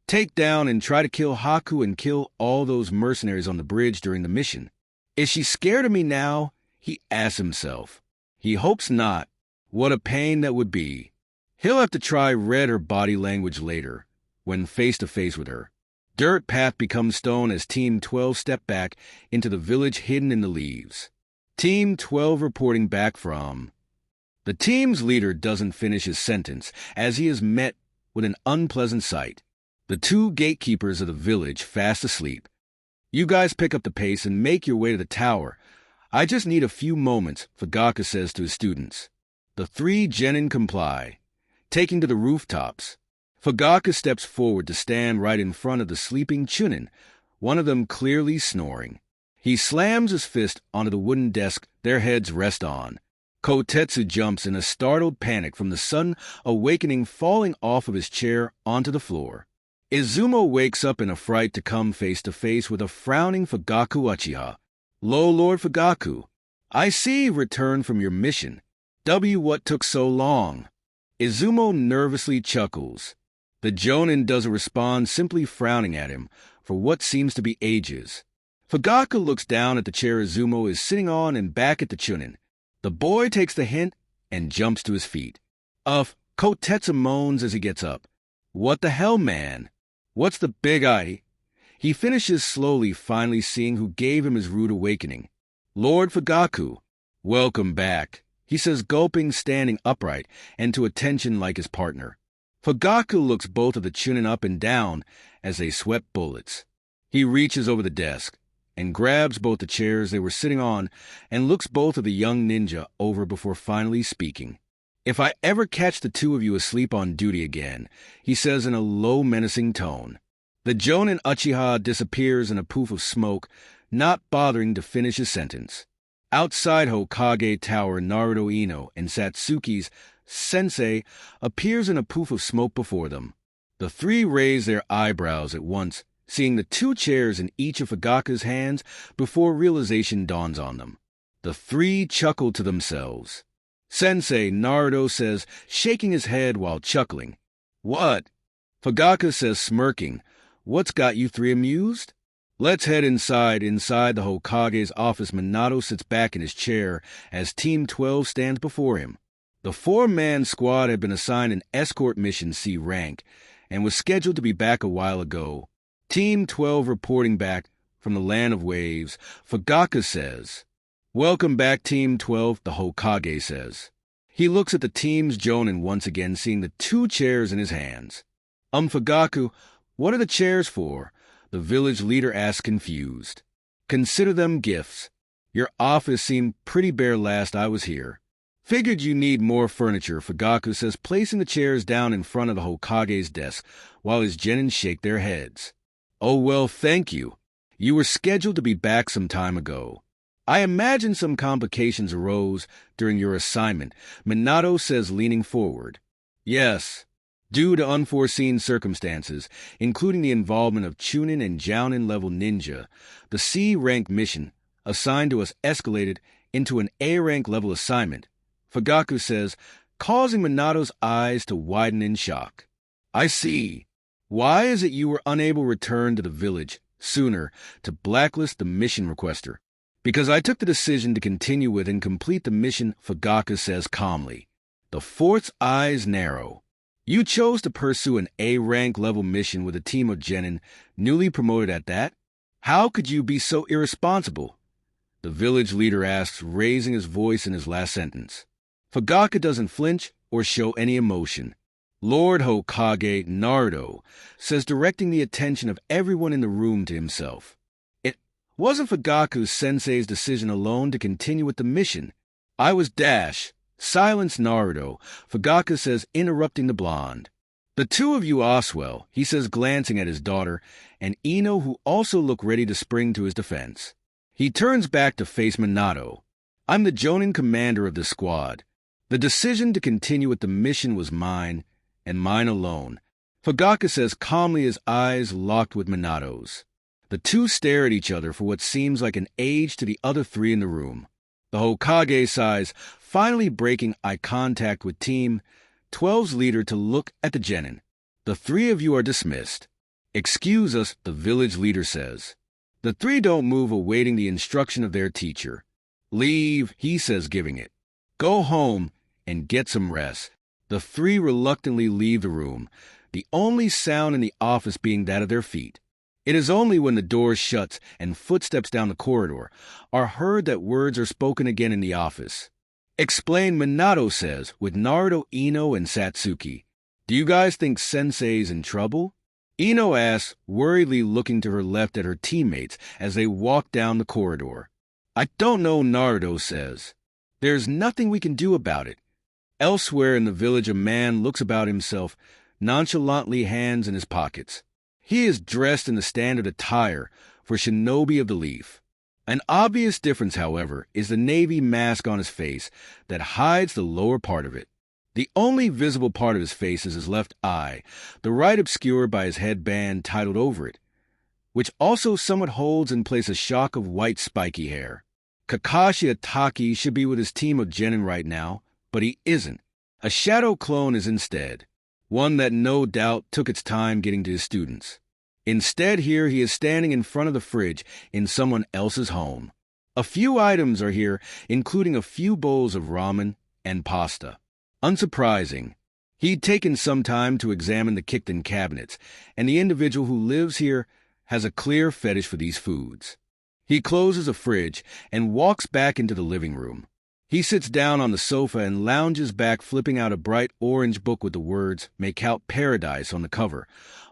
take down and try to kill Haku and kill all those mercenaries on the bridge during the mission. Is she scared of me now? He asks himself. He hopes not. What a pain that would be. He'll have to try read her body language later, when face to face with her. Dirt path becomes stone as Team 12 step back into the village hidden in the leaves. Team 12 reporting back from... The team's leader doesn't finish his sentence as he is met with an unpleasant sight. The two gatekeepers of the village fast asleep. You guys pick up the pace and make your way to the tower. I just need a few moments, Fugaku says to his students. The three genin comply, taking to the rooftops. Fugaku steps forward to stand right in front of the sleeping Chunin, one of them clearly snoring. He slams his fist onto the wooden desk their heads rest on. Kotetsu jumps in a startled panic from the sudden awakening, falling off of his chair onto the floor. Izumo wakes up in a fright to come face to face with a frowning Fugaku Uchiha. Lo, Lord Fugaku, I see you returned from your mission. What took so long? Izumo nervously chuckles. The Jonin doesn't respond, simply frowning at him for what seems to be ages. Fugaku looks down at the chair Izumo is sitting on and back at the Chunin. The boy takes the hint and jumps to his feet. Kotetsu moans as he gets up. What the hell, man? What's the big eye? He finishes slowly, finally seeing who gave him his rude awakening. Lord Fugaku. Welcome back, he says, gulping, standing upright, and to attention like his partner. Fugaku looks both of the Chunin up and down as they swept bullets. He reaches over the desk and grabs both the chairs they were sitting on and looks both of the young ninja over before finally speaking. If I ever catch the two of you asleep on duty again, he says in a low, menacing tone. The Jonin Uchiha disappears in a poof of smoke, not bothering to finish his sentence. Outside Hokage Tower, Naruto Ino and Satsuki's sensei appears in a poof of smoke before them. The three raise their eyebrows at once, seeing the two chairs in each of Fugaku's hands before realization dawns on them. The three chuckle to themselves. Sensei, Naruto says, shaking his head while chuckling. What? Fugaku says, smirking. What's got you three amused? Let's head inside the Hokage's office. Minato sits back in his chair as Team 12 stands before him. The four-man squad had been assigned an escort mission C rank and was scheduled to be back a while ago. Team 12 reporting back from the Land of Waves. Fugaku says, Welcome back, Team 12, the Hokage says. He looks at the team's Jonin once again, seeing the two chairs in his hands. Fugaku, what are the chairs for? The village leader asks, confused. Consider them gifts. Your office seemed pretty bare last I was here. Figured you need more furniture, Fugaku says, placing the chairs down in front of the Hokage's desk while his genin shake their heads. Oh, well, thank you. You were scheduled to be back some time ago. I imagine some complications arose during your assignment, Minato says, leaning forward. Yes. Due to unforeseen circumstances, including the involvement of Chunin and Jounin level ninja, the C-rank mission assigned to us escalated into an A-rank level assignment, Fugaku says, causing Minato's eyes to widen in shock. I see. Why is it you were unable to return to the village sooner to blacklist the mission requester? Because I took the decision to continue with and complete the mission, Fugaku says calmly. The fourth's eyes narrow. You chose to pursue an A-rank level mission with a team of genin, newly promoted at that? How could you be so irresponsible? The village leader asks, raising his voice in his last sentence. Fugaku doesn't flinch or show any emotion. Lord Hokage Naruto says, directing the attention of everyone in the room to himself. It wasn't Fugaku sensei's decision alone to continue with the mission. I was dash. Silence, Naruto, Fugaku says, interrupting the blonde. The two of you Oswell, he says, glancing at his daughter, and Ino, who also look ready to spring to his defense. He turns back to face Minato. I'm the Jonin commander of the squad. The decision to continue with the mission was mine, and mine alone. Fugaku says calmly, his eyes locked with Minato's. The two stare at each other for what seems like an age to the other three in the room. The Hokage sighs, finally breaking eye contact with Team 12's leader to look at the genin. The three of you are dismissed. Excuse us, the village leader says. The three don't move, awaiting the instruction of their teacher. Leave, he says, giving it. Go home and get some rest. The three reluctantly leave the room, the only sound in the office being that of their feet. It is only when the door shuts and footsteps down the corridor are heard that words are spoken again in the office. Explain, Minato says, with Naruto, Ino, and Satsuki. Do you guys think Sensei's in trouble? Ino asks, worriedly looking to her left at her teammates as they walk down the corridor. I don't know, Naruto says. There's nothing we can do about it. Elsewhere in the village, a man looks about himself, nonchalantly, hands in his pockets. He is dressed in the standard attire for Shinobi of the Leaf. An obvious difference, however, is the navy mask on his face that hides the lower part of it. The only visible part of his face is his left eye, the right obscured by his headband titled over it, which also somewhat holds in place a shock of white spiky hair. Kakashi Ataki should be with his team of genin right now, but he isn't. A shadow clone is instead, one that no doubt took its time getting to his students. Instead, here he is standing in front of the fridge in someone else's home. A few items are here, including a few bowls of ramen and pasta. Unsurprising. He'd taken some time to examine the Kikden cabinets, and the individual who lives here has a clear fetish for these foods. He closes a fridge and walks back into the living room. He sits down on the sofa and lounges back, flipping out a bright orange book with the words, "Make out Paradise" on the cover,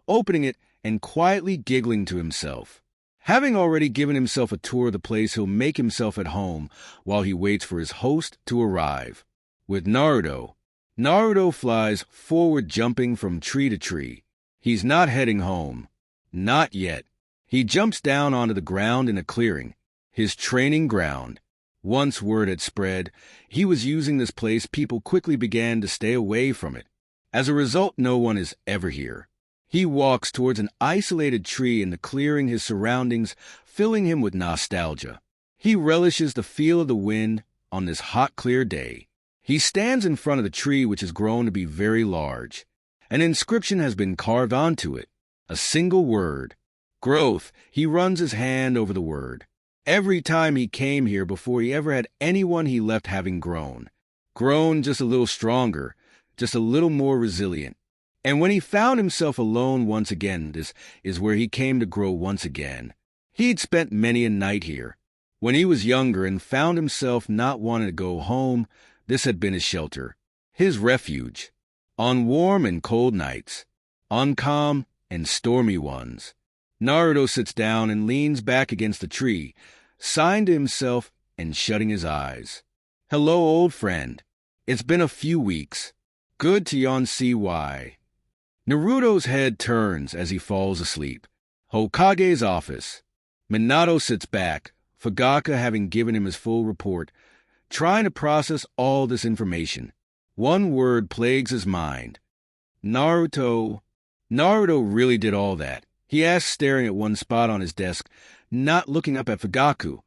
opening it and quietly giggling to himself. Having already given himself a tour of the place, he'll make himself at home while he waits for his host to arrive. With Naruto flies forward, jumping from tree to tree. He's not heading home. Not yet. He jumps down onto the ground in a clearing, his training ground. Once word had spread he was using this place, people quickly began to stay away from it. As a result, no one is ever here. He walks towards an isolated tree in the clearing, his surroundings filling him with nostalgia. He relishes the feel of the wind on this hot, clear day. He stands in front of the tree, which has grown to be very large. An inscription has been carved onto it, a single word, growth. He runs his hand over the word. Every time he came here before, he ever had anyone, he left having grown just a little stronger, just a little more resilient. And when he found himself alone once again, this is where he came to grow once again. He'd spent many a night here. When he was younger and found himself not wanting to go home, this had been his shelter, his refuge. On warm and cold nights, on calm and stormy ones, Naruto sits down and leans back against the tree, sighing to himself and shutting his eyes. "Hello, old friend. It's been a few weeks. Good to see why." Naruto's head turns as he falls asleep. Hokage's office. Minato sits back, Fugaku having given him his full report, trying to process all this information. One word plagues his mind. Naruto really did all that? He asks, staring at one spot on his desk, not looking up at Fugaku.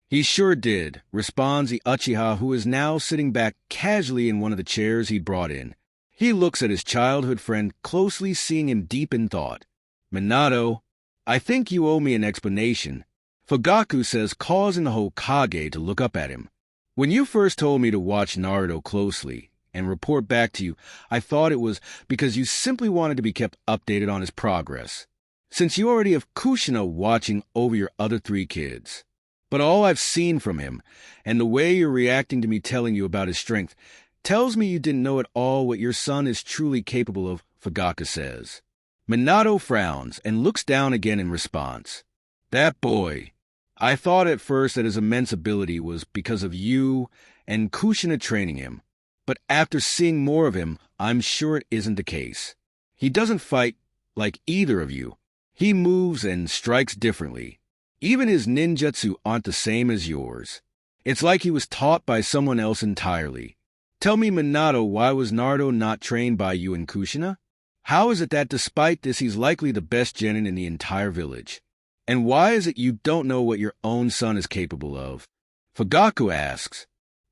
"He sure did," responds the Uchiha, who is now sitting back casually in one of the chairs he brought in. He looks at his childhood friend closely, seeing him deep in thought. "Minato, I think you owe me an explanation," Fugaku says, causing the Hokage to look up at him. "When you first told me to watch Naruto closely and report back to you, I thought it was because you simply wanted to be kept updated on his progress, since you already have Kushina watching over your other 3 kids. But all I've seen from him, and the way you're reacting to me telling you about his strength, tells me you didn't know at all what your son is truly capable of," Fugaku says. Minato frowns and looks down again in response. "That boy. I thought at first that his immense ability was because of you and Kushina training him. But after seeing more of him, I'm sure it isn't the case. He doesn't fight like either of you. He moves and strikes differently. Even his ninjutsu aren't the same as yours. It's like he was taught by someone else entirely. Tell me, Minato, why was Naruto not trained by you and Kushina? How is it that despite this he's likely the best genin in the entire village? And why is it you don't know what your own son is capable of?" Fugaku asks.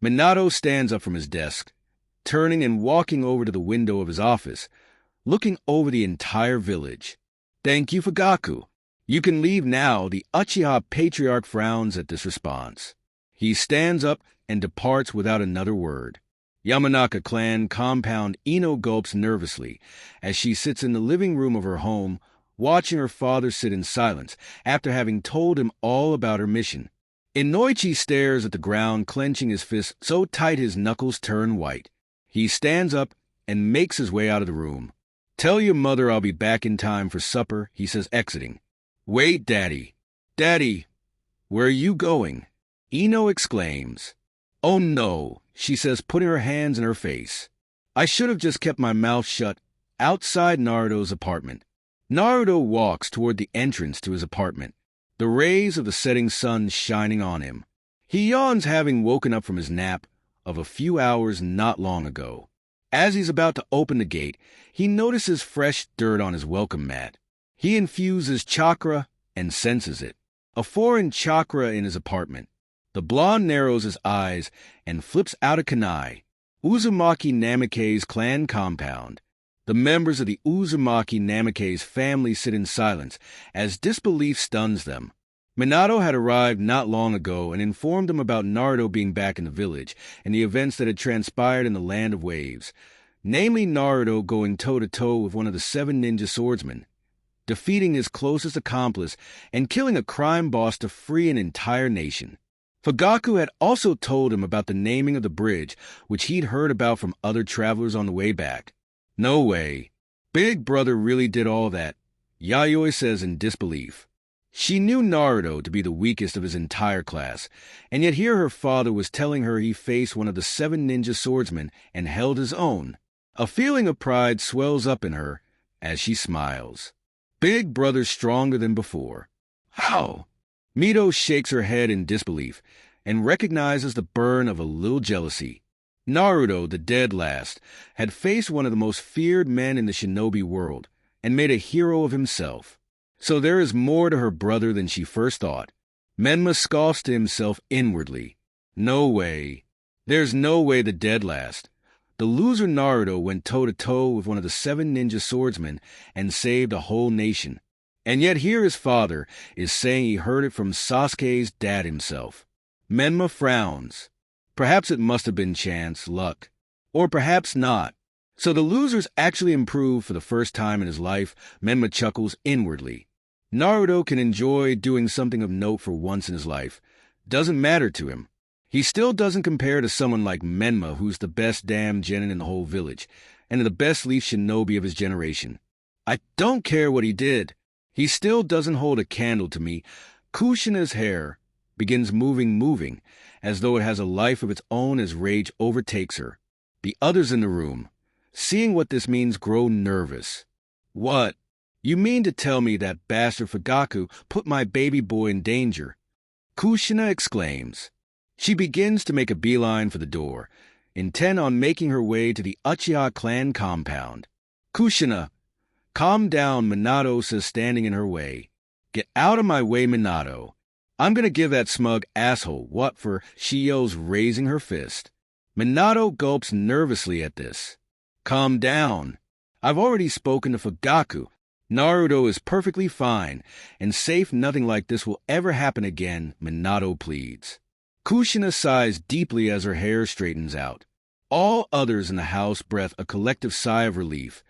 Minato stands up from his desk, turning and walking over to the window of his office, looking over the entire village. "Thank you, Fugaku. You can leave now." The Uchiha patriarch frowns at this response. He stands up and departs without another word. Yamanaka clan compound. Ino gulps nervously as she sits in the living room of her home, watching her father sit in silence after having told him all about her mission. Inoichi stares at the ground, clenching his fists so tight his knuckles turn white. He stands up and makes his way out of the room. "Tell your mother I'll be back in time for supper," he says, exiting. "Wait, Daddy. Daddy, where are you going?" Ino exclaims. "Oh no," she says, putting her hands in her face. "I should have just kept my mouth shut." Outside Naruto's apartment, Naruto walks toward the entrance to his apartment, the rays of the setting sun shining on him. He yawns, having woken up from his nap of a few hours not long ago. As he's about to open the gate, he notices fresh dirt on his welcome mat. He infuses chakra and senses it. A foreign chakra in his apartment. The blonde narrows his eyes and flips out a kunai. Uzumaki Namikaze's clan compound. The members of the Uzumaki Namikaze family sit in silence as disbelief stuns them. Minato had arrived not long ago and informed him about Naruto being back in the village and the events that had transpired in the Land of Waves, namely Naruto going toe-to-toe with one of the 7 ninja swordsmen, defeating his closest accomplice and killing a crime boss to free an entire nation. Fugaku had also told him about the naming of the bridge, which he'd heard about from other travelers on the way back. No way. Big Brother really did all that, Yayoi says in disbelief. She knew Naruto to be the weakest of his entire class, and yet here her father was telling her he faced one of the 7 ninja swordsmen and held his own. A feeling of pride swells up in her as she smiles. Big Brother's stronger than before. How? Mito shakes her head in disbelief and recognizes the burn of a little jealousy. Naruto, the dead last, had faced one of the most feared men in the shinobi world and made a hero of himself. So there is more to her brother than she first thought. Menma scoffs to himself inwardly. No way. There's no way the dead last. The loser Naruto went toe-to-toe with one of the 7 ninja swordsmen and saved a whole nation. And yet here his father is saying he heard it from Sasuke's dad himself. Menma frowns. Perhaps it must have been chance, luck. Or perhaps not. So the loser's actually improved for the first time in his life, Menma chuckles inwardly. Naruto can enjoy doing something of note for once in his life. Doesn't matter to him. He still doesn't compare to someone like Menma, who's the best damn genin in the whole village, and the best leaf shinobi of his generation. I don't care what he did. He still doesn't hold a candle to me. Kushina's hair begins moving, as though it has a life of its own as rage overtakes her. The others in the room, seeing what this means, grow nervous. What? You mean to tell me that bastard Fugaku put my baby boy in danger? Kushina exclaims. She begins to make a beeline for the door, intent on making her way to the Uchiha clan compound. Kushina, calm down, Minato says, standing in her way. Get out of my way, Minato. I'm gonna give that smug asshole what for, she yells, raising her fist. Minato gulps nervously at this. Calm down. I've already spoken to Fugaku. Naruto is perfectly fine and safe. Nothing like this will ever happen again, Minato pleads. Kushina sighs deeply as her hair straightens out. All others in the house breath a collective sigh of relief.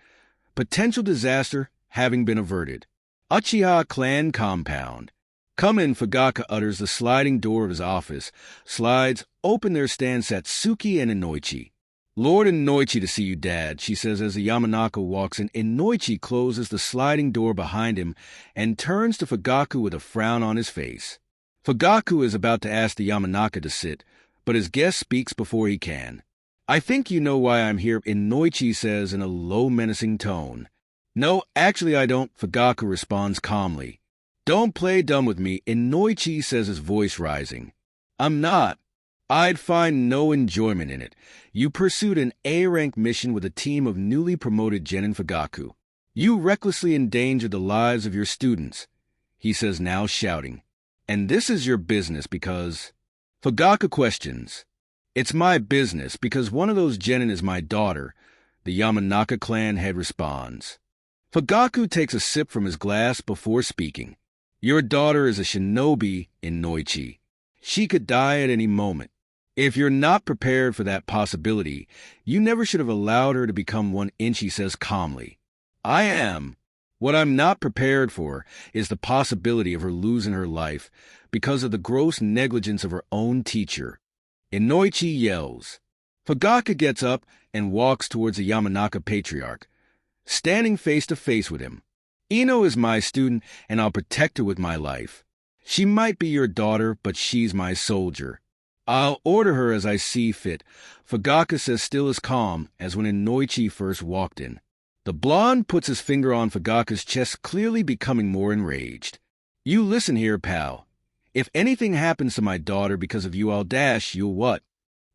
Potential disaster having been averted. Uchiha clan compound. Come in, Fugaku utters. The sliding door of his office slides open. There stand Satsuki and Inoichi. Lord Inoichi to see you, Dad, she says as the Yamanaka walks in. Inoichi closes the sliding door behind him and turns to Fugaku with a frown on his face. Fugaku is about to ask the Yamanaka to sit, but his guest speaks before he can. I think you know why I'm here, Inoichi says in a low, menacing tone. No, actually I don't, Fugaku responds calmly. Don't play dumb with me, Inoichi says, his voice rising. I'm not. I'd find no enjoyment in it. You pursued an A-rank mission with a team of newly promoted genin Fugaku. You recklessly endangered the lives of your students, he says, now shouting. And this is your business because... Fugaku questions. It's my business because one of those genin is my daughter, the Yamanaka clan head responds. Fugaku takes a sip from his glass before speaking. Your daughter is a shinobi, Inoichi. She could die at any moment. If you're not prepared for that possibility, you never should have allowed her to become one, he says calmly. I am. What I'm not prepared for is the possibility of her losing her life because of the gross negligence of her own teacher. Inoichi yells. Fugaku gets up and walks towards the Yamanaka patriarch, standing face to face with him. Ino is my student, and I'll protect her with my life. She might be your daughter, but she's my soldier. I'll order her as I see fit, Fugaku says, still as calm as when Inoichi first walked in. The blonde puts his finger on Fugaku's chest, clearly becoming more enraged. You listen here, pal. If anything happens to my daughter because of you, I'll dash you'll what?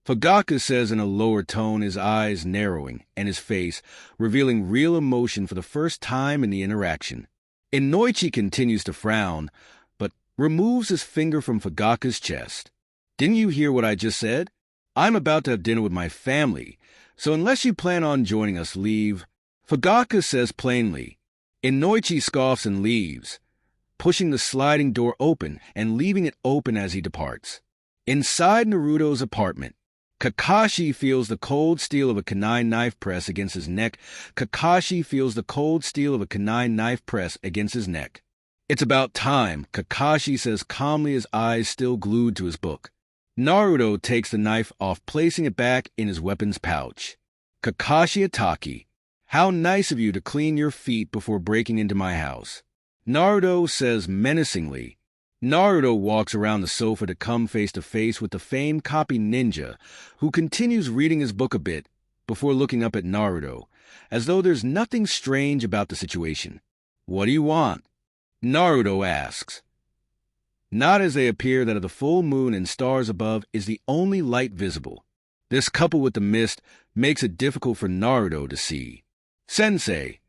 Fugaku says in a lower tone, his eyes narrowing and his face revealing real emotion for the first time in the interaction. Inoichi continues to frown, but removes his finger from Fugaku's chest. Didn't you hear what I just said? I'm about to have dinner with my family, so unless you plan on joining us, leave. Fugaku says plainly. Inoichi scoffs and leaves. pushing the sliding door open and leaving it open as he departs. Inside Naruto's apartment, Kakashi feels the cold steel of a kunai knife press against his neck. Kakashi feels the cold steel of a kunai knife press against his neck. It's about time, Kakashi says calmly, his eyes still glued to his book. Naruto takes the knife off, placing it back in his weapon's pouch. Kakashi Ataki, how nice of you to clean your feet before breaking into my house, Naruto says menacingly. Naruto walks around the sofa to come face to face with the famed copy ninja, who continues reading his book a bit before looking up at Naruto, as though there's nothing strange about the situation. What do you want? Naruto asks. Not as they appear that of the full moon and stars above is the only light visible. This, coupled with the mist, makes it difficult for Naruto to see. Sensei.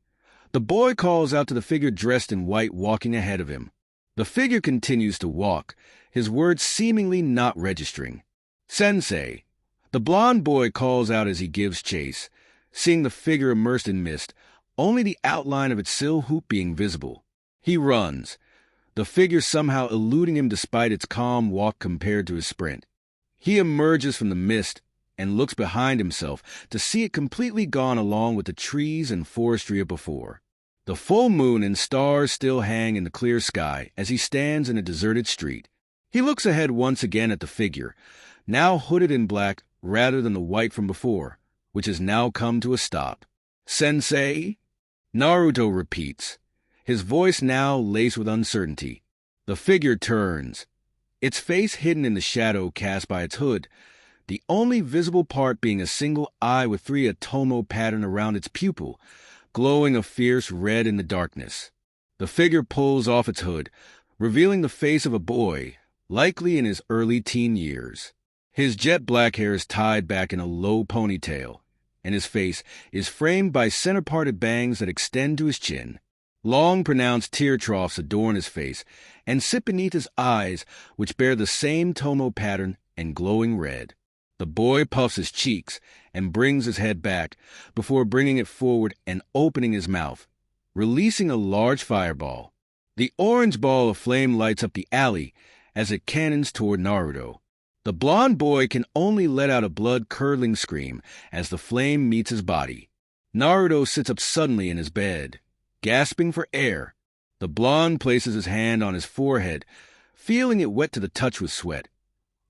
The boy calls out to the figure dressed in white walking ahead of him. The figure continues to walk, his words seemingly not registering. Sensei. The blond boy calls out as he gives chase, seeing the figure immersed in mist, only the outline of its silhouette hoop being visible. He runs, the figure somehow eluding him despite its calm walk compared to his sprint. He emerges from the mist and looks behind himself to see it completely gone along with the trees and forestry of before. The full moon and stars still hang in the clear sky as he stands in a deserted street. He looks ahead once again at the figure, now hooded in black rather than the white from before, which has now come to a stop. Sensei? Naruto repeats, his voice now laced with uncertainty. The figure turns, its face hidden in the shadow cast by its hood, the only visible part being a single eye with 3 atomo pattern around its pupil, glowing a fierce red in the darkness. The figure pulls off its hood, revealing the face of a boy, likely in his early teen years. His jet black hair is tied back in a low ponytail, and his face is framed by center-parted bangs that extend to his chin. Long, pronounced tear troughs adorn his face and sit beneath his eyes, which bear the same tomo pattern and glowing red. The boy puffs his cheeks and brings his head back before bringing it forward and opening his mouth, releasing a large fireball. The orange ball of flame lights up the alley as it cannons toward Naruto. The blond boy can only let out a blood-curdling scream as the flame meets his body. Naruto sits up suddenly in his bed, gasping for air. The blonde places his hand on his forehead, feeling it wet to the touch with sweat,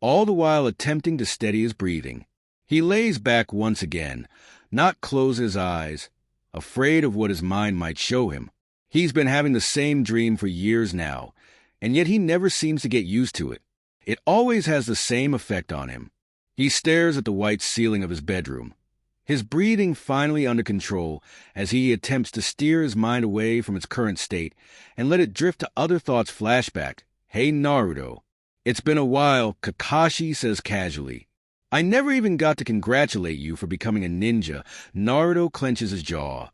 all the while attempting to steady his breathing. He lays back once again, not close his eyes, afraid of what his mind might show him. He's been having the same dream for years now, and yet he never seems to get used to it. It always has the same effect on him. He stares at the white ceiling of his bedroom, his breathing finally under control as he attempts to steer his mind away from its current state and let it drift to other thoughts. Flashback. Hey Naruto. It's been a while, Kakashi says casually. I never even got to congratulate you for becoming a ninja. Naruto clenches his jaw,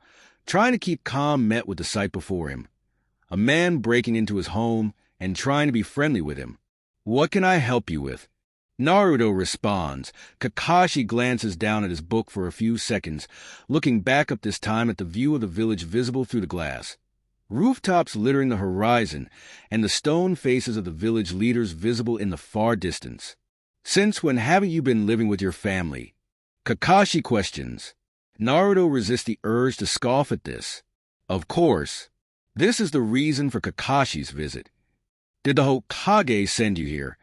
trying to keep calm met with the sight before him. A man breaking into his home and trying to be friendly with him. What can I help you with? Naruto responds. Kakashi glances down at his book for a few seconds, looking back up this time at the view of the village visible through the glass. Rooftops littering the horizon, and the stone faces of the village leaders visible in the far distance. Since when haven't you been living with your family? Kakashi questions. Naruto resists the urge to scoff at this. Of course. This is the reason for Kakashi's visit. Did the Hokage send you here?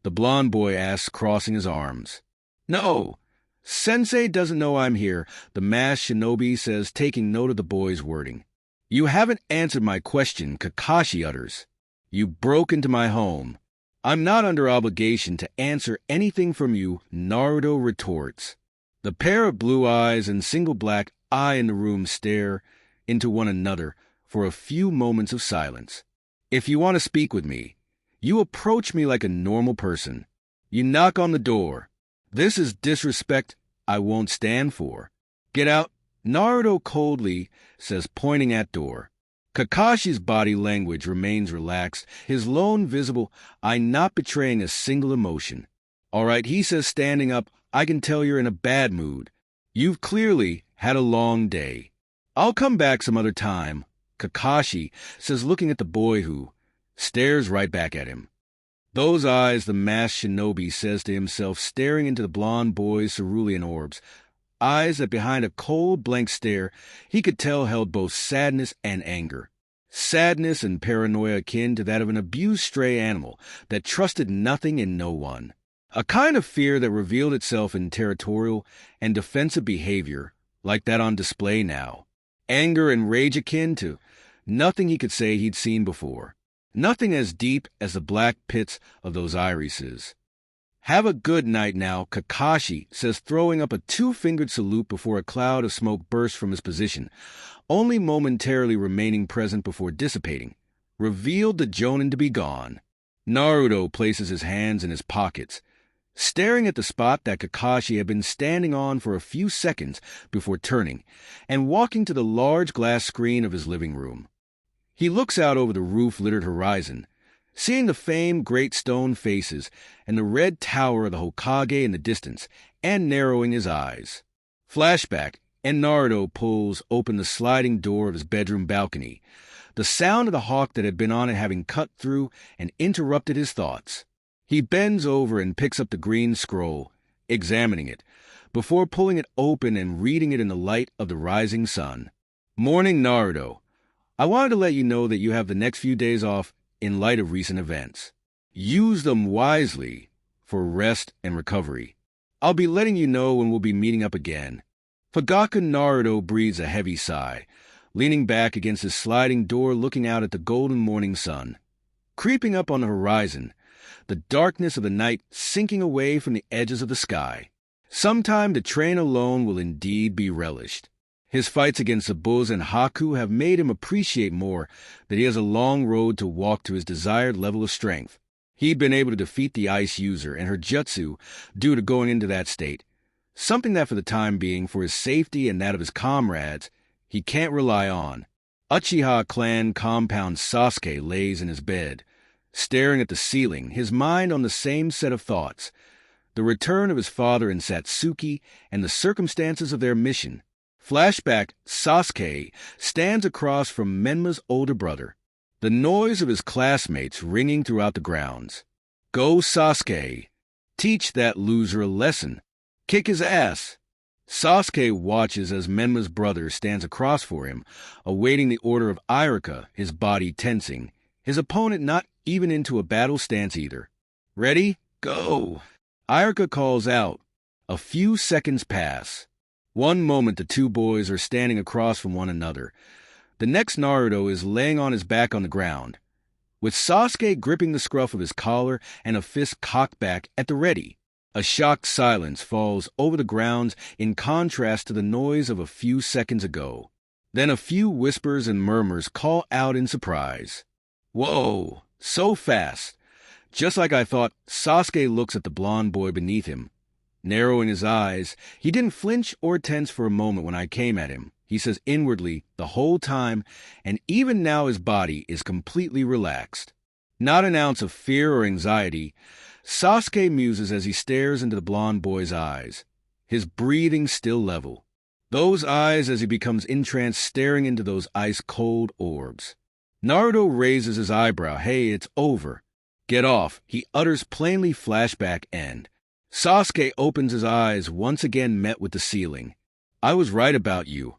The blond boy asks, crossing his arms. No. Sensei doesn't know I'm here, the masked shinobi says, taking note of the boy's wording. You haven't answered my question, Kakashi utters. You broke into my home. I'm not under obligation to answer anything from you, Naruto retorts. The pair of blue eyes and single black eye in the room stare into one another for a few moments of silence. If you want to speak with me, you approach me like a normal person. You knock on the door. This is disrespect I won't stand for. Get out, Naruto coldly says, pointing at door. Kakashi's body language remains relaxed, his lone visible eye not betraying a single emotion. All right, he says, standing up, I can tell you're in a bad mood. You've clearly had a long day. I'll come back some other time, Kakashi says, looking at the boy who, stares right back at him. Those eyes, the masked shinobi says to himself, staring into the blond boy's cerulean orbs. Eyes that behind a cold, blank stare he could tell held both sadness and anger. Sadness and paranoia akin to that of an abused stray animal that trusted nothing and no one. A kind of fear that revealed itself in territorial and defensive behavior, like that on display now. Anger and rage akin to nothing he could say he'd seen before. Nothing as deep as the black pits of those irises. "Have a good night now," Kakashi says, throwing up a two-fingered salute before a cloud of smoke bursts from his position, only momentarily remaining present before dissipating, revealed the Jonin to be gone. Naruto places his hands in his pockets, staring at the spot that Kakashi had been standing on for a few seconds before turning and walking to the large glass screen of his living room. He looks out over the roof-littered horizon, seeing the famed great stone faces and the red tower of the Hokage in the distance, and narrowing his eyes. Flashback, and Naruto pulls open the sliding door of his bedroom balcony, the sound of the hawk that had been on it having cut through and interrupted his thoughts. He bends over and picks up the green scroll, examining it, before pulling it open and reading it in the light of the rising sun. "Morning, Naruto. I wanted to let you know that you have the next few days off in light of recent events. Use them wisely for rest and recovery. I'll be letting you know when we'll be meeting up again." Fugaku Naruto breathes a heavy sigh, leaning back against his sliding door looking out at the golden morning sun. Creeping up on the horizon, the darkness of the night sinking away from the edges of the sky. Sometime the train alone will indeed be relished. His fights against Zabuza and Haku have made him appreciate more that he has a long road to walk to his desired level of strength. He'd been able to defeat the ice user and her jutsu due to going into that state, something that for the time being, for his safety and that of his comrades, he can't rely on. Uchiha clan compound Sasuke lays in his bed, staring at the ceiling, his mind on the same set of thoughts, the return of his father and Satsuki and the circumstances of their mission. Flashback, Sasuke stands across from Menma's older brother, the noise of his classmates ringing throughout the grounds. "Go, Sasuke. Teach that loser a lesson. Kick his ass." Sasuke watches as Menma's brother stands across for him, awaiting the order of Irika, his body tensing, his opponent not even into a battle stance either. "Ready? Go." Irika calls out. A few seconds pass. One moment the two boys are standing across from one another. The next Naruto is laying on his back on the ground, with Sasuke gripping the scruff of his collar and a fist cocked back at the ready. A shocked silence falls over the grounds in contrast to the noise of a few seconds ago. Then a few whispers and murmurs call out in surprise. "Whoa, so fast." Just like I thought, Sasuke looks at the blond boy beneath him. Narrowing his eyes, he didn't flinch or tense for a moment when I came at him, he says inwardly the whole time, and even now his body is completely relaxed. Not an ounce of fear or anxiety, Sasuke muses as he stares into the blond boy's eyes, his breathing still level. Those eyes as he becomes entranced staring into those ice-cold orbs. Naruto raises his eyebrow. "Hey, it's over. Get off," he utters plainly. Flashback end. Sasuke opens his eyes, once again met with the ceiling. "I was right about you."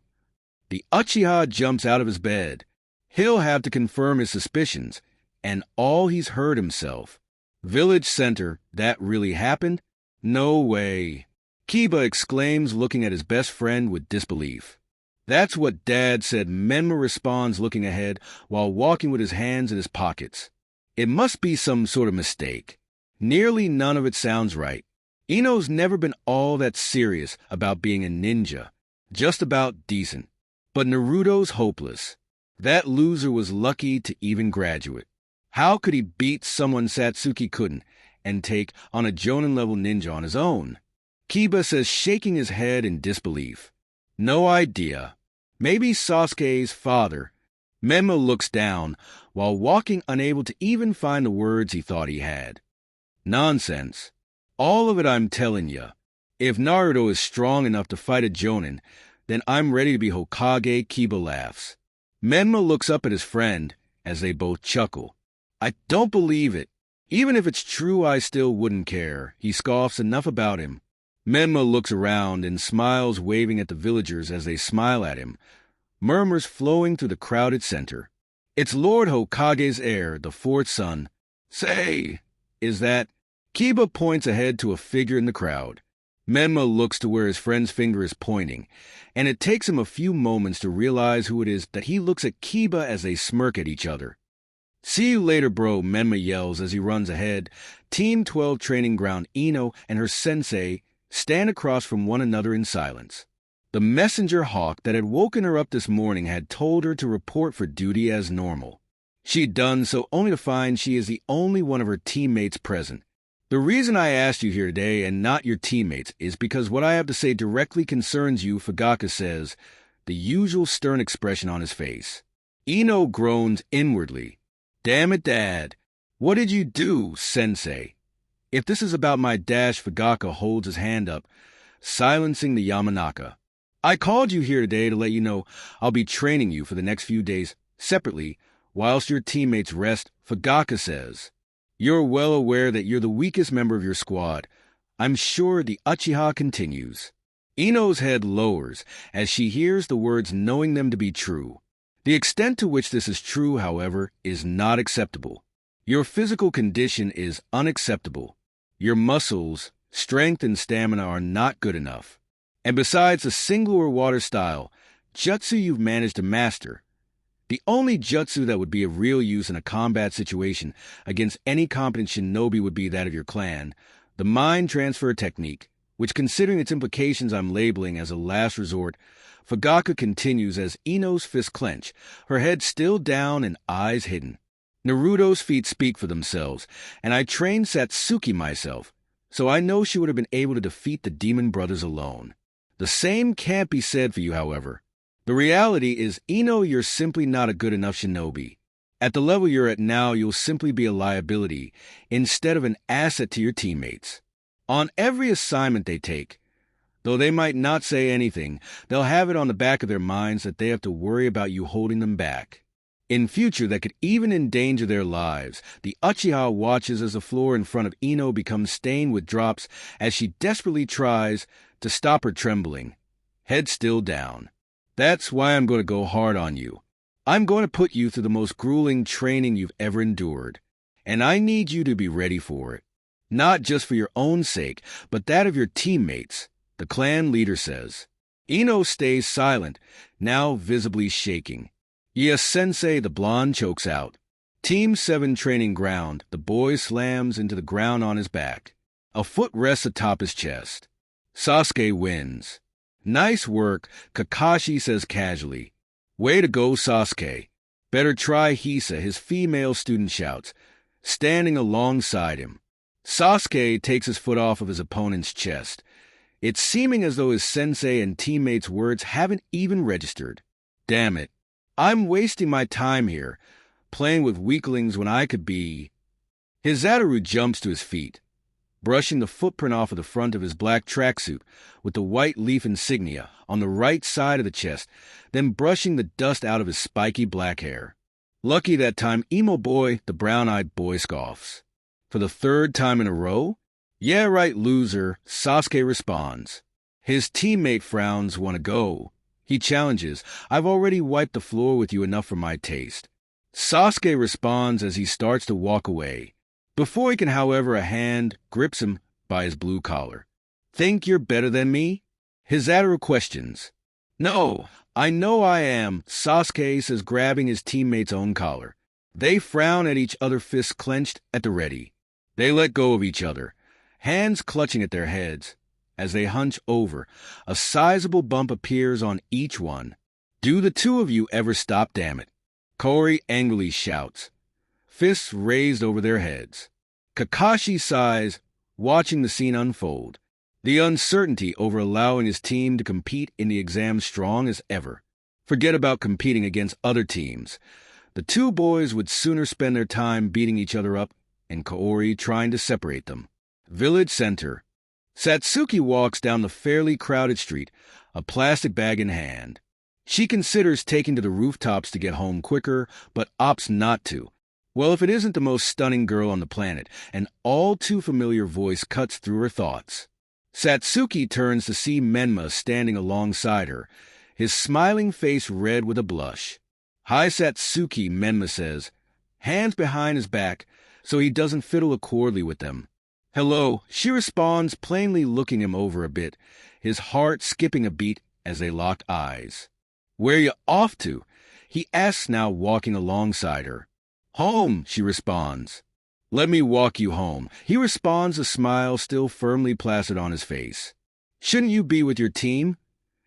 The Uchiha jumps out of his bed. He'll have to confirm his suspicions, and all he's heard himself. "Village center, that really happened? No way." Kiba exclaims, looking at his best friend with disbelief. "That's what Dad said." Menma responds, looking ahead while walking with his hands in his pockets. "It must be some sort of mistake. Nearly none of it sounds right. Ino's never been all that serious about being a ninja, just about decent. But Naruto's hopeless. That loser was lucky to even graduate. How could he beat someone Satsuki couldn't and take on a Jonin-level ninja on his own?" Kiba says, shaking his head in disbelief. "No idea. Maybe Sasuke's father." Menma looks down while walking, unable to even find the words he thought he had. "Nonsense. All of it I'm telling ya. If Naruto is strong enough to fight a Jonin, then I'm ready to be Hokage." Kiba laughs. Menma looks up at his friend as they both chuckle. I don't believe it. Even if it's true, I still wouldn't care. He scoffs. Enough about him. Menma looks around and smiles, waving at the villagers as they smile at him. Murmurs flowing through the crowded center. It's Lord Hokage's heir, the fourth son. Say, is that... Kiba points ahead to a figure in the crowd. Menma looks to where his friend's finger is pointing, and it takes him a few moments to realize who it is that he looks at Kiba as they smirk at each other. See you later, bro, Menma yells as he runs ahead. Team 12 Training Ground Ino and her sensei stand across from one another in silence. The messenger hawk that had woken her up this morning had told her to report for duty as normal. She'd done so only to find she is the only one of her teammates present. The reason I asked you here today and not your teammates is because what I have to say directly concerns you, Fugaka says, the usual stern expression on his face. Ino groans inwardly. Damn it, Dad. What did you do, Sensei? If this is about my dash, Fugaka holds his hand up, silencing the Yamanaka. I called you here today to let you know I'll be training you for the next few days separately whilst your teammates rest, Fugaka says. You're well aware that you're the weakest member of your squad. I'm sure the Uchiha continues. Ino's head lowers as she hears the words, knowing them to be true. The extent to which this is true, however, is not acceptable. Your physical condition is unacceptable. Your muscles, strength, and stamina are not good enough. And besides the single or water style, jutsu you've managed to master, the only jutsu that would be of real use in a combat situation against any competent shinobi would be that of your clan, the mind transfer technique, which, considering its implications, I'm labeling as a last resort. Fugaka continues as Ino's fists clench, her head still down and eyes hidden. Naruto's feet speak for themselves, and I trained Satsuki myself, so I know she would have been able to defeat the demon brothers alone. The same can't be said for you, however. The reality is, Ino, you're simply not a good enough shinobi. At the level you're at now, you'll simply be a liability instead of an asset to your teammates. On every assignment they take, though they might not say anything, they'll have it on the back of their minds that they have to worry about you holding them back. In future, that could even endanger their lives. The Uchiha watches as the floor in front of Ino becomes stained with drops as she desperately tries to stop her trembling, head still down. That's why I'm going to go hard on you. I'm going to put you through the most grueling training you've ever endured, and I need you to be ready for it. Not just for your own sake, but that of your teammates, the clan leader says. Ino stays silent, now visibly shaking. Yes, Sensei, the blonde chokes out. Team 7 Training Ground, the boy slams into the ground on his back. A foot rests atop his chest. Sasuke wins. Nice work, Kakashi says casually. Way to go, Sasuke. Better try, Hisa, his female student shouts, standing alongside him. Sasuke takes his foot off of his opponent's chest. It's seeming as though his sensei and teammates' words haven't even registered. Damn it. I'm wasting my time here, playing with weaklings when I could be... Hizaru jumps to his feet, brushing the footprint off of the front of his black tracksuit with the white leaf insignia on the right side of the chest, then brushing the dust out of his spiky black hair. Lucky that time, emo boy, the brown-eyed boy, scoffs. For the third time in a row? Yeah, right, loser, Sasuke responds. His teammate frowns. Want to go? He challenges. I've already wiped the floor with you enough for my taste. Sasuke responds as he starts to walk away. Before he can, however, a hand grips him by his blue collar. Think you're better than me? Hizaru questions. No, I know I am, Sasuke says, grabbing his teammate's own collar. They frown at each other, fists clenched at the ready. They let go of each other, hands clutching at their heads. As they hunch over, a sizable bump appears on each one. Do the two of you ever stop, damn it? Kori angrily shouts, fists raised over their heads. Kakashi sighs, watching the scene unfold. The uncertainty over allowing his team to compete in the exam strong as ever. Forget about competing against other teams. The two boys would sooner spend their time beating each other up and Kaori trying to separate them. Village Center. Satsuki walks down the fairly crowded street, a plastic bag in hand. She considers taking to the rooftops to get home quicker, but opts not to. Well, if it isn't the most stunning girl on the planet, an all-too-familiar voice cuts through her thoughts. Satsuki turns to see Menma standing alongside her, his smiling face red with a blush. "Hi, Satsuki," Menma says, hands behind his back so he doesn't fiddle a chordly with them. "Hello," she responds, plainly looking him over a bit, his heart skipping a beat as they lock eyes. "Where you off to?" he asks, now walking alongside her. "Home," she responds. "Let me walk you home," he responds, a smile still firmly placid on his face. "Shouldn't you be with your team?"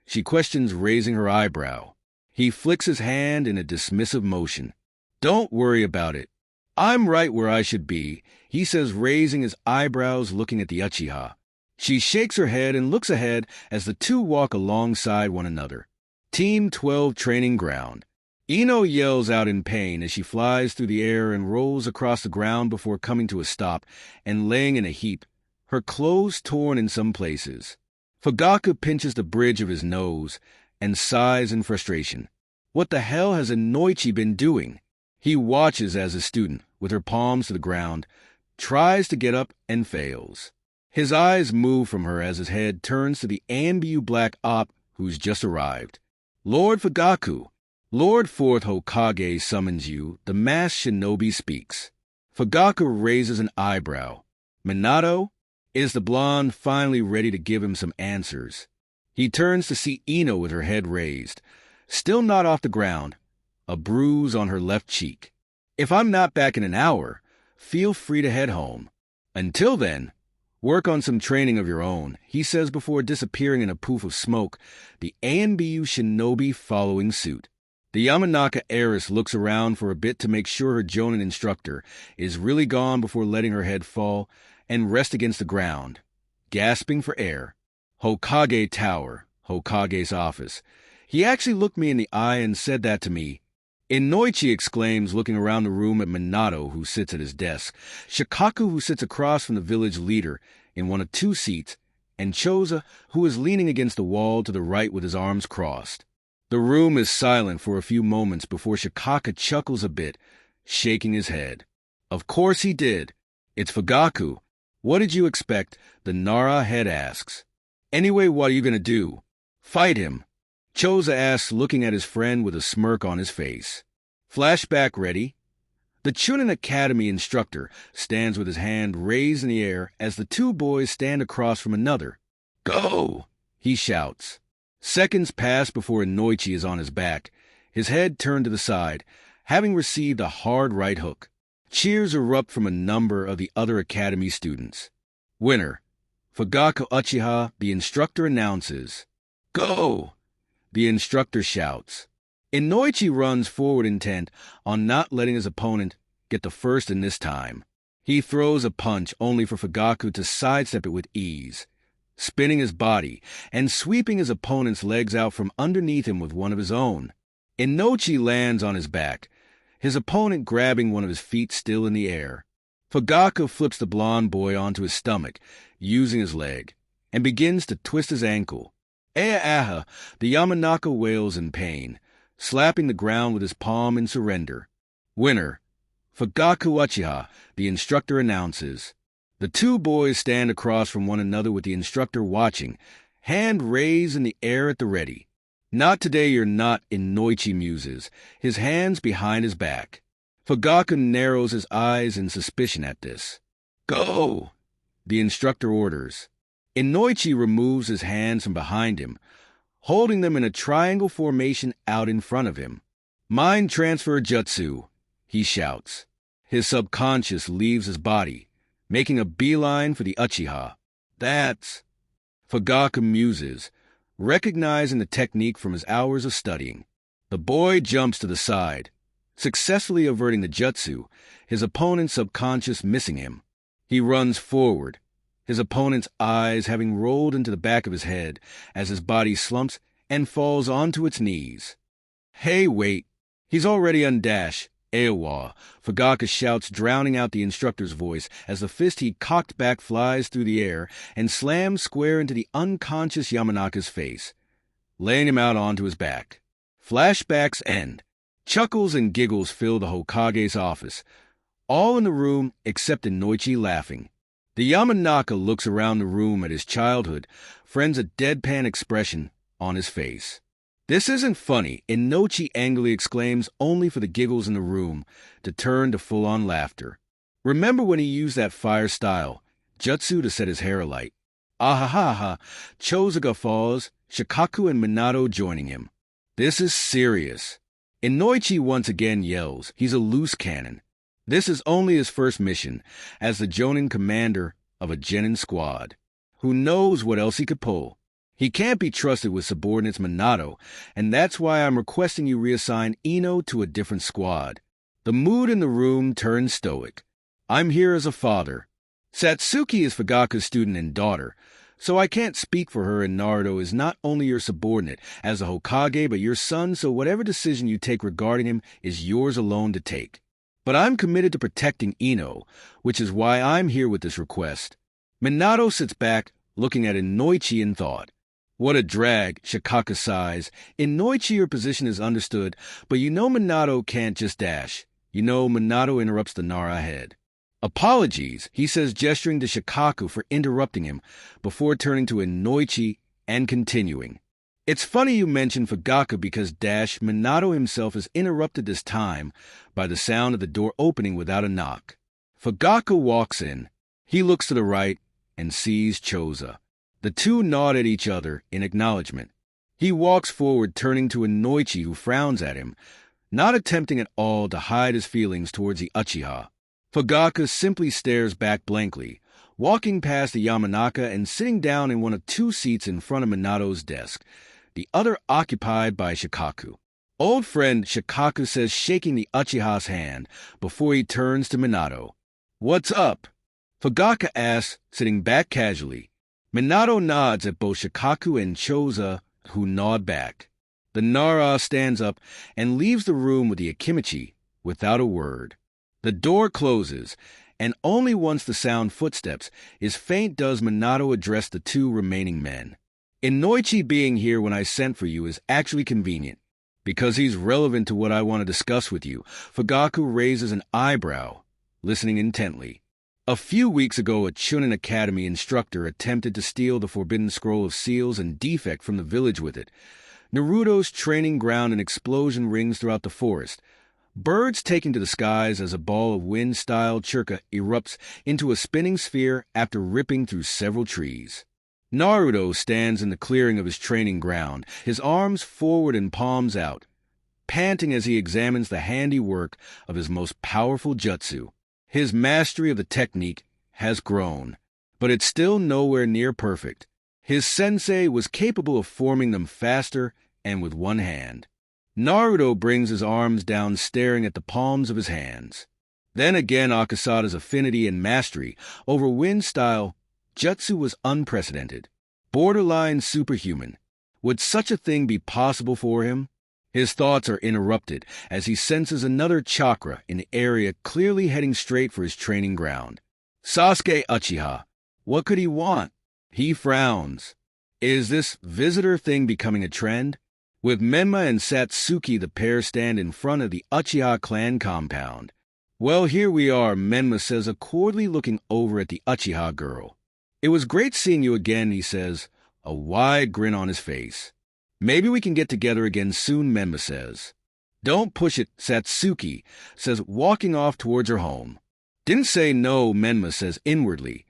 she questions, raising her eyebrow. He flicks his hand in a dismissive motion. "Don't worry about it. I'm right where I should be," he says, raising his eyebrows, looking at the Uchiha. She shakes her head and looks ahead as the two walk alongside one another. Team 12 training ground. Ino yells out in pain as she flies through the air and rolls across the ground before coming to a stop and laying in a heap, her clothes torn in some places. Fugaku pinches the bridge of his nose and sighs in frustration. What the hell has Inoichi been doing? He watches as a student, with her palms to the ground, tries to get up and fails. His eyes move from her as his head turns to the ambu black op who's just arrived. "Lord Fugaku, Lord Fourth Hokage summons you," the masked shinobi speaks. Fugaku raises an eyebrow. "Minato?" Is the blonde finally ready to give him some answers? He turns to see Ino with her head raised, still not off the ground, a bruise on her left cheek. "If I'm not back in an hour, feel free to head home. Until then, work on some training of your own," he says before disappearing in a poof of smoke, the ANBU shinobi following suit. The Yamanaka heiress looks around for a bit to make sure her Jonin instructor is really gone before letting her head fall and rest against the ground, gasping for air. "Hokage Tower, Hokage's office. He actually looked me in the eye and said that to me." Inoichi exclaims, looking around the room at Minato, who sits at his desk, Shikaku, who sits across from the village leader in one of two seats, and Choza, who is leaning against the wall to the right with his arms crossed. The room is silent for a few moments before Shikaka chuckles a bit, shaking his head. "Of course he did. It's Fugaku. What did you expect?" the Nara head asks. "Anyway, what are you going to do? Fight him?" Choza asks, looking at his friend with a smirk on his face. Flashback ready. The Chunin Academy instructor stands with his hand raised in the air as the two boys stand across from another. "Go!" he shouts. Seconds pass before Inoichi is on his back, his head turned to the side, having received a hard right hook. Cheers erupt from a number of the other academy students. "Winner, Fugaku Uchiha," the instructor announces. "Go!" the instructor shouts. Inoichi runs forward, intent on not letting his opponent get the first in this time. He throws a punch only for Fugaku to sidestep it with ease, spinning his body and sweeping his opponent's legs out from underneath him with one of his own. Inoichi lands on his back, his opponent grabbing one of his feet still in the air. Fugaku flips the blonde boy onto his stomach, using his leg, and begins to twist his ankle. "Ea aha," the Yamanaka wails in pain, slapping the ground with his palm in surrender. "Winner, Fugaku Uchiha," the instructor announces. The two boys stand across from one another with the instructor watching, hand raised in the air at the ready. "Not today, you're not," Inoichi muses, his hands behind his back. Fugaku narrows his eyes in suspicion at this. "Go!" the instructor orders. Inoichi removes his hands from behind him, holding them in a triangle formation out in front of him. "Mind transfer jutsu," he shouts. His subconscious leaves his body, making a beeline for the Uchiha. "That's..." Fugaku muses, recognizing the technique from his hours of studying. The boy jumps to the side, successfully averting the jutsu, his opponent's subconscious missing him. He runs forward, his opponent's eyes having rolled into the back of his head as his body slumps and falls onto its knees. "Hey, wait. He's already undashed. Ewa," Fugaku shouts, drowning out the instructor's voice as the fist he cocked back flies through the air and slams square into the unconscious Yamanaka's face, laying him out onto his back. Flashbacks end. Chuckles and giggles fill the Hokage's office, all in the room except Inoichi laughing. The Yamanaka looks around the room at his childhood, friends a deadpan expression on his face. This isn't funny, Inoichi angrily exclaims, only for the giggles in the room to turn to full-on laughter. Remember when he used that fire style, jutsu, to set his hair alight? Ahahaha, Choza guffaws, Shikaku and Minato joining him. This is serious. Inoichi once again yells he's a loose cannon. This is only his first mission as the Jonin commander of a genin squad. Who knows what else he could pull? He can't be trusted with subordinates Minato, and that's why I'm requesting you reassign Ino to a different squad. The mood in the room turns stoic. I'm here as a father. Satsuki is Fugaku's student and daughter, so I can't speak for her, and Naruto is not only your subordinate as a Hokage but your son, so whatever decision you take regarding him is yours alone to take. But I'm committed to protecting Ino, which is why I'm here with this request. Minato sits back, looking at Inoichi in thought. What a drag, Shikaku sighs. Inoichi, your position is understood, but you know Minato can't just dash. You know, Minato interrupts the Nara head. Apologies, he says, gesturing to Shikaku for interrupting him, before turning to Inoichi and continuing. It's funny you mention Fugaku because Minato himself is interrupted this time by the sound of the door opening without a knock. Fugaku walks in. He looks to the right and sees Choza. The two nod at each other in acknowledgement. He walks forward, turning to Inoichi, who frowns at him, not attempting at all to hide his feelings towards the Uchiha. Fugaku simply stares back blankly, walking past the Yamanaka and sitting down in one of two seats in front of Minato's desk, the other occupied by Shikaku. Old friend, Shikaku says, shaking the Uchiha's hand before he turns to Minato. What's up? Fugaku asks, sitting back casually. Minato nods at both Shikaku and Choza, who nod back. The Nara stands up and leaves the room with the Akimichi without a word. The door closes, and only once the sound footsteps is faint does Minato address the two remaining men. Inoichi being here when I sent for you is actually convenient, because he's relevant to what I want to discuss with you. Fugaku raises an eyebrow, listening intently. A few weeks ago, a Chunin Academy instructor attempted to steal the Forbidden Scroll of Seals and Defect from the village with it. Naruto's training ground, and explosion rings throughout the forest. Birds taking to the skies as a ball of wind-style churka erupts into a spinning sphere after ripping through several trees. Naruto stands in the clearing of his training ground, his arms forward and palms out, panting as he examines the handiwork of his most powerful jutsu. His mastery of the technique has grown, but it's still nowhere near perfect. His sensei was capable of forming them faster and with one hand. Naruto brings his arms down, staring at the palms of his hands. Then again, Akasada's affinity and mastery over wind-style jutsu was unprecedented, borderline superhuman. Would such a thing be possible for him? His thoughts are interrupted as he senses another chakra in the area, clearly heading straight for his training ground. Sasuke Uchiha. What could he want? He frowns. Is this visitor thing becoming a trend? With Menma and Satsuki, the pair stand in front of the Uchiha clan compound. Well, here we are, Menma says, awkwardly looking over at the Uchiha girl. It was great seeing you again, he says, a wide grin on his face. Maybe we can get together again soon, Menma says. Don't push it, Satsuki says, walking off towards her home. Didn't say no, Menma says inwardly,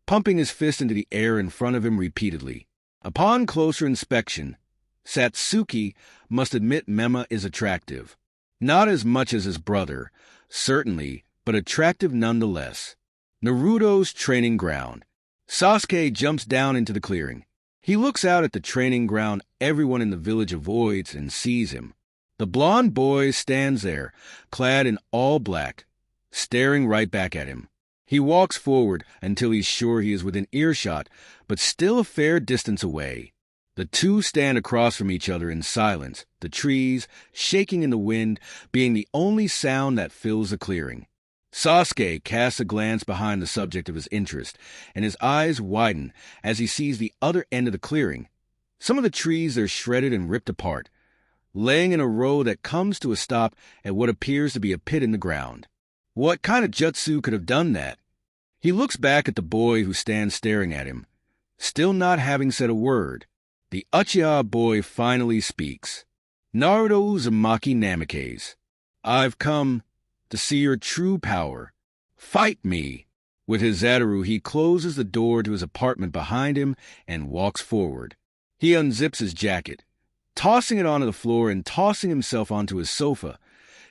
pumping his fist into the air in front of him repeatedly. Upon closer inspection, Satsuki must admit Menma is attractive. Not as much as his brother, certainly, but attractive nonetheless. Naruto's training ground. Sasuke jumps down into the clearing. He looks out at the training ground everyone in the village avoids and sees him. The blond boy stands there, clad in all black, staring right back at him. He walks forward until he's sure he is within earshot, but still a fair distance away. The two stand across from each other in silence, the trees, shaking in the wind, being the only sound that fills the clearing. Sasuke casts a glance behind the subject of his interest, and his eyes widen as he sees the other end of the clearing. Some of the trees are shredded and ripped apart, laying in a row that comes to a stop at what appears to be a pit in the ground. What kind of jutsu could have done that? He looks back at the boy who stands staring at him, still not having said a word. The Uchiha boy finally speaks. Naruto Uzumaki Namikaze, I've come to see your true power. Fight me! With his Zadaru, he closes the door to his apartment behind him and walks forward. He unzips his jacket, tossing it onto the floor and tossing himself onto his sofa,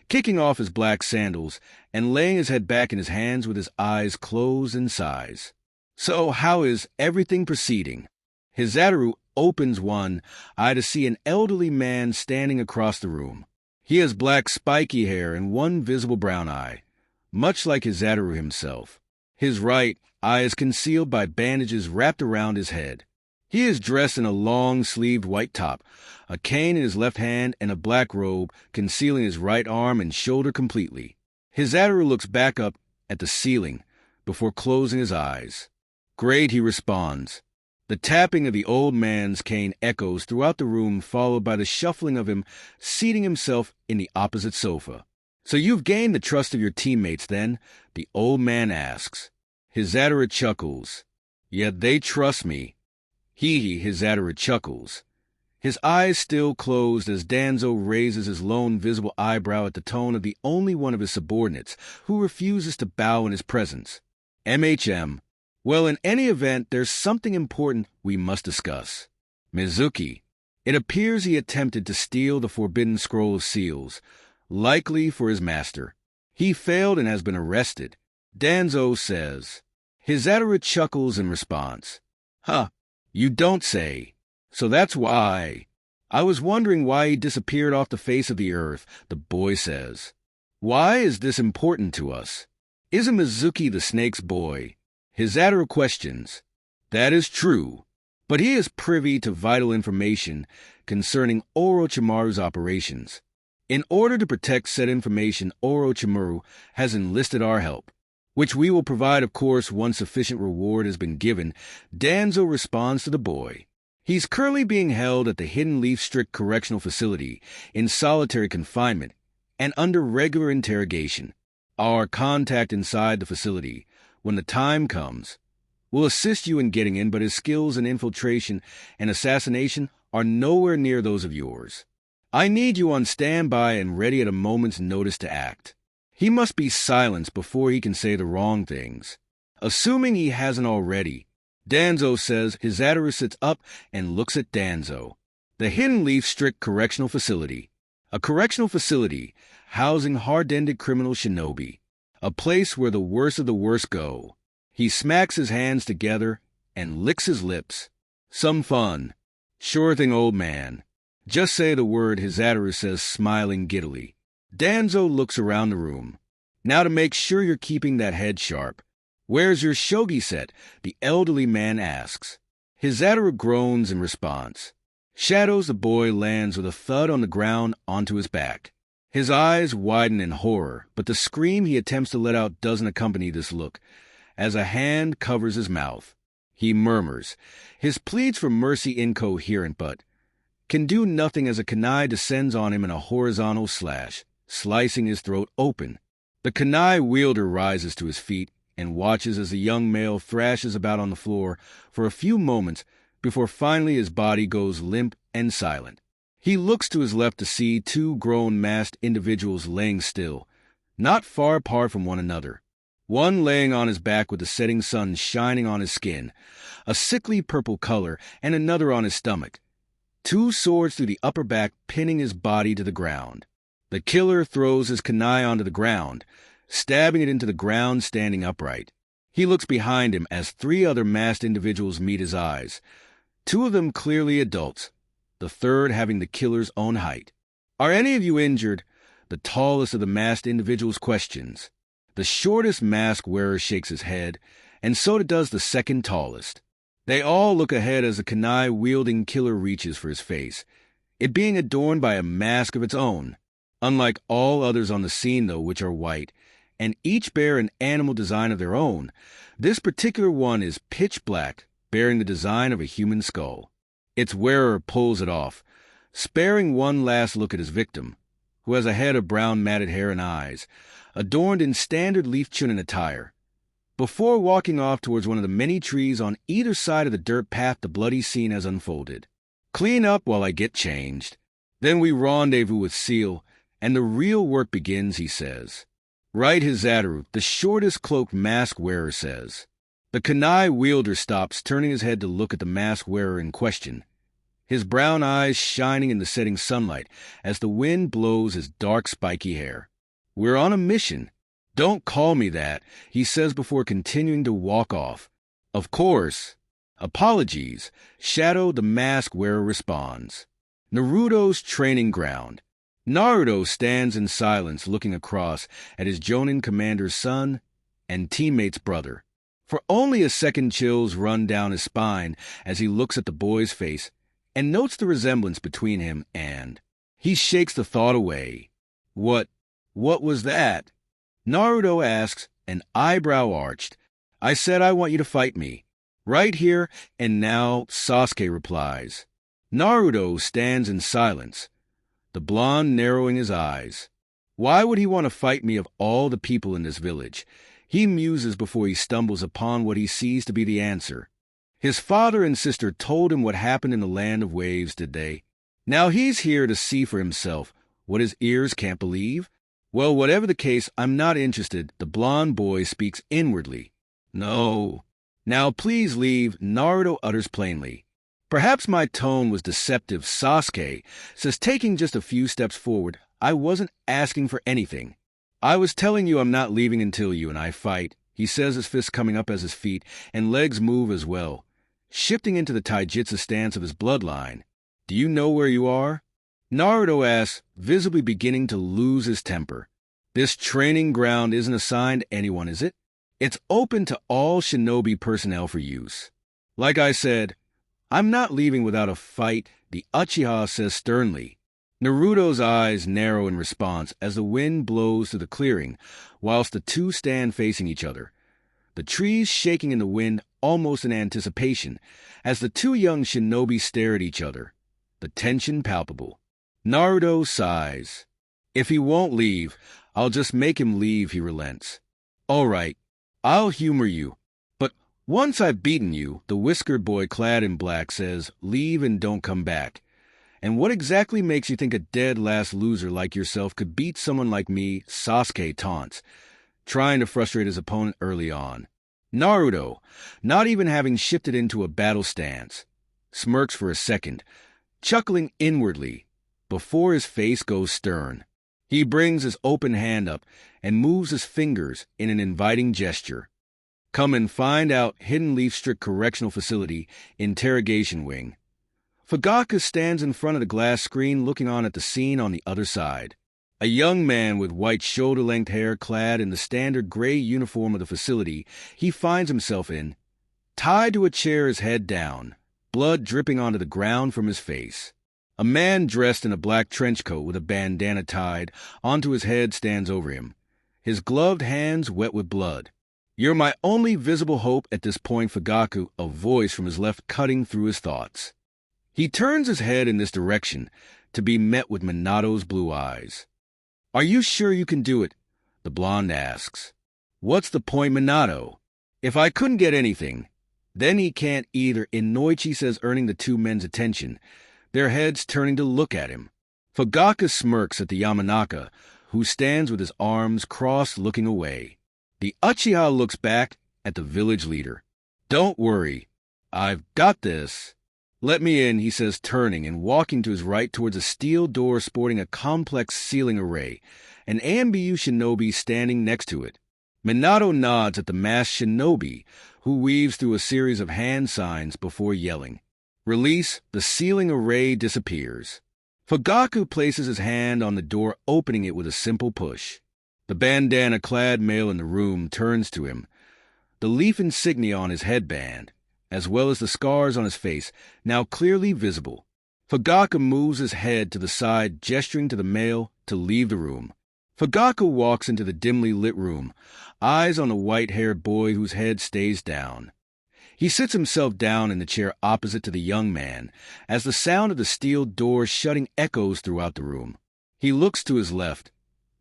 kicking off his black sandals and laying his head back in his hands with his eyes closed in sighs. So how is everything proceeding? His Zadaru opens one eye to see an elderly man standing across the room. He has black spiky hair and one visible brown eye, much like his Zadaru himself. His right eye is concealed by bandages wrapped around his head. He is dressed in a long-sleeved white top, a cane in his left hand, and a black robe concealing his right arm and shoulder completely. His Zadaru looks back up at the ceiling before closing his eyes. Great, he responds. The tapping of the old man's cane echoes throughout the room, followed by the shuffling of him seating himself in the opposite sofa. So you've gained the trust of your teammates, then? The old man asks. His Zadaru chuckles. Yeah, they trust me. His Zadaru chuckles. His eyes still closed as Danzo raises his lone visible eyebrow at the tone of the only one of his subordinates who refuses to bow in his presence. MHM. Well, in any event, there's something important we must discuss. Mizuki. It appears he attempted to steal the forbidden scroll of seals, likely for his master. He failed and has been arrested. Danzo says. His Zadaru chuckles in response. Huh, you don't say. So that's why. I was wondering why he disappeared off the face of the earth, the boy says. Why is this important to us? Isn't Mizuki the snake's boy? His Zadaru questions. That is true, but he is privy to vital information concerning Orochimaru's operations. In order to protect said information, Orochimaru has enlisted our help, which we will provide, of course, once sufficient reward has been given. Danzo responds to the boy. He's currently being held at the Hidden Leaf Strict Correctional Facility in solitary confinement and under regular interrogation. Our contact inside the facility, when the time comes, will assist you in getting in, but his skills in infiltration and assassination are nowhere near those of yours. I need you on standby and ready at a moment's notice to act. He must be silenced before he can say the wrong things. Assuming he hasn't already, Danzo says. His Zadaru sits up and looks at Danzo. The Hidden Leaf Strict Correctional Facility. A correctional facility housing hard-ended criminal shinobi. A place where the worst of the worst go. He smacks his hands together and licks his lips. Some fun. Sure thing, old man. Just say the word, his Zadaru says, smiling giddily. Danzo looks around the room. Now to make sure you're keeping that head sharp. Where's your shogi set? The elderly man asks. His Zadaru groans in response. Shadows the boy lands with a thud on the ground onto his back. His eyes widen in horror, but the scream he attempts to let out doesn't accompany this look, as a hand covers his mouth. He murmurs, his pleas for mercy incoherent, but can do nothing as a kunai descends on him in a horizontal slash, slicing his throat open. The kunai wielder rises to his feet and watches as the young male thrashes about on the floor for a few moments before finally his body goes limp and silent. He looks to his left to see two grown masked individuals laying still, not far apart from one another. One laying on his back with the setting sun shining on his skin, a sickly purple color, and another on his stomach. Two swords through the upper back pinning his body to the ground. The killer throws his kunai onto the ground, stabbing it into the ground standing upright. He looks behind him as three other masked individuals meet his eyes, two of them clearly adults, the third having the killer's own height. Are any of you injured? The tallest of the masked individuals questions. The shortest mask wearer shakes his head, and so does the second tallest. They all look ahead as the kunai-wielding killer reaches for his face, it being adorned by a mask of its own. Unlike all others on the scene, though, which are white, and each bear an animal design of their own, this particular one is pitch black, bearing the design of a human skull. Its wearer pulls it off, sparing one last look at his victim, who has a head of brown matted hair and eyes, adorned in standard leaf chunin attire. Before walking off towards one of the many trees on either side of the dirt path the bloody scene has unfolded. Clean up while I get changed. Then we rendezvous with Seal, and the real work begins, he says. Right, Hizaru, the shortest cloaked mask-wearer, says. The kunai wielder stops, turning his head to look at the mask-wearer in question, his brown eyes shining in the setting sunlight as the wind blows his dark, spiky hair. We're on a mission. Don't call me that, he says before continuing to walk off. Of course. Apologies, Shadow the mask-wearer responds. Naruto's training ground. Naruto stands in silence looking across at his Jonin commander's son and teammate's brother. For only a second chills run down his spine as he looks at the boy's face and notes the resemblance between him and. He shakes the thought away. What was that? Naruto asks, an eyebrow arched. I said I want you to fight me. Right here and now, Sasuke replies. Naruto stands in silence, the blonde narrowing his eyes. Why would he want to fight me of all the people in this village? He muses before he stumbles upon what he sees to be the answer. His father and sister told him what happened in the land of waves, did they? Now he's here to see for himself what his ears can't believe. Well, whatever the case, I'm not interested, the blonde boy speaks inwardly. No. Now please leave, Naruto utters plainly. Perhaps my tone was deceptive, Sasuke says, taking just a few steps forward. I wasn't asking for anything. I was telling you I'm not leaving until you and I fight, he says, his fists coming up as his feet and legs move as well, shifting into the taijutsu stance of his bloodline. Do you know where you are? Naruto asks, visibly beginning to lose his temper. This training ground isn't assigned anyone, is it? It's open to all shinobi personnel for use. Like I said, I'm not leaving without a fight, the Uchiha says sternly. Naruto's eyes narrow in response as the wind blows through the clearing, whilst the two stand facing each other, the trees shaking in the wind almost in anticipation, as the two young shinobi stare at each other, the tension palpable. Naruto sighs. If he won't leave, I'll just make him leave, he relents. All right, I'll humor you. But once I've beaten you, the whiskered boy clad in black says, leave and don't come back. And what exactly makes you think a dead last loser like yourself could beat someone like me, Sasuke taunts, trying to frustrate his opponent early on. Naruto, not even having shifted into a battle stance, smirks for a second, chuckling inwardly, before his face goes stern. He brings his open hand up and moves his fingers in an inviting gesture. Come and find out Hidden Leaf Strict Correctional Facility, Interrogation Wing. Fugaku stands in front of the glass screen looking on at the scene on the other side. A young man with white shoulder-length hair clad in the standard gray uniform of the facility he finds himself in, tied to a chair, his head down, blood dripping onto the ground from his face. A man dressed in a black trench coat with a bandana tied onto his head stands over him, his gloved hands wet with blood. You're my only visible hope at this point, Fugaku, a voice from his left cutting through his thoughts. He turns his head in this direction to be met with Minato's blue eyes. Are you sure you can do it? The blonde asks. What's the point, Minato? If I couldn't get anything, then he can't either, Inoichi says, earning the two men's attention, their heads turning to look at him. Fugaku smirks at the Yamanaka, who stands with his arms crossed looking away. The Uchiha looks back at the village leader. Don't worry, I've got this. Let me in, he says, turning and walking to his right towards a steel door sporting a complex ceiling array, an AMBU shinobi standing next to it. Minato nods at the masked shinobi, who weaves through a series of hand signs before yelling. Release, the ceiling array disappears. Fugaku places his hand on the door, opening it with a simple push. The bandana-clad male in the room turns to him, the leaf insignia on his headband, as well as the scars on his face, now clearly visible. Fugaku moves his head to the side, gesturing to the male to leave the room. Fugaku walks into the dimly lit room, eyes on the white-haired boy whose head stays down. He sits himself down in the chair opposite to the young man, as the sound of the steel door shutting echoes throughout the room. He looks to his left.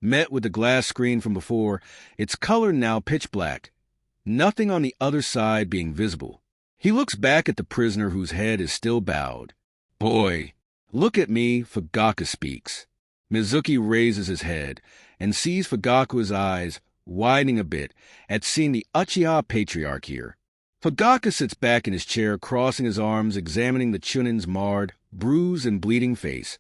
Met with the glass screen from before, its color now pitch black, nothing on the other side being visible. He looks back at the prisoner whose head is still bowed. "Boy, look at me," Fugaku speaks. Mizuki raises his head and sees Fugaku's eyes widening a bit at seeing the Uchiha patriarch here. Fugaku sits back in his chair, crossing his arms, examining the Chunin's marred, bruised, and bleeding face,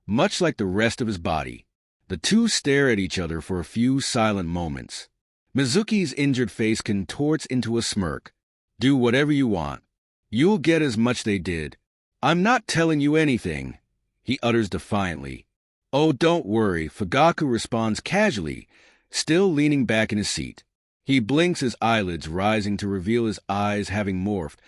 much like the rest of his body. The two stare at each other for a few silent moments. Mizuki's injured face contorts into a smirk. "Do whatever you want. You'll get as much they did. I'm not telling you anything," he utters defiantly. "Oh, don't worry," Fugaku responds casually, still leaning back in his seat. He blinks, his eyelids rising to reveal his eyes having morphed,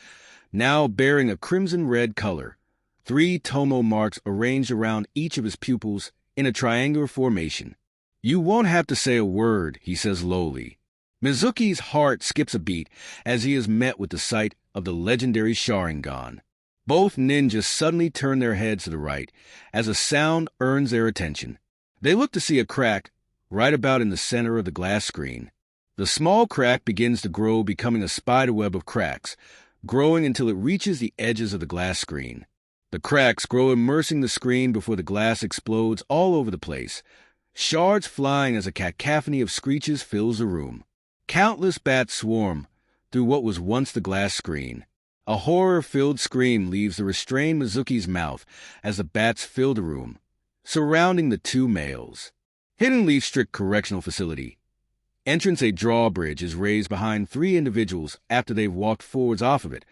now bearing a crimson-red color, 3 tomo marks arranged around each of his pupils in a triangular formation. "You won't have to say a word," he says lowly. Mizuki's heart skips a beat as he is met with the sight of the legendary Sharingan. Both ninjas suddenly turn their heads to the right as a sound earns their attention. They look to see a crack right about in the center of the glass screen. The small crack begins to grow, becoming a spiderweb of cracks, growing until it reaches the edges of the glass screen. The cracks grow, immersing the screen before the glass explodes all over the place, shards flying as a cacophony of screeches fills the room. Countless bats swarm through what was once the glass screen. A horror-filled scream leaves the restrained Mizuki's mouth as the bats fill the room, surrounding the two males. Hidden Leaf Strict Correctional Facility. Entrance a drawbridge is raised behind 3 individuals after they've walked forwards off of it.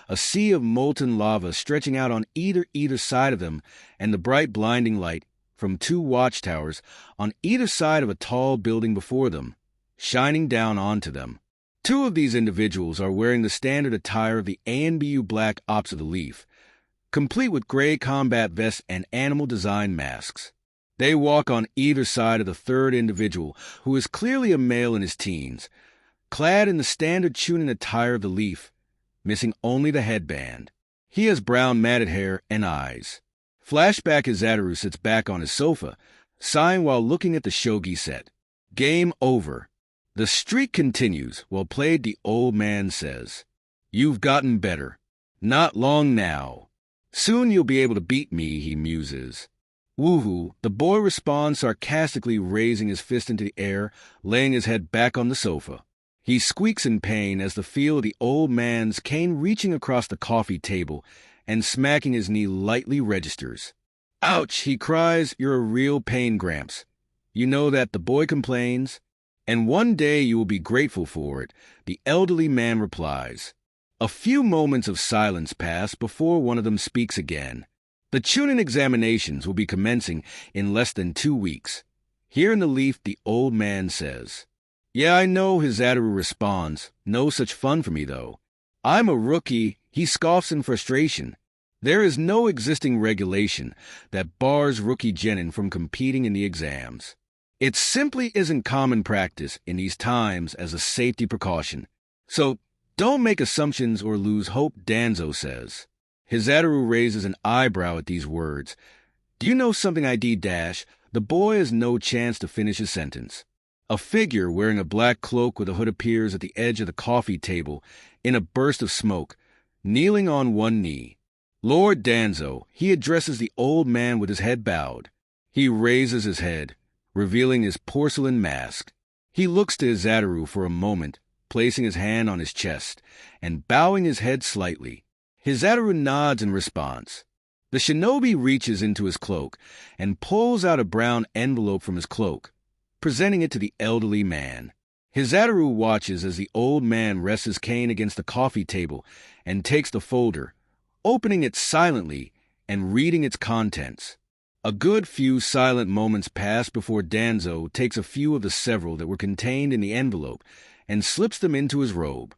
A sea of molten lava stretching out on either side of them, and the bright blinding light from 2 watchtowers on either side of a tall building before them, shining down onto them. 2 of these individuals are wearing the standard attire of the ANBU Black Ops of the Leaf, complete with gray combat vests and animal design masks. They walk on either side of the 3rd individual, who is clearly a male in his teens, clad in the standard Chunin attire of the Leaf, missing only the headband. He has brown matted hair and eyes. Flashback Izadaru sits back on his sofa, sighing while looking at the shogi set. Game over. The streak continues, while played the old man says, "You've gotten better. Not long now. Soon you'll be able to beat me," he muses. "Woohoo," the boy responds sarcastically, raising his fist into the air, laying his head back on the sofa. He squeaks in pain as the feel of the old man's cane reaching across the coffee table and smacking his knee lightly registers. "Ouch," he cries, "you're a real pain, Gramps. You know that," the boy complains. "And one day you will be grateful for it," the elderly man replies. A few moments of silence pass before one of them speaks again. "The Chunin examinations will be commencing in less than 2 weeks. Here in the Leaf," the old man says. "Yeah, I know," Izadaru responds. "No such fun for me, though. I'm a rookie," he scoffs in frustration. There is no existing regulation that bars rookie genin from competing in the exams. It simply isn't common practice in these times as a safety precaution. So don't make assumptions or lose hope, Danzo says. Izadaru raises an eyebrow at these words. "Do you know something, ID dash?" The boy has no chance to finish his sentence. A figure wearing a black cloak with a hood appears at the edge of the coffee table in a burst of smoke, kneeling on one knee. "Lord Danzo," he addresses the old man with his head bowed. He raises his head, revealing his porcelain mask. He looks to Izadaru for a moment, placing his hand on his chest and bowing his head slightly. Izadaru nods in response. The shinobi reaches into his cloak and pulls out a brown envelope from his cloak, presenting it to the elderly man. Izadaru watches as the old man rests his cane against the coffee table and takes the folder, opening it silently and reading its contents. A good few silent moments pass before Danzo takes a few of the several that were contained in the envelope and slips them into his robe.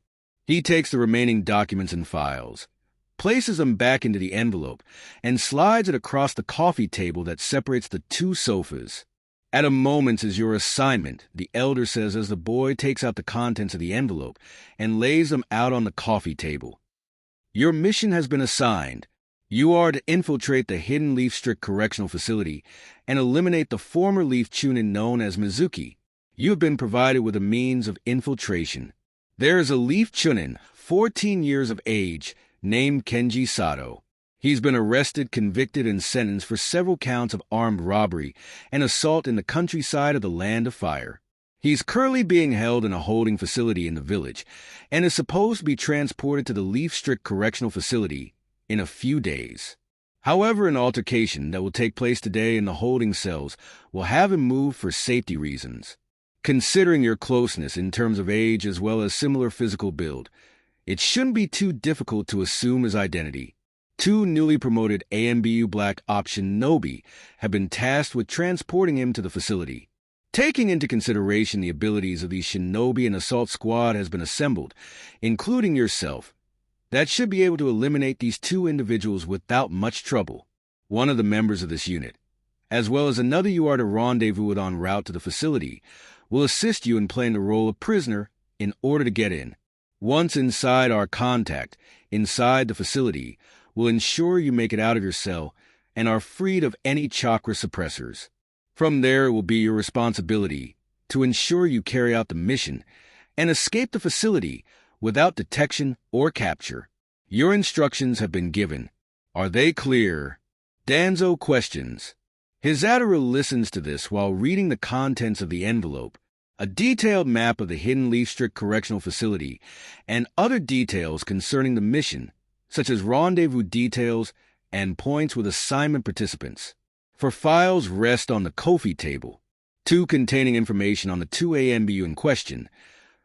He takes the remaining documents and files, places them back into the envelope, and slides it across the coffee table that separates the 2 sofas. "At a moment is your assignment," the elder says as the boy takes out the contents of the envelope and lays them out on the coffee table. "Your mission has been assigned. You are to infiltrate the hidden Leaf Strict Correctional Facility and eliminate the former Leaf Chunin known as Mizuki. You have been provided with a means of infiltration. There is a Leaf Chunin, 14 years of age, named Kenji Sato. He's been arrested, convicted, and sentenced for several counts of armed robbery and assault in the countryside of the Land of Fire. He's currently being held in a holding facility in the village and is supposed to be transported to the Leaf Strict Correctional Facility in a few days. However, an altercation that will take place today in the holding cells will have him moved for safety reasons. Considering your closeness in terms of age as well as similar physical build, it shouldn't be too difficult to assume his identity. 2 newly promoted AMBU Black Ops Shinobi have been tasked with transporting him to the facility. Taking into consideration the abilities of the Shinobi and Assault Squad has been assembled, including yourself, that should be able to eliminate these 2 individuals without much trouble. One of the members of this unit, as well as another you are to rendezvous with en route to the facility, will assist you in playing the role of prisoner in order to get in. Once inside, our contact, inside the facility, will ensure you make it out of your cell and are freed of any chakra suppressors. From there, it will be your responsibility to ensure you carry out the mission and escape the facility without detection or capture. Your instructions have been given. Are they clear? Danzo questions. Hizadaru listens to this while reading the contents of the envelope, a detailed map of the hidden Leaf Strict Correctional Facility, and other details concerning the mission, such as rendezvous details and points with assignment participants. For files rest on the Kofi table, 2 containing information on the 2 AMBU in question,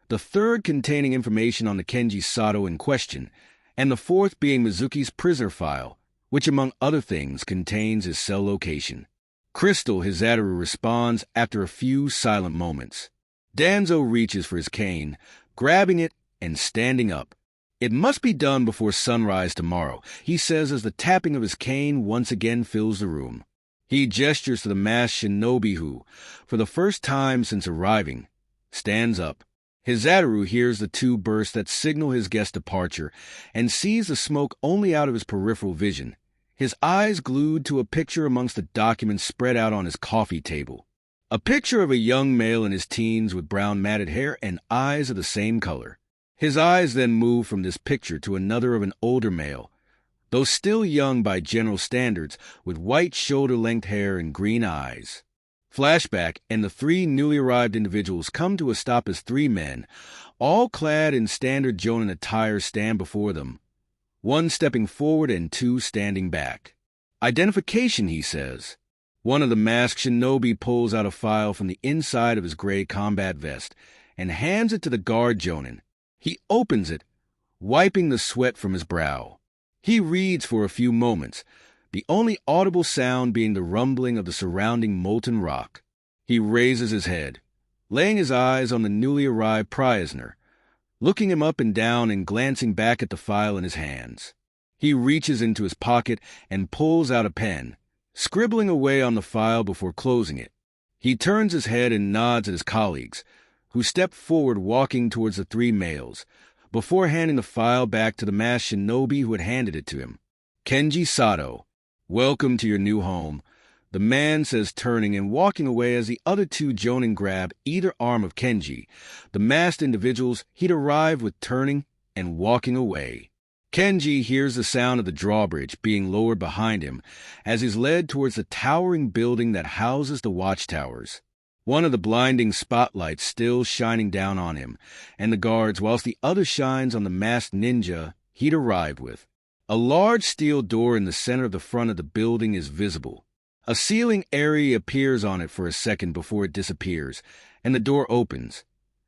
the 3rd containing information on the Kenji Sato in question, and the 4th being Mizuki's prisoner file, which among other things contains his cell location. Crystal, Hizadaru responds after a few silent moments. Danzo reaches for his cane, grabbing it and standing up. It must be done before sunrise tomorrow, he says as the tapping of his cane once again fills the room. He gestures to the masked shinobi who, for the first time since arriving, stands up. Hizadaru hears the 2 bursts that signal his guest's departure and sees the smoke only out of his peripheral vision, his eyes glued to a picture amongst the documents spread out on his coffee table. A picture of a young male in his teens with brown matted hair and eyes of the same color. His eyes then move from this picture to another of an older male, though still young by general standards, with white shoulder-length hair and green eyes. Flashback, and the 3 newly arrived individuals come to a stop as 3 men, all clad in standard Jonin attire, stand before them, 1 stepping forward and 2 standing back. Identification, he says. One of the masked shinobi pulls out a file from the inside of his gray combat vest and hands it to the guard Jonin. He opens it, wiping the sweat from his brow. He reads for a few moments, the only audible sound being the rumbling of the surrounding molten rock. He raises his head, laying his eyes on the newly arrived prisoner, looking him up and down and glancing back at the file in his hands. He reaches into his pocket and pulls out a pen, scribbling away on the file before closing it. He turns his head and nods at his colleagues, who step forward walking towards the 3 males, before handing the file back to the masked shinobi who had handed it to him. Kenji Sato, welcome to your new home, the man says, turning and walking away as the other 2 Jonin grab either arm of Kenji, the masked individuals he'd arrived with turning and walking away. Kenji hears the sound of the drawbridge being lowered behind him as he's led towards the towering building that houses the watchtowers. One of the blinding spotlights still shining down on him and the guards, whilst the other shines on the masked ninja he'd arrived with. A large steel door in the center of the front of the building is visible. A ceiling area appears on it for a second before it disappears, and the door opens.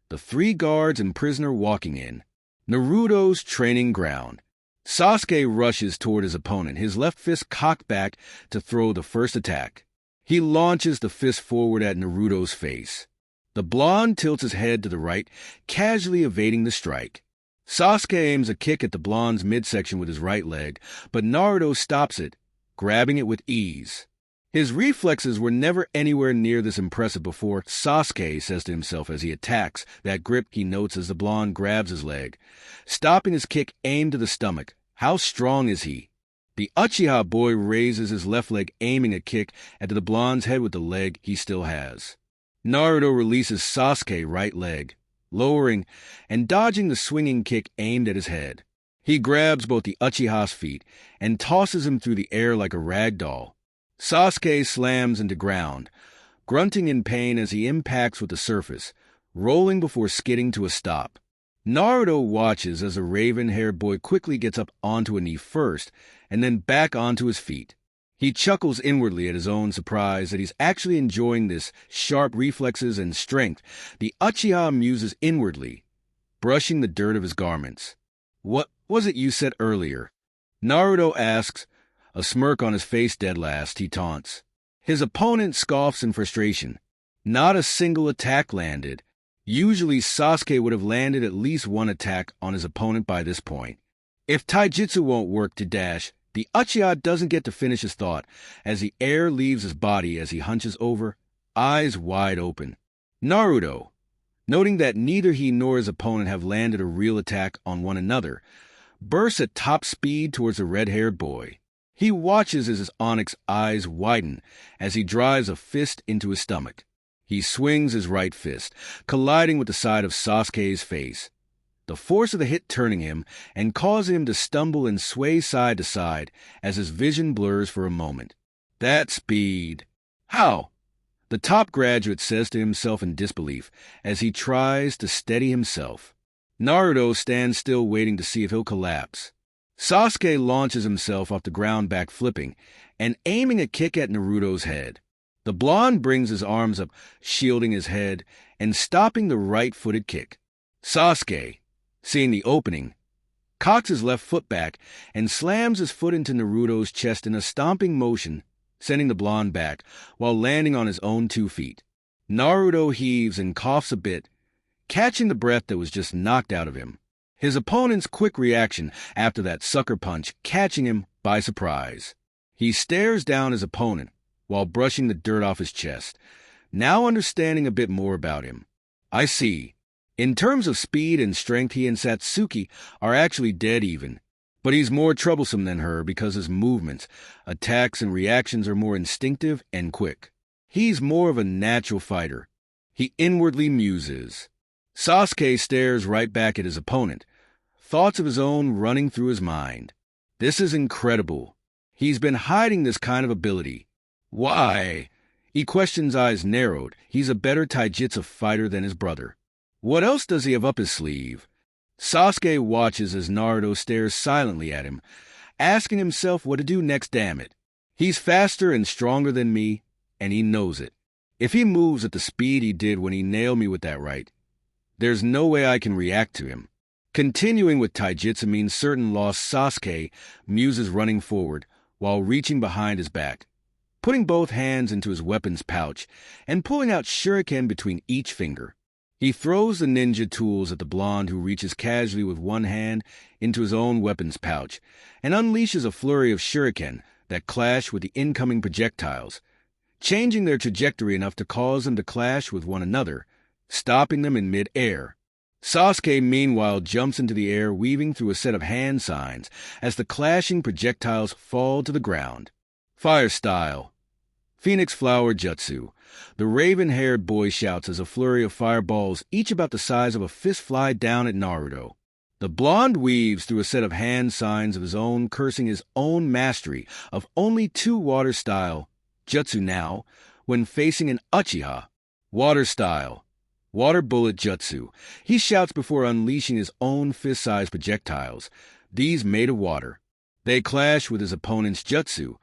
The 3 guards and prisoner walking in. Naruto's training ground. Sasuke rushes toward his opponent, his left fist cocked back to throw the first attack. He launches the fist forward at Naruto's face. The blonde tilts his head to the right, casually evading the strike. Sasuke aims a kick at the blonde's midsection with his right leg, but Naruto stops it, grabbing it with ease. His reflexes were never anywhere near this impressive before, Sasuke says to himself as he attacks, that grip he notes as the blonde grabs his leg, stopping his kick aimed to the stomach. How strong is he? The Uchiha boy raises his left leg, aiming a kick at the blonde's head with the leg he still has. Naruto releases Sasuke's right leg, lowering and dodging the swinging kick aimed at his head. He grabs both the Uchiha's feet and tosses him through the air like a rag doll. Sasuke slams into ground, grunting in pain as he impacts with the surface, rolling before skidding to a stop. Naruto watches as the raven-haired boy quickly gets up onto a knee first and then back onto his feet. He chuckles inwardly at his own surprise that he's actually enjoying this sharp reflexes and strength. The Uchiha muses inwardly, brushing the dirt of his garments. "What was it you said earlier?" Naruto asks, a smirk on his face dead last. He taunts. His opponent scoffs in frustration. Not a single attack landed. Usually Sasuke would have landed at least one attack on his opponent by this point. If taijutsu won't work to dash, the Uchiha doesn't get to finish his thought as the air leaves his body as he hunches over, eyes wide open. Naruto, noting that neither he nor his opponent have landed a real attack on one another, bursts at top speed towards the red-haired boy. He watches as his onyx eyes widen as he drives a fist into his stomach. He swings his right fist, colliding with the side of Sasuke's face, the force of the hit turning him and causing him to stumble and sway side to side as his vision blurs for a moment. That speed! How? The top graduate says to himself in disbelief as he tries to steady himself. Naruto stands still waiting to see if he'll collapse. Sasuke launches himself off the ground back flipping and aiming a kick at Naruto's head. The blonde brings his arms up, shielding his head and stopping the right-footed kick. Sasuke, seeing the opening, cocks his left foot back and slams his foot into Naruto's chest in a stomping motion, sending the blonde back while landing on his own 2 feet. Naruto heaves and coughs a bit, catching the breath that was just knocked out of him. His opponent's quick reaction after that sucker punch catching him by surprise. He stares down his opponent while brushing the dirt off his chest, now understanding a bit more about him. I see. In terms of speed and strength, he and Satsuki are actually dead even, but he's more troublesome than her because his movements, attacks, and reactions are more instinctive and quick. He's more of a natural fighter. He inwardly muses. Sasuke stares right back at his opponent, thoughts of his own running through his mind. This is incredible. He's been hiding this kind of ability. Why? He questions, eyes narrowed. He's a better taijutsu fighter than his brother. What else does he have up his sleeve? Sasuke watches as Naruto stares silently at him, asking himself what to do next. Damn it. He's faster and stronger than me, and he knows it. If he moves at the speed he did when he nailed me with that right, there's no way I can react to him. Continuing with taijutsu means certain loss. Sasuke muses, running forward while reaching behind his back, putting both hands into his weapon's pouch and pulling out shuriken between each finger. He throws the ninja tools at the blonde, who reaches casually with one hand into his own weapon's pouch and unleashes a flurry of shuriken that clash with the incoming projectiles, changing their trajectory enough to cause them to clash with one another, stopping them in mid-air. Sasuke, meanwhile, jumps into the air, weaving through a set of hand signs as the clashing projectiles fall to the ground. Fire style. Phoenix Flower Jutsu. The raven-haired boy shouts as a flurry of fireballs, each about the size of a fist, fly down at Naruto. The blonde weaves through a set of hand signs of his own, cursing his own mastery of only 2 water style jutsu now when facing an Uchiha. Water style. Water bullet jutsu. He shouts before unleashing his own fist-sized projectiles, these made of water. They clash with his opponent's jutsu,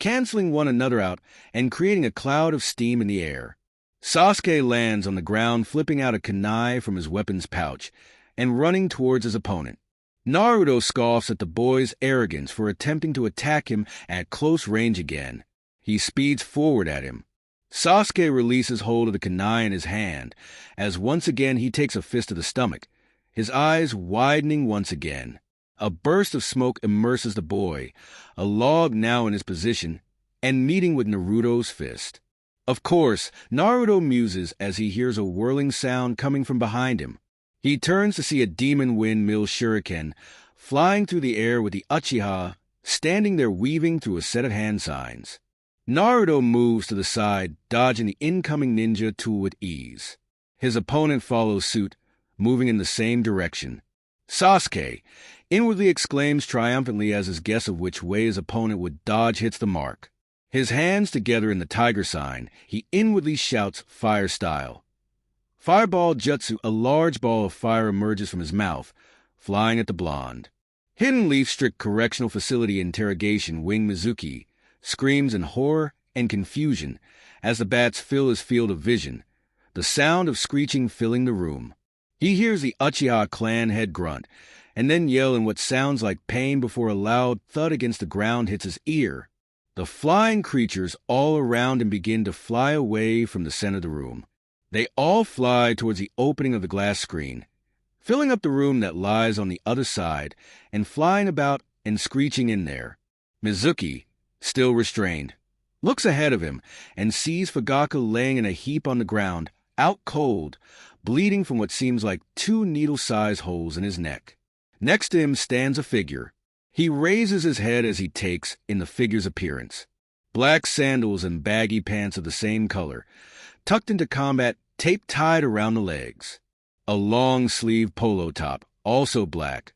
canceling one another out and creating a cloud of steam in the air. Sasuke lands on the ground, flipping out a kunai from his weapon's pouch and running towards his opponent. Naruto scoffs at the boy's arrogance for attempting to attack him at close range again. He speeds forward at him. Sasuke releases hold of the kunai in his hand as once again he takes a fist to the stomach, his eyes widening once again. A burst of smoke immerses the boy, a log now in his position, and meeting with Naruto's fist. Of course, Naruto muses as he hears a whirling sound coming from behind him. He turns to see a demon windmill shuriken flying through the air with the Uchiha standing there weaving through a set of hand signs. Naruto moves to the side, dodging the incoming ninja tool with ease. His opponent follows suit, moving in the same direction. Sasuke inwardly exclaims triumphantly as his guess of which way his opponent would dodge hits the mark. His hands together in the tiger sign, he inwardly shouts fire style. Fireball jutsu, a large ball of fire emerges from his mouth, flying at the blonde. Hidden Leaf Strict Correctional Facility Interrogation Wing Mizuki screams in horror and confusion as the bats fill his field of vision, the sound of screeching filling the room. He hears the Uchiha clan head grunt, and then yell in what sounds like pain before a loud thud against the ground hits his ear. The flying creatures all around him begin to fly away from the center of the room. They all fly towards the opening of the glass screen, filling up the room that lies on the other side, and flying about and screeching in there. Mizuki, still restrained, looks ahead of him and sees Fugaku laying in a heap on the ground, out cold, bleeding from what seems like 2 needle-sized holes in his neck. Next to him stands a figure. He raises his head as he takes in the figure's appearance. Black sandals and baggy pants of the same color, tucked into combat, tape tied around the legs. A long-sleeved polo top, also black,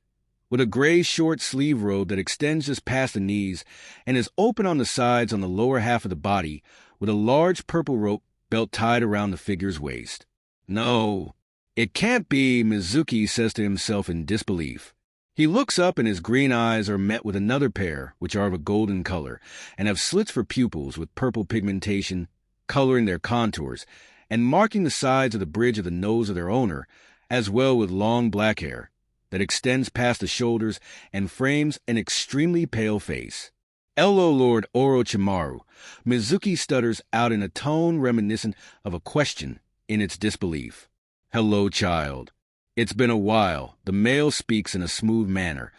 with a gray short sleeve robe that extends just past the knees and is open on the sides on the lower half of the body, with a large purple rope belt tied around the figure's waist. No, it can't be, Mizuki says to himself in disbelief. He looks up and his green eyes are met with another pair, which are of a golden color, and have slits for pupils with purple pigmentation, coloring their contours, and marking the sides of the bridge of the nose of their owner, as well with long black hair that extends past the shoulders and frames an extremely pale face. Hello, Lord Orochimaru, Mizuki stutters out in a tone reminiscent of a question in its disbelief. Hello, child. It's been a while. The male speaks in a smooth manner,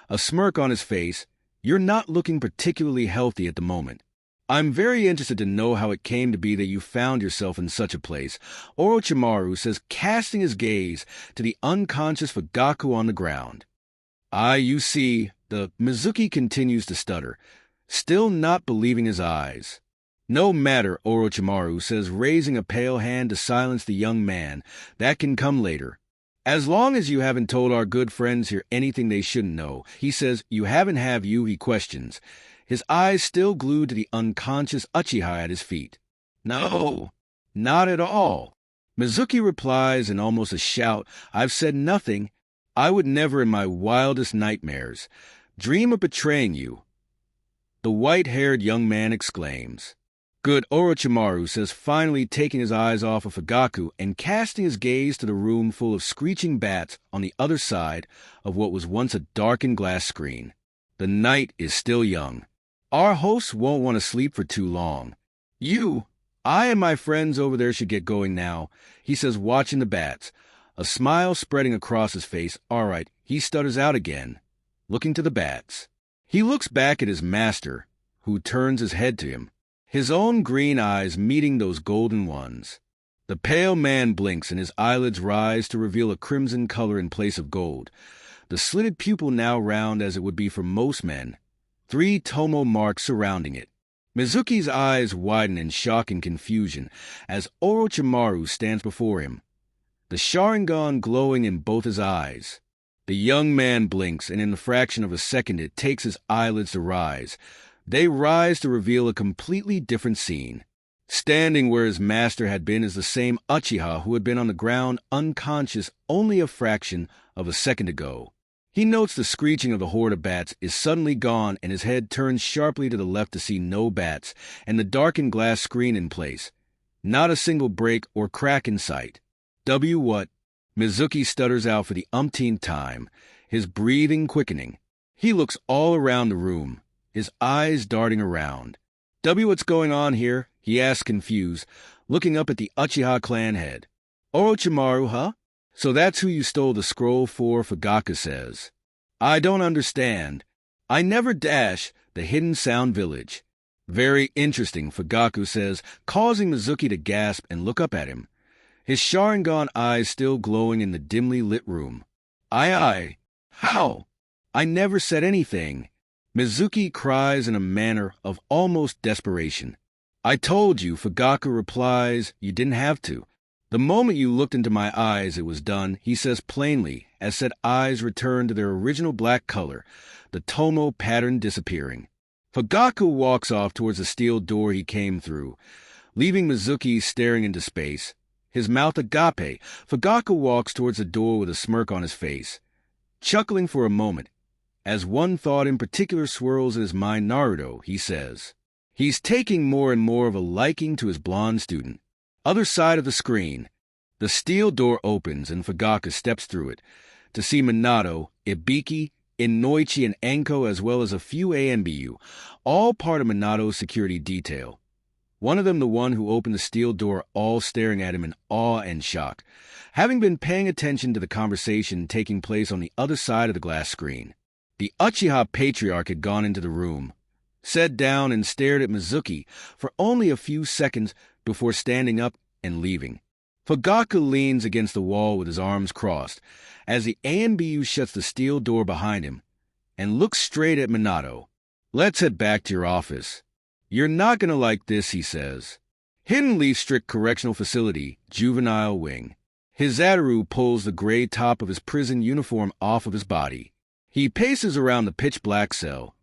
a smirk on his face. You're not looking particularly healthy at the moment. I'm very interested to know how it came to be that you found yourself in such a place, Orochimaru says, casting his gaze to the unconscious Fugaku on the ground. You see, the Mizuki continues to stutter, still not believing his eyes. No matter, Orochimaru says, raising a pale hand to silence the young man. That can come later. As long as you haven't told our good friends here anything they shouldn't know, he says. You haven't, have you, he questions, his eyes still glued to the unconscious Uchiha at his feet. No, not at all. Mizuki replies in almost a shout. I've said nothing. I would never in my wildest nightmares dream of betraying you. The white-haired young man exclaims. Good, Orochimaru says, finally taking his eyes off of Fugaku and casting his gaze to the room full of screeching bats on the other side of what was once a darkened glass screen. The night is still young. Our hosts won't want to sleep for too long. I and my friends over there should get going now, he says, watching the bats, a smile spreading across his face. All right, he stutters out again, looking to the bats. He looks back at his master, who turns his head to him, his own green eyes meeting those golden ones. The pale man blinks and his eyelids rise to reveal a crimson color in place of gold, the slitted pupil now round as it would be for most men, 3 tomo marks surrounding it. Mizuki's eyes widen in shock and confusion as Orochimaru stands before him, the Sharingan glowing in both his eyes. The young man blinks, and in the fraction of a second it takes his eyelids to rise. They rise to reveal a completely different scene. Standing where his master had been is the same Uchiha who had been on the ground unconscious only a fraction of a second ago. He notes the screeching of the horde of bats is suddenly gone, and his head turns sharply to the left to see no bats and the darkened glass screen in place. Not a single break or crack in sight. What? Mizuki stutters out for the umpteenth time, his breathing quickening. He looks all around the room, his eyes darting around. What's going on here? He asks confused, looking up at the Uchiha clan head. Orochimaru, huh? So that's who you stole the scroll for, Fugaku says. I don't understand. I never dash the Hidden Sound Village. Very interesting, Fugaku says, causing Mizuki to gasp and look up at him, his Sharingan eyes still glowing in the dimly lit room. How? I never said anything. Mizuki cries in a manner of almost desperation. I told you, Fugaku replies, you didn't have to. The moment you looked into my eyes, it was done, he says plainly, as said eyes return to their original black color, the tomo pattern disappearing. Fugaku walks off towards the steel door he came through, leaving Mizuki staring into space. His mouth agape, Fugaku walks towards the door with a smirk on his face, chuckling for a moment. As one thought in particular swirls in his mind, Naruto, he says. He's taking more and more of a liking to his blonde student. Other side of the screen, the steel door opens and Fugaku steps through it to see Minato, Ibiki, Inoichi, and Enko, as well as a few AMBU, all part of Minato's security detail. One of them the one who opened the steel door, all staring at him in awe and shock, having been paying attention to the conversation taking place on the other side of the glass screen. The Uchiha patriarch had gone into the room, sat down and stared at Mizuki for only a few seconds before standing up and leaving. Fugaku leans against the wall with his arms crossed as the AMBU shuts the steel door behind him and looks straight at Minato. Let's head back to your office. You're not going to like this, he says. Hidden Leaf Strict Correctional Facility, Juvenile Wing. Hizaru pulls the gray top of his prison uniform off of his body. He paces around the pitch-black cell,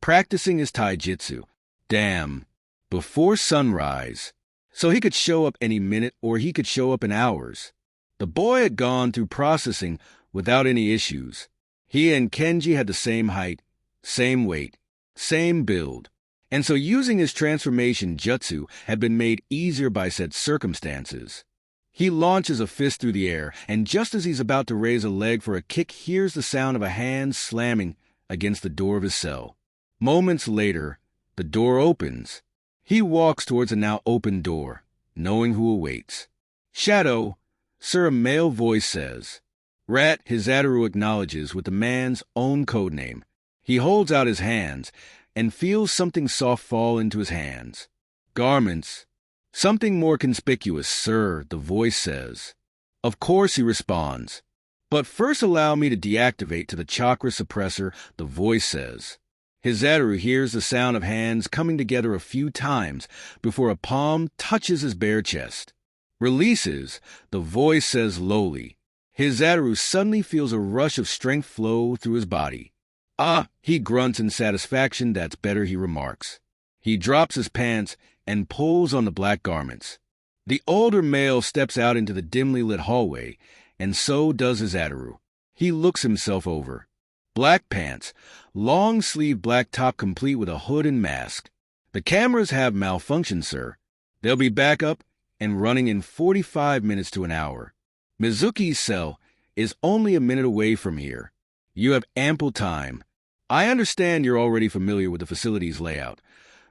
practicing his taijutsu. Damn. Before sunrise. So he could show up any minute or he could show up in hours. The boy had gone through processing without any issues. He and Kenji had the same height, same weight, same build. And so using his transformation jutsu had been made easier by said circumstances. He launches a fist through the air, and just as he's about to raise a leg for a kick, hears the sound of a hand slamming against the door of his cell. Moments later, the door opens. He walks towards a now open door, knowing who awaits. Shadow, sir, a male voice says. Rat, Hizaru acknowledges with the man's own codename. He holds out his hands and feels something soft fall into his hands. Garments. Something more conspicuous, sir, the voice says. Of course, he responds. But first allow me to deactivate to the chakra suppressor, the voice says. Hizaru hears the sound of hands coming together a few times before a palm touches his bare chest. Releases, the voice says lowly. Hizaru suddenly feels a rush of strength flow through his body. Ah, he grunts in satisfaction. That's better, he remarks. He drops his pants and pulls on the black garments. The older male steps out into the dimly lit hallway, and so does Hizaru. He looks himself over. Black pants, long-sleeved black top complete with a hood and mask. The cameras have malfunctioned, sir. They'll be back up and running in 45 minutes to an hour. Mizuki's cell is only a minute away from here. You have ample time. I understand you're already familiar with the facility's layout.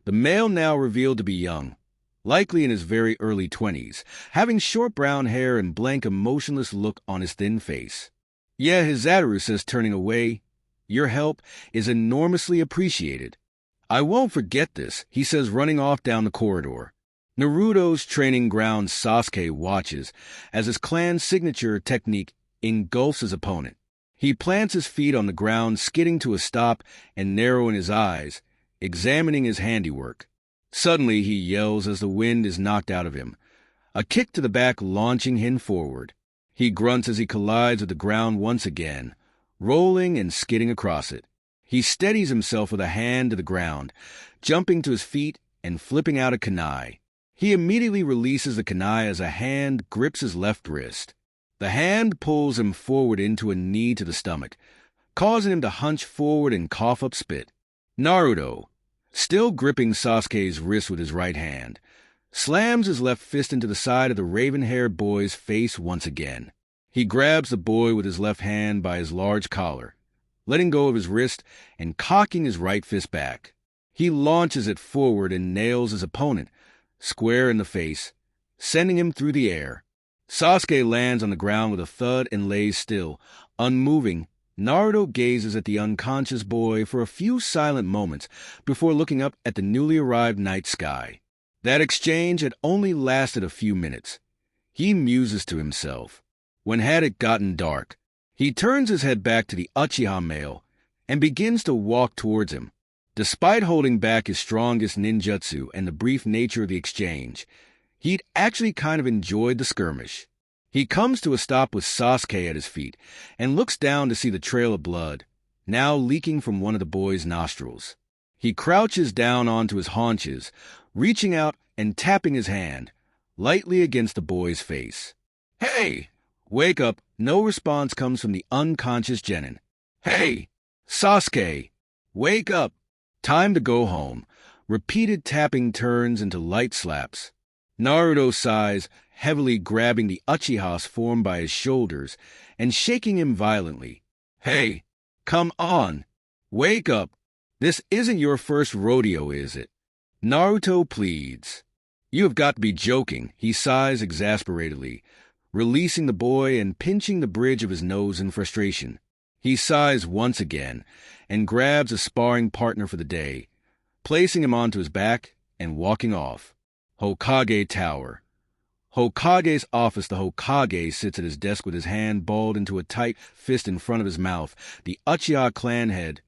The male now revealed to be young, likely in his very early 20s, having short brown hair and blank, emotionless look on his thin face. Yeah, Hizaru says, turning away. Your help is enormously appreciated. I won't forget this, he says, running off down the corridor. Naruto's training ground Sasuke watches as his clan's signature technique engulfs his opponent. He plants his feet on the ground, skidding to a stop and narrowing his eyes, examining his handiwork. Suddenly he yells as the wind is knocked out of him, a kick to the back launching him forward. He grunts as he collides with the ground once again, rolling and skidding across it. He steadies himself with a hand to the ground, jumping to his feet and flipping out a kunai. He immediately releases the kunai as a hand grips his left wrist. The hand pulls him forward into a knee to the stomach, causing him to hunch forward and cough up spit. Naruto, still gripping Sasuke's wrist with his right hand, slams his left fist into the side of the raven-haired boy's face once again. He grabs the boy with his left hand by his large collar, letting go of his wrist and cocking his right fist back. He launches it forward and nails his opponent square in the face, sending him through the air. Sasuke lands on the ground with a thud and lays still, unmoving. Naruto gazes at the unconscious boy for a few silent moments before looking up at the newly arrived night sky. That exchange had only lasted a few minutes. He muses to himself. When had it gotten dark? He turns his head back to the Uchiha male and begins to walk towards him. Despite holding back his strongest ninjutsu and the brief nature of the exchange, he'd actually kind of enjoyed the skirmish. He comes to a stop with Sasuke at his feet and looks down to see the trail of blood, now leaking from one of the boy's nostrils. He crouches down onto his haunches, reaching out and tapping his hand lightly against the boy's face. "Hey! Wake up!" No response comes from the unconscious Genin. "Hey! Sasuke! Wake up! Time to go home." Repeated tapping turns into light slaps. Naruto sighs, heavily grabbing the Uchihas formed by his shoulders and shaking him violently. "Hey! Come on! Wake up! This isn't your first rodeo, is it?" Naruto pleads. "You have got to be joking," he sighs exasperatedly, releasing the boy and pinching the bridge of his nose in frustration. He sighs once again and grabs a sparring partner for the day, placing him onto his back and walking off. Hokage Tower. Hokage's office. The Hokage sits at his desk with his hand balled into a tight fist in front of his mouth, the Uchiha clan head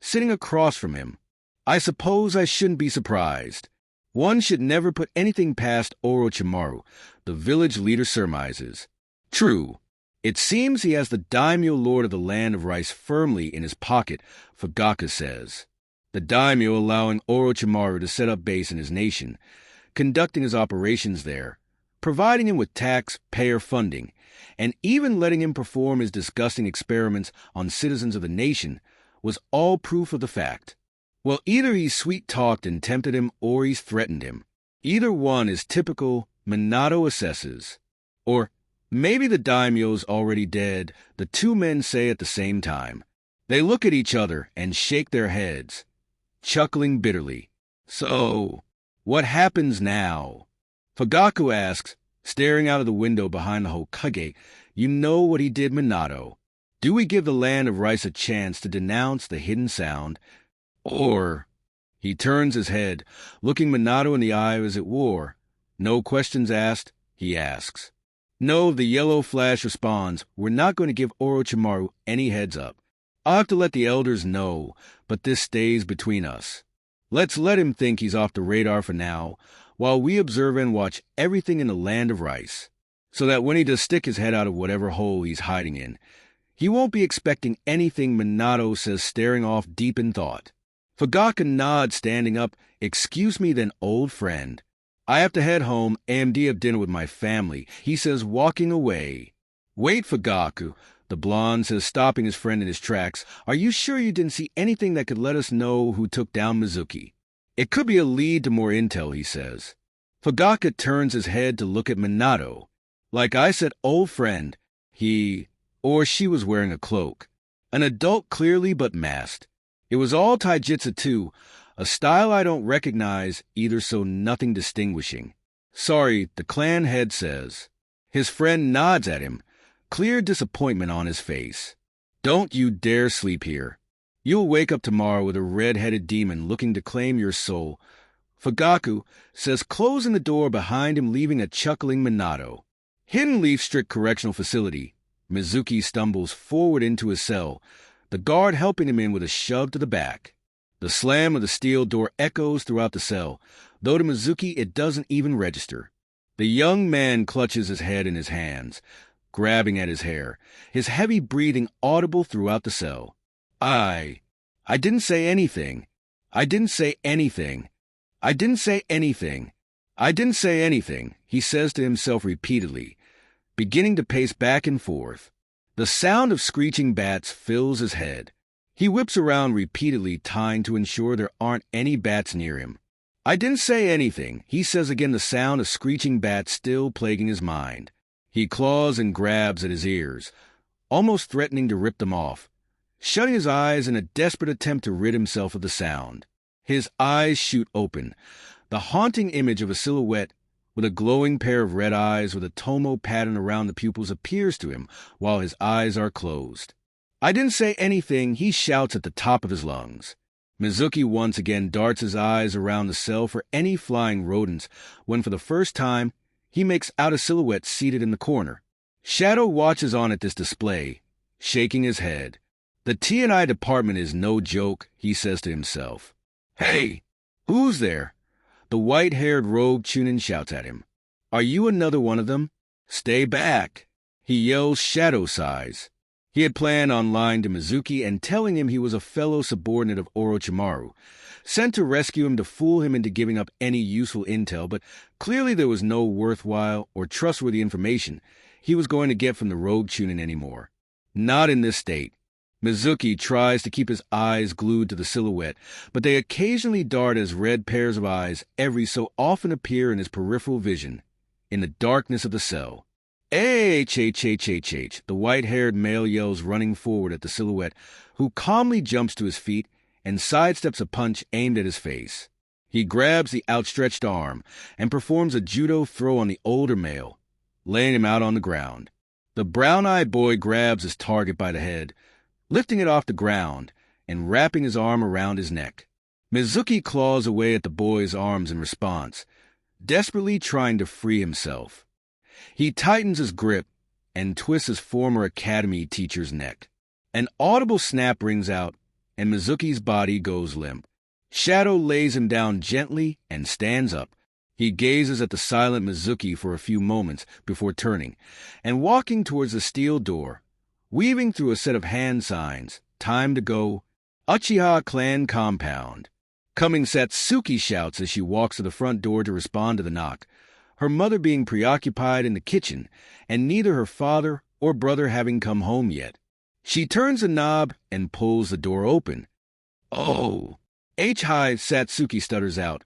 sitting across from him. I suppose I shouldn't be surprised. One should never put anything past Orochimaru, the village leader surmises. True. It seems he has the daimyo lord of the land of rice firmly in his pocket, Fugaku says. The daimyo allowing Orochimaru to set up base in his nation, conducting his operations there, providing him with taxpayer funding, and even letting him perform his disgusting experiments on citizens of the nation was all proof of the fact. Well, either he's sweet-talked and tempted him, or he's threatened him. Either one is typical, Minato assesses. Or maybe the daimyo's already dead, the two men say at the same time. They look at each other and shake their heads, chuckling bitterly. So, what happens now? Fugaku asks, staring out of the window behind the Hokage. You know what he did, Minato. Do we give the land of rice a chance to denounce the hidden sound? Or, he turns his head, looking Minato in the eye as it wore. No questions asked, he asks. No, the yellow flash responds, we're not going to give Orochimaru any heads up. I'll have to let the elders know, but this stays between us. Let's let him think he's off the radar for now, while we observe and watch everything in the land of rice, so that when he does stick his head out of whatever hole he's hiding in, he won't be expecting anything. Minato says, staring off deep in thought. Fugaku nods, standing up. Excuse me then, old friend. I have to head home. AMD have dinner with my family, he says, walking away. Wait, Fugaku, the blonde says, stopping his friend in his tracks. Are you sure you didn't see anything that could let us know who took down Mizuki? It could be a lead to more intel, he says. Fugaku turns his head to look at Minato. Like I said, old friend, he or she was wearing a cloak. An adult clearly, but masked. It was all taijutsu too, a style I don't recognize either, so nothing distinguishing. Sorry, the clan head says. His friend nods at him, clear disappointment on his face. Don't you dare sleep here. You'll wake up tomorrow with a red-headed demon looking to claim your soul. Fugaku says, closing the door behind him, leaving a chuckling Minato. Hidden Leaf Strict Correctional Facility. Mizuki stumbles forward into his cell, the guard helping him in with a shove to the back. The slam of the steel door echoes throughout the cell, though to Mizuki it doesn't even register. The young man clutches his head in his hands, grabbing at his hair, his heavy breathing audible throughout the cell. I didn't say anything. I didn't say anything. I didn't say anything. I didn't say anything, he says to himself repeatedly, beginning to pace back and forth. The sound of screeching bats fills his head. He whips around repeatedly, trying to ensure there aren't any bats near him. I didn't say anything, he says again, the sound of screeching bats still plaguing his mind. He claws and grabs at his ears, almost threatening to rip them off, shutting his eyes in a desperate attempt to rid himself of the sound. His eyes shoot open. The haunting image of a silhouette with a glowing pair of red eyes with a tomo pattern around the pupils appears to him while his eyes are closed. I didn't say anything, he shouts at the top of his lungs. Mizuki once again darts his eyes around the cell for any flying rodents when for the first time he makes out a silhouette seated in the corner. Shadow watches on at this display, shaking his head. The T&I department is no joke, he says to himself. Hey, who's there? The white-haired rogue Chunin shouts at him. Are you another one of them? Stay back. He yells shadow size. He had planned on lying to Mizuki and telling him he was a fellow subordinate of Orochimaru, sent to rescue him to fool him into giving up any useful intel, but clearly there was no worthwhile or trustworthy information he was going to get from the rogue Chunin anymore. Not in this state. Mizuki tries to keep his eyes glued to the silhouette, but they occasionally dart as red pairs of eyes every so often appear in his peripheral vision, in the darkness of the cell. H, the white-haired male yells, running forward at the silhouette, who calmly jumps to his feet and sidesteps a punch aimed at his face. He grabs the outstretched arm and performs a judo throw on the older male, laying him out on the ground. The brown-eyed boy grabs his target by the head, lifting it off the ground and wrapping his arm around his neck. Mizuki claws away at the boy's arms in response, desperately trying to free himself. He tightens his grip and twists his former academy teacher's neck. An audible snap rings out, and Mizuki's body goes limp. Shadow lays him down gently and stands up. He gazes at the silent Mizuki for a few moments before turning and walking towards the steel door, weaving through a set of hand signs. Time to go. Uchiha clan compound. Coming Satsuki shouts as she walks to the front door to respond to the knock, her mother being preoccupied in the kitchen and neither her father or brother having come home yet. She turns the knob and pulls the door open. Oh! H-high Satsuki stutters out,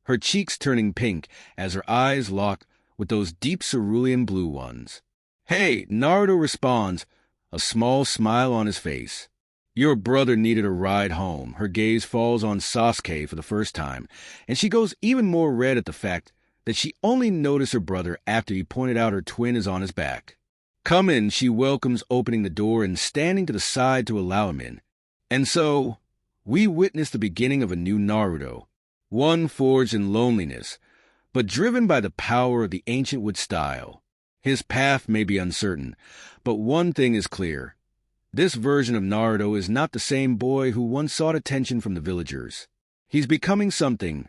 her cheeks turning pink as her eyes lock with those deep cerulean blue ones. Hey! Naruto responds, a small smile on his face. Your brother needed a ride home. Her gaze falls on Sasuke for the first time, and she goes even more red at the fact that she only noticed her brother after he pointed out her twin is on his back. Come in, she welcomes, opening the door and standing to the side to allow him in. And so, we witness the beginning of a new Naruto, one forged in loneliness, but driven by the power of the ancient wood style. His path may be uncertain, but one thing is clear. This version of Naruto is not the same boy who once sought attention from the villagers. He's becoming something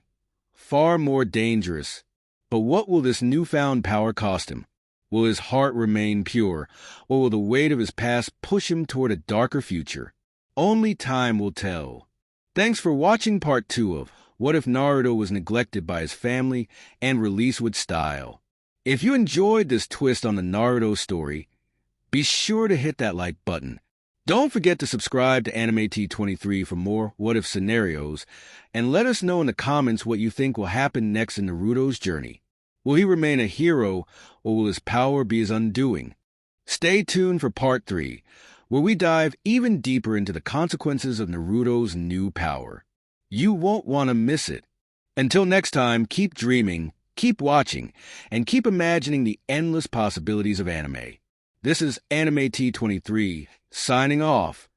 far more dangerous. But what will this newfound power cost him? Will his heart remain pure, or will the weight of his past push him toward a darker future? Only time will tell. Thanks for watching part 2 of What If Naruto Was Neglected by His Family and Released with Style. If you enjoyed this twist on the Naruto story, be sure to hit that like button. Don't forget to subscribe to Anime T23 for more what-if scenarios, and let us know in the comments what you think will happen next in Naruto's journey. Will he remain a hero, or will his power be his undoing? Stay tuned for part 3, where we dive even deeper into the consequences of Naruto's new power. You won't want to miss it. Until next time, keep dreaming, keep watching, and keep imagining the endless possibilities of anime. This is Anime T23, signing off.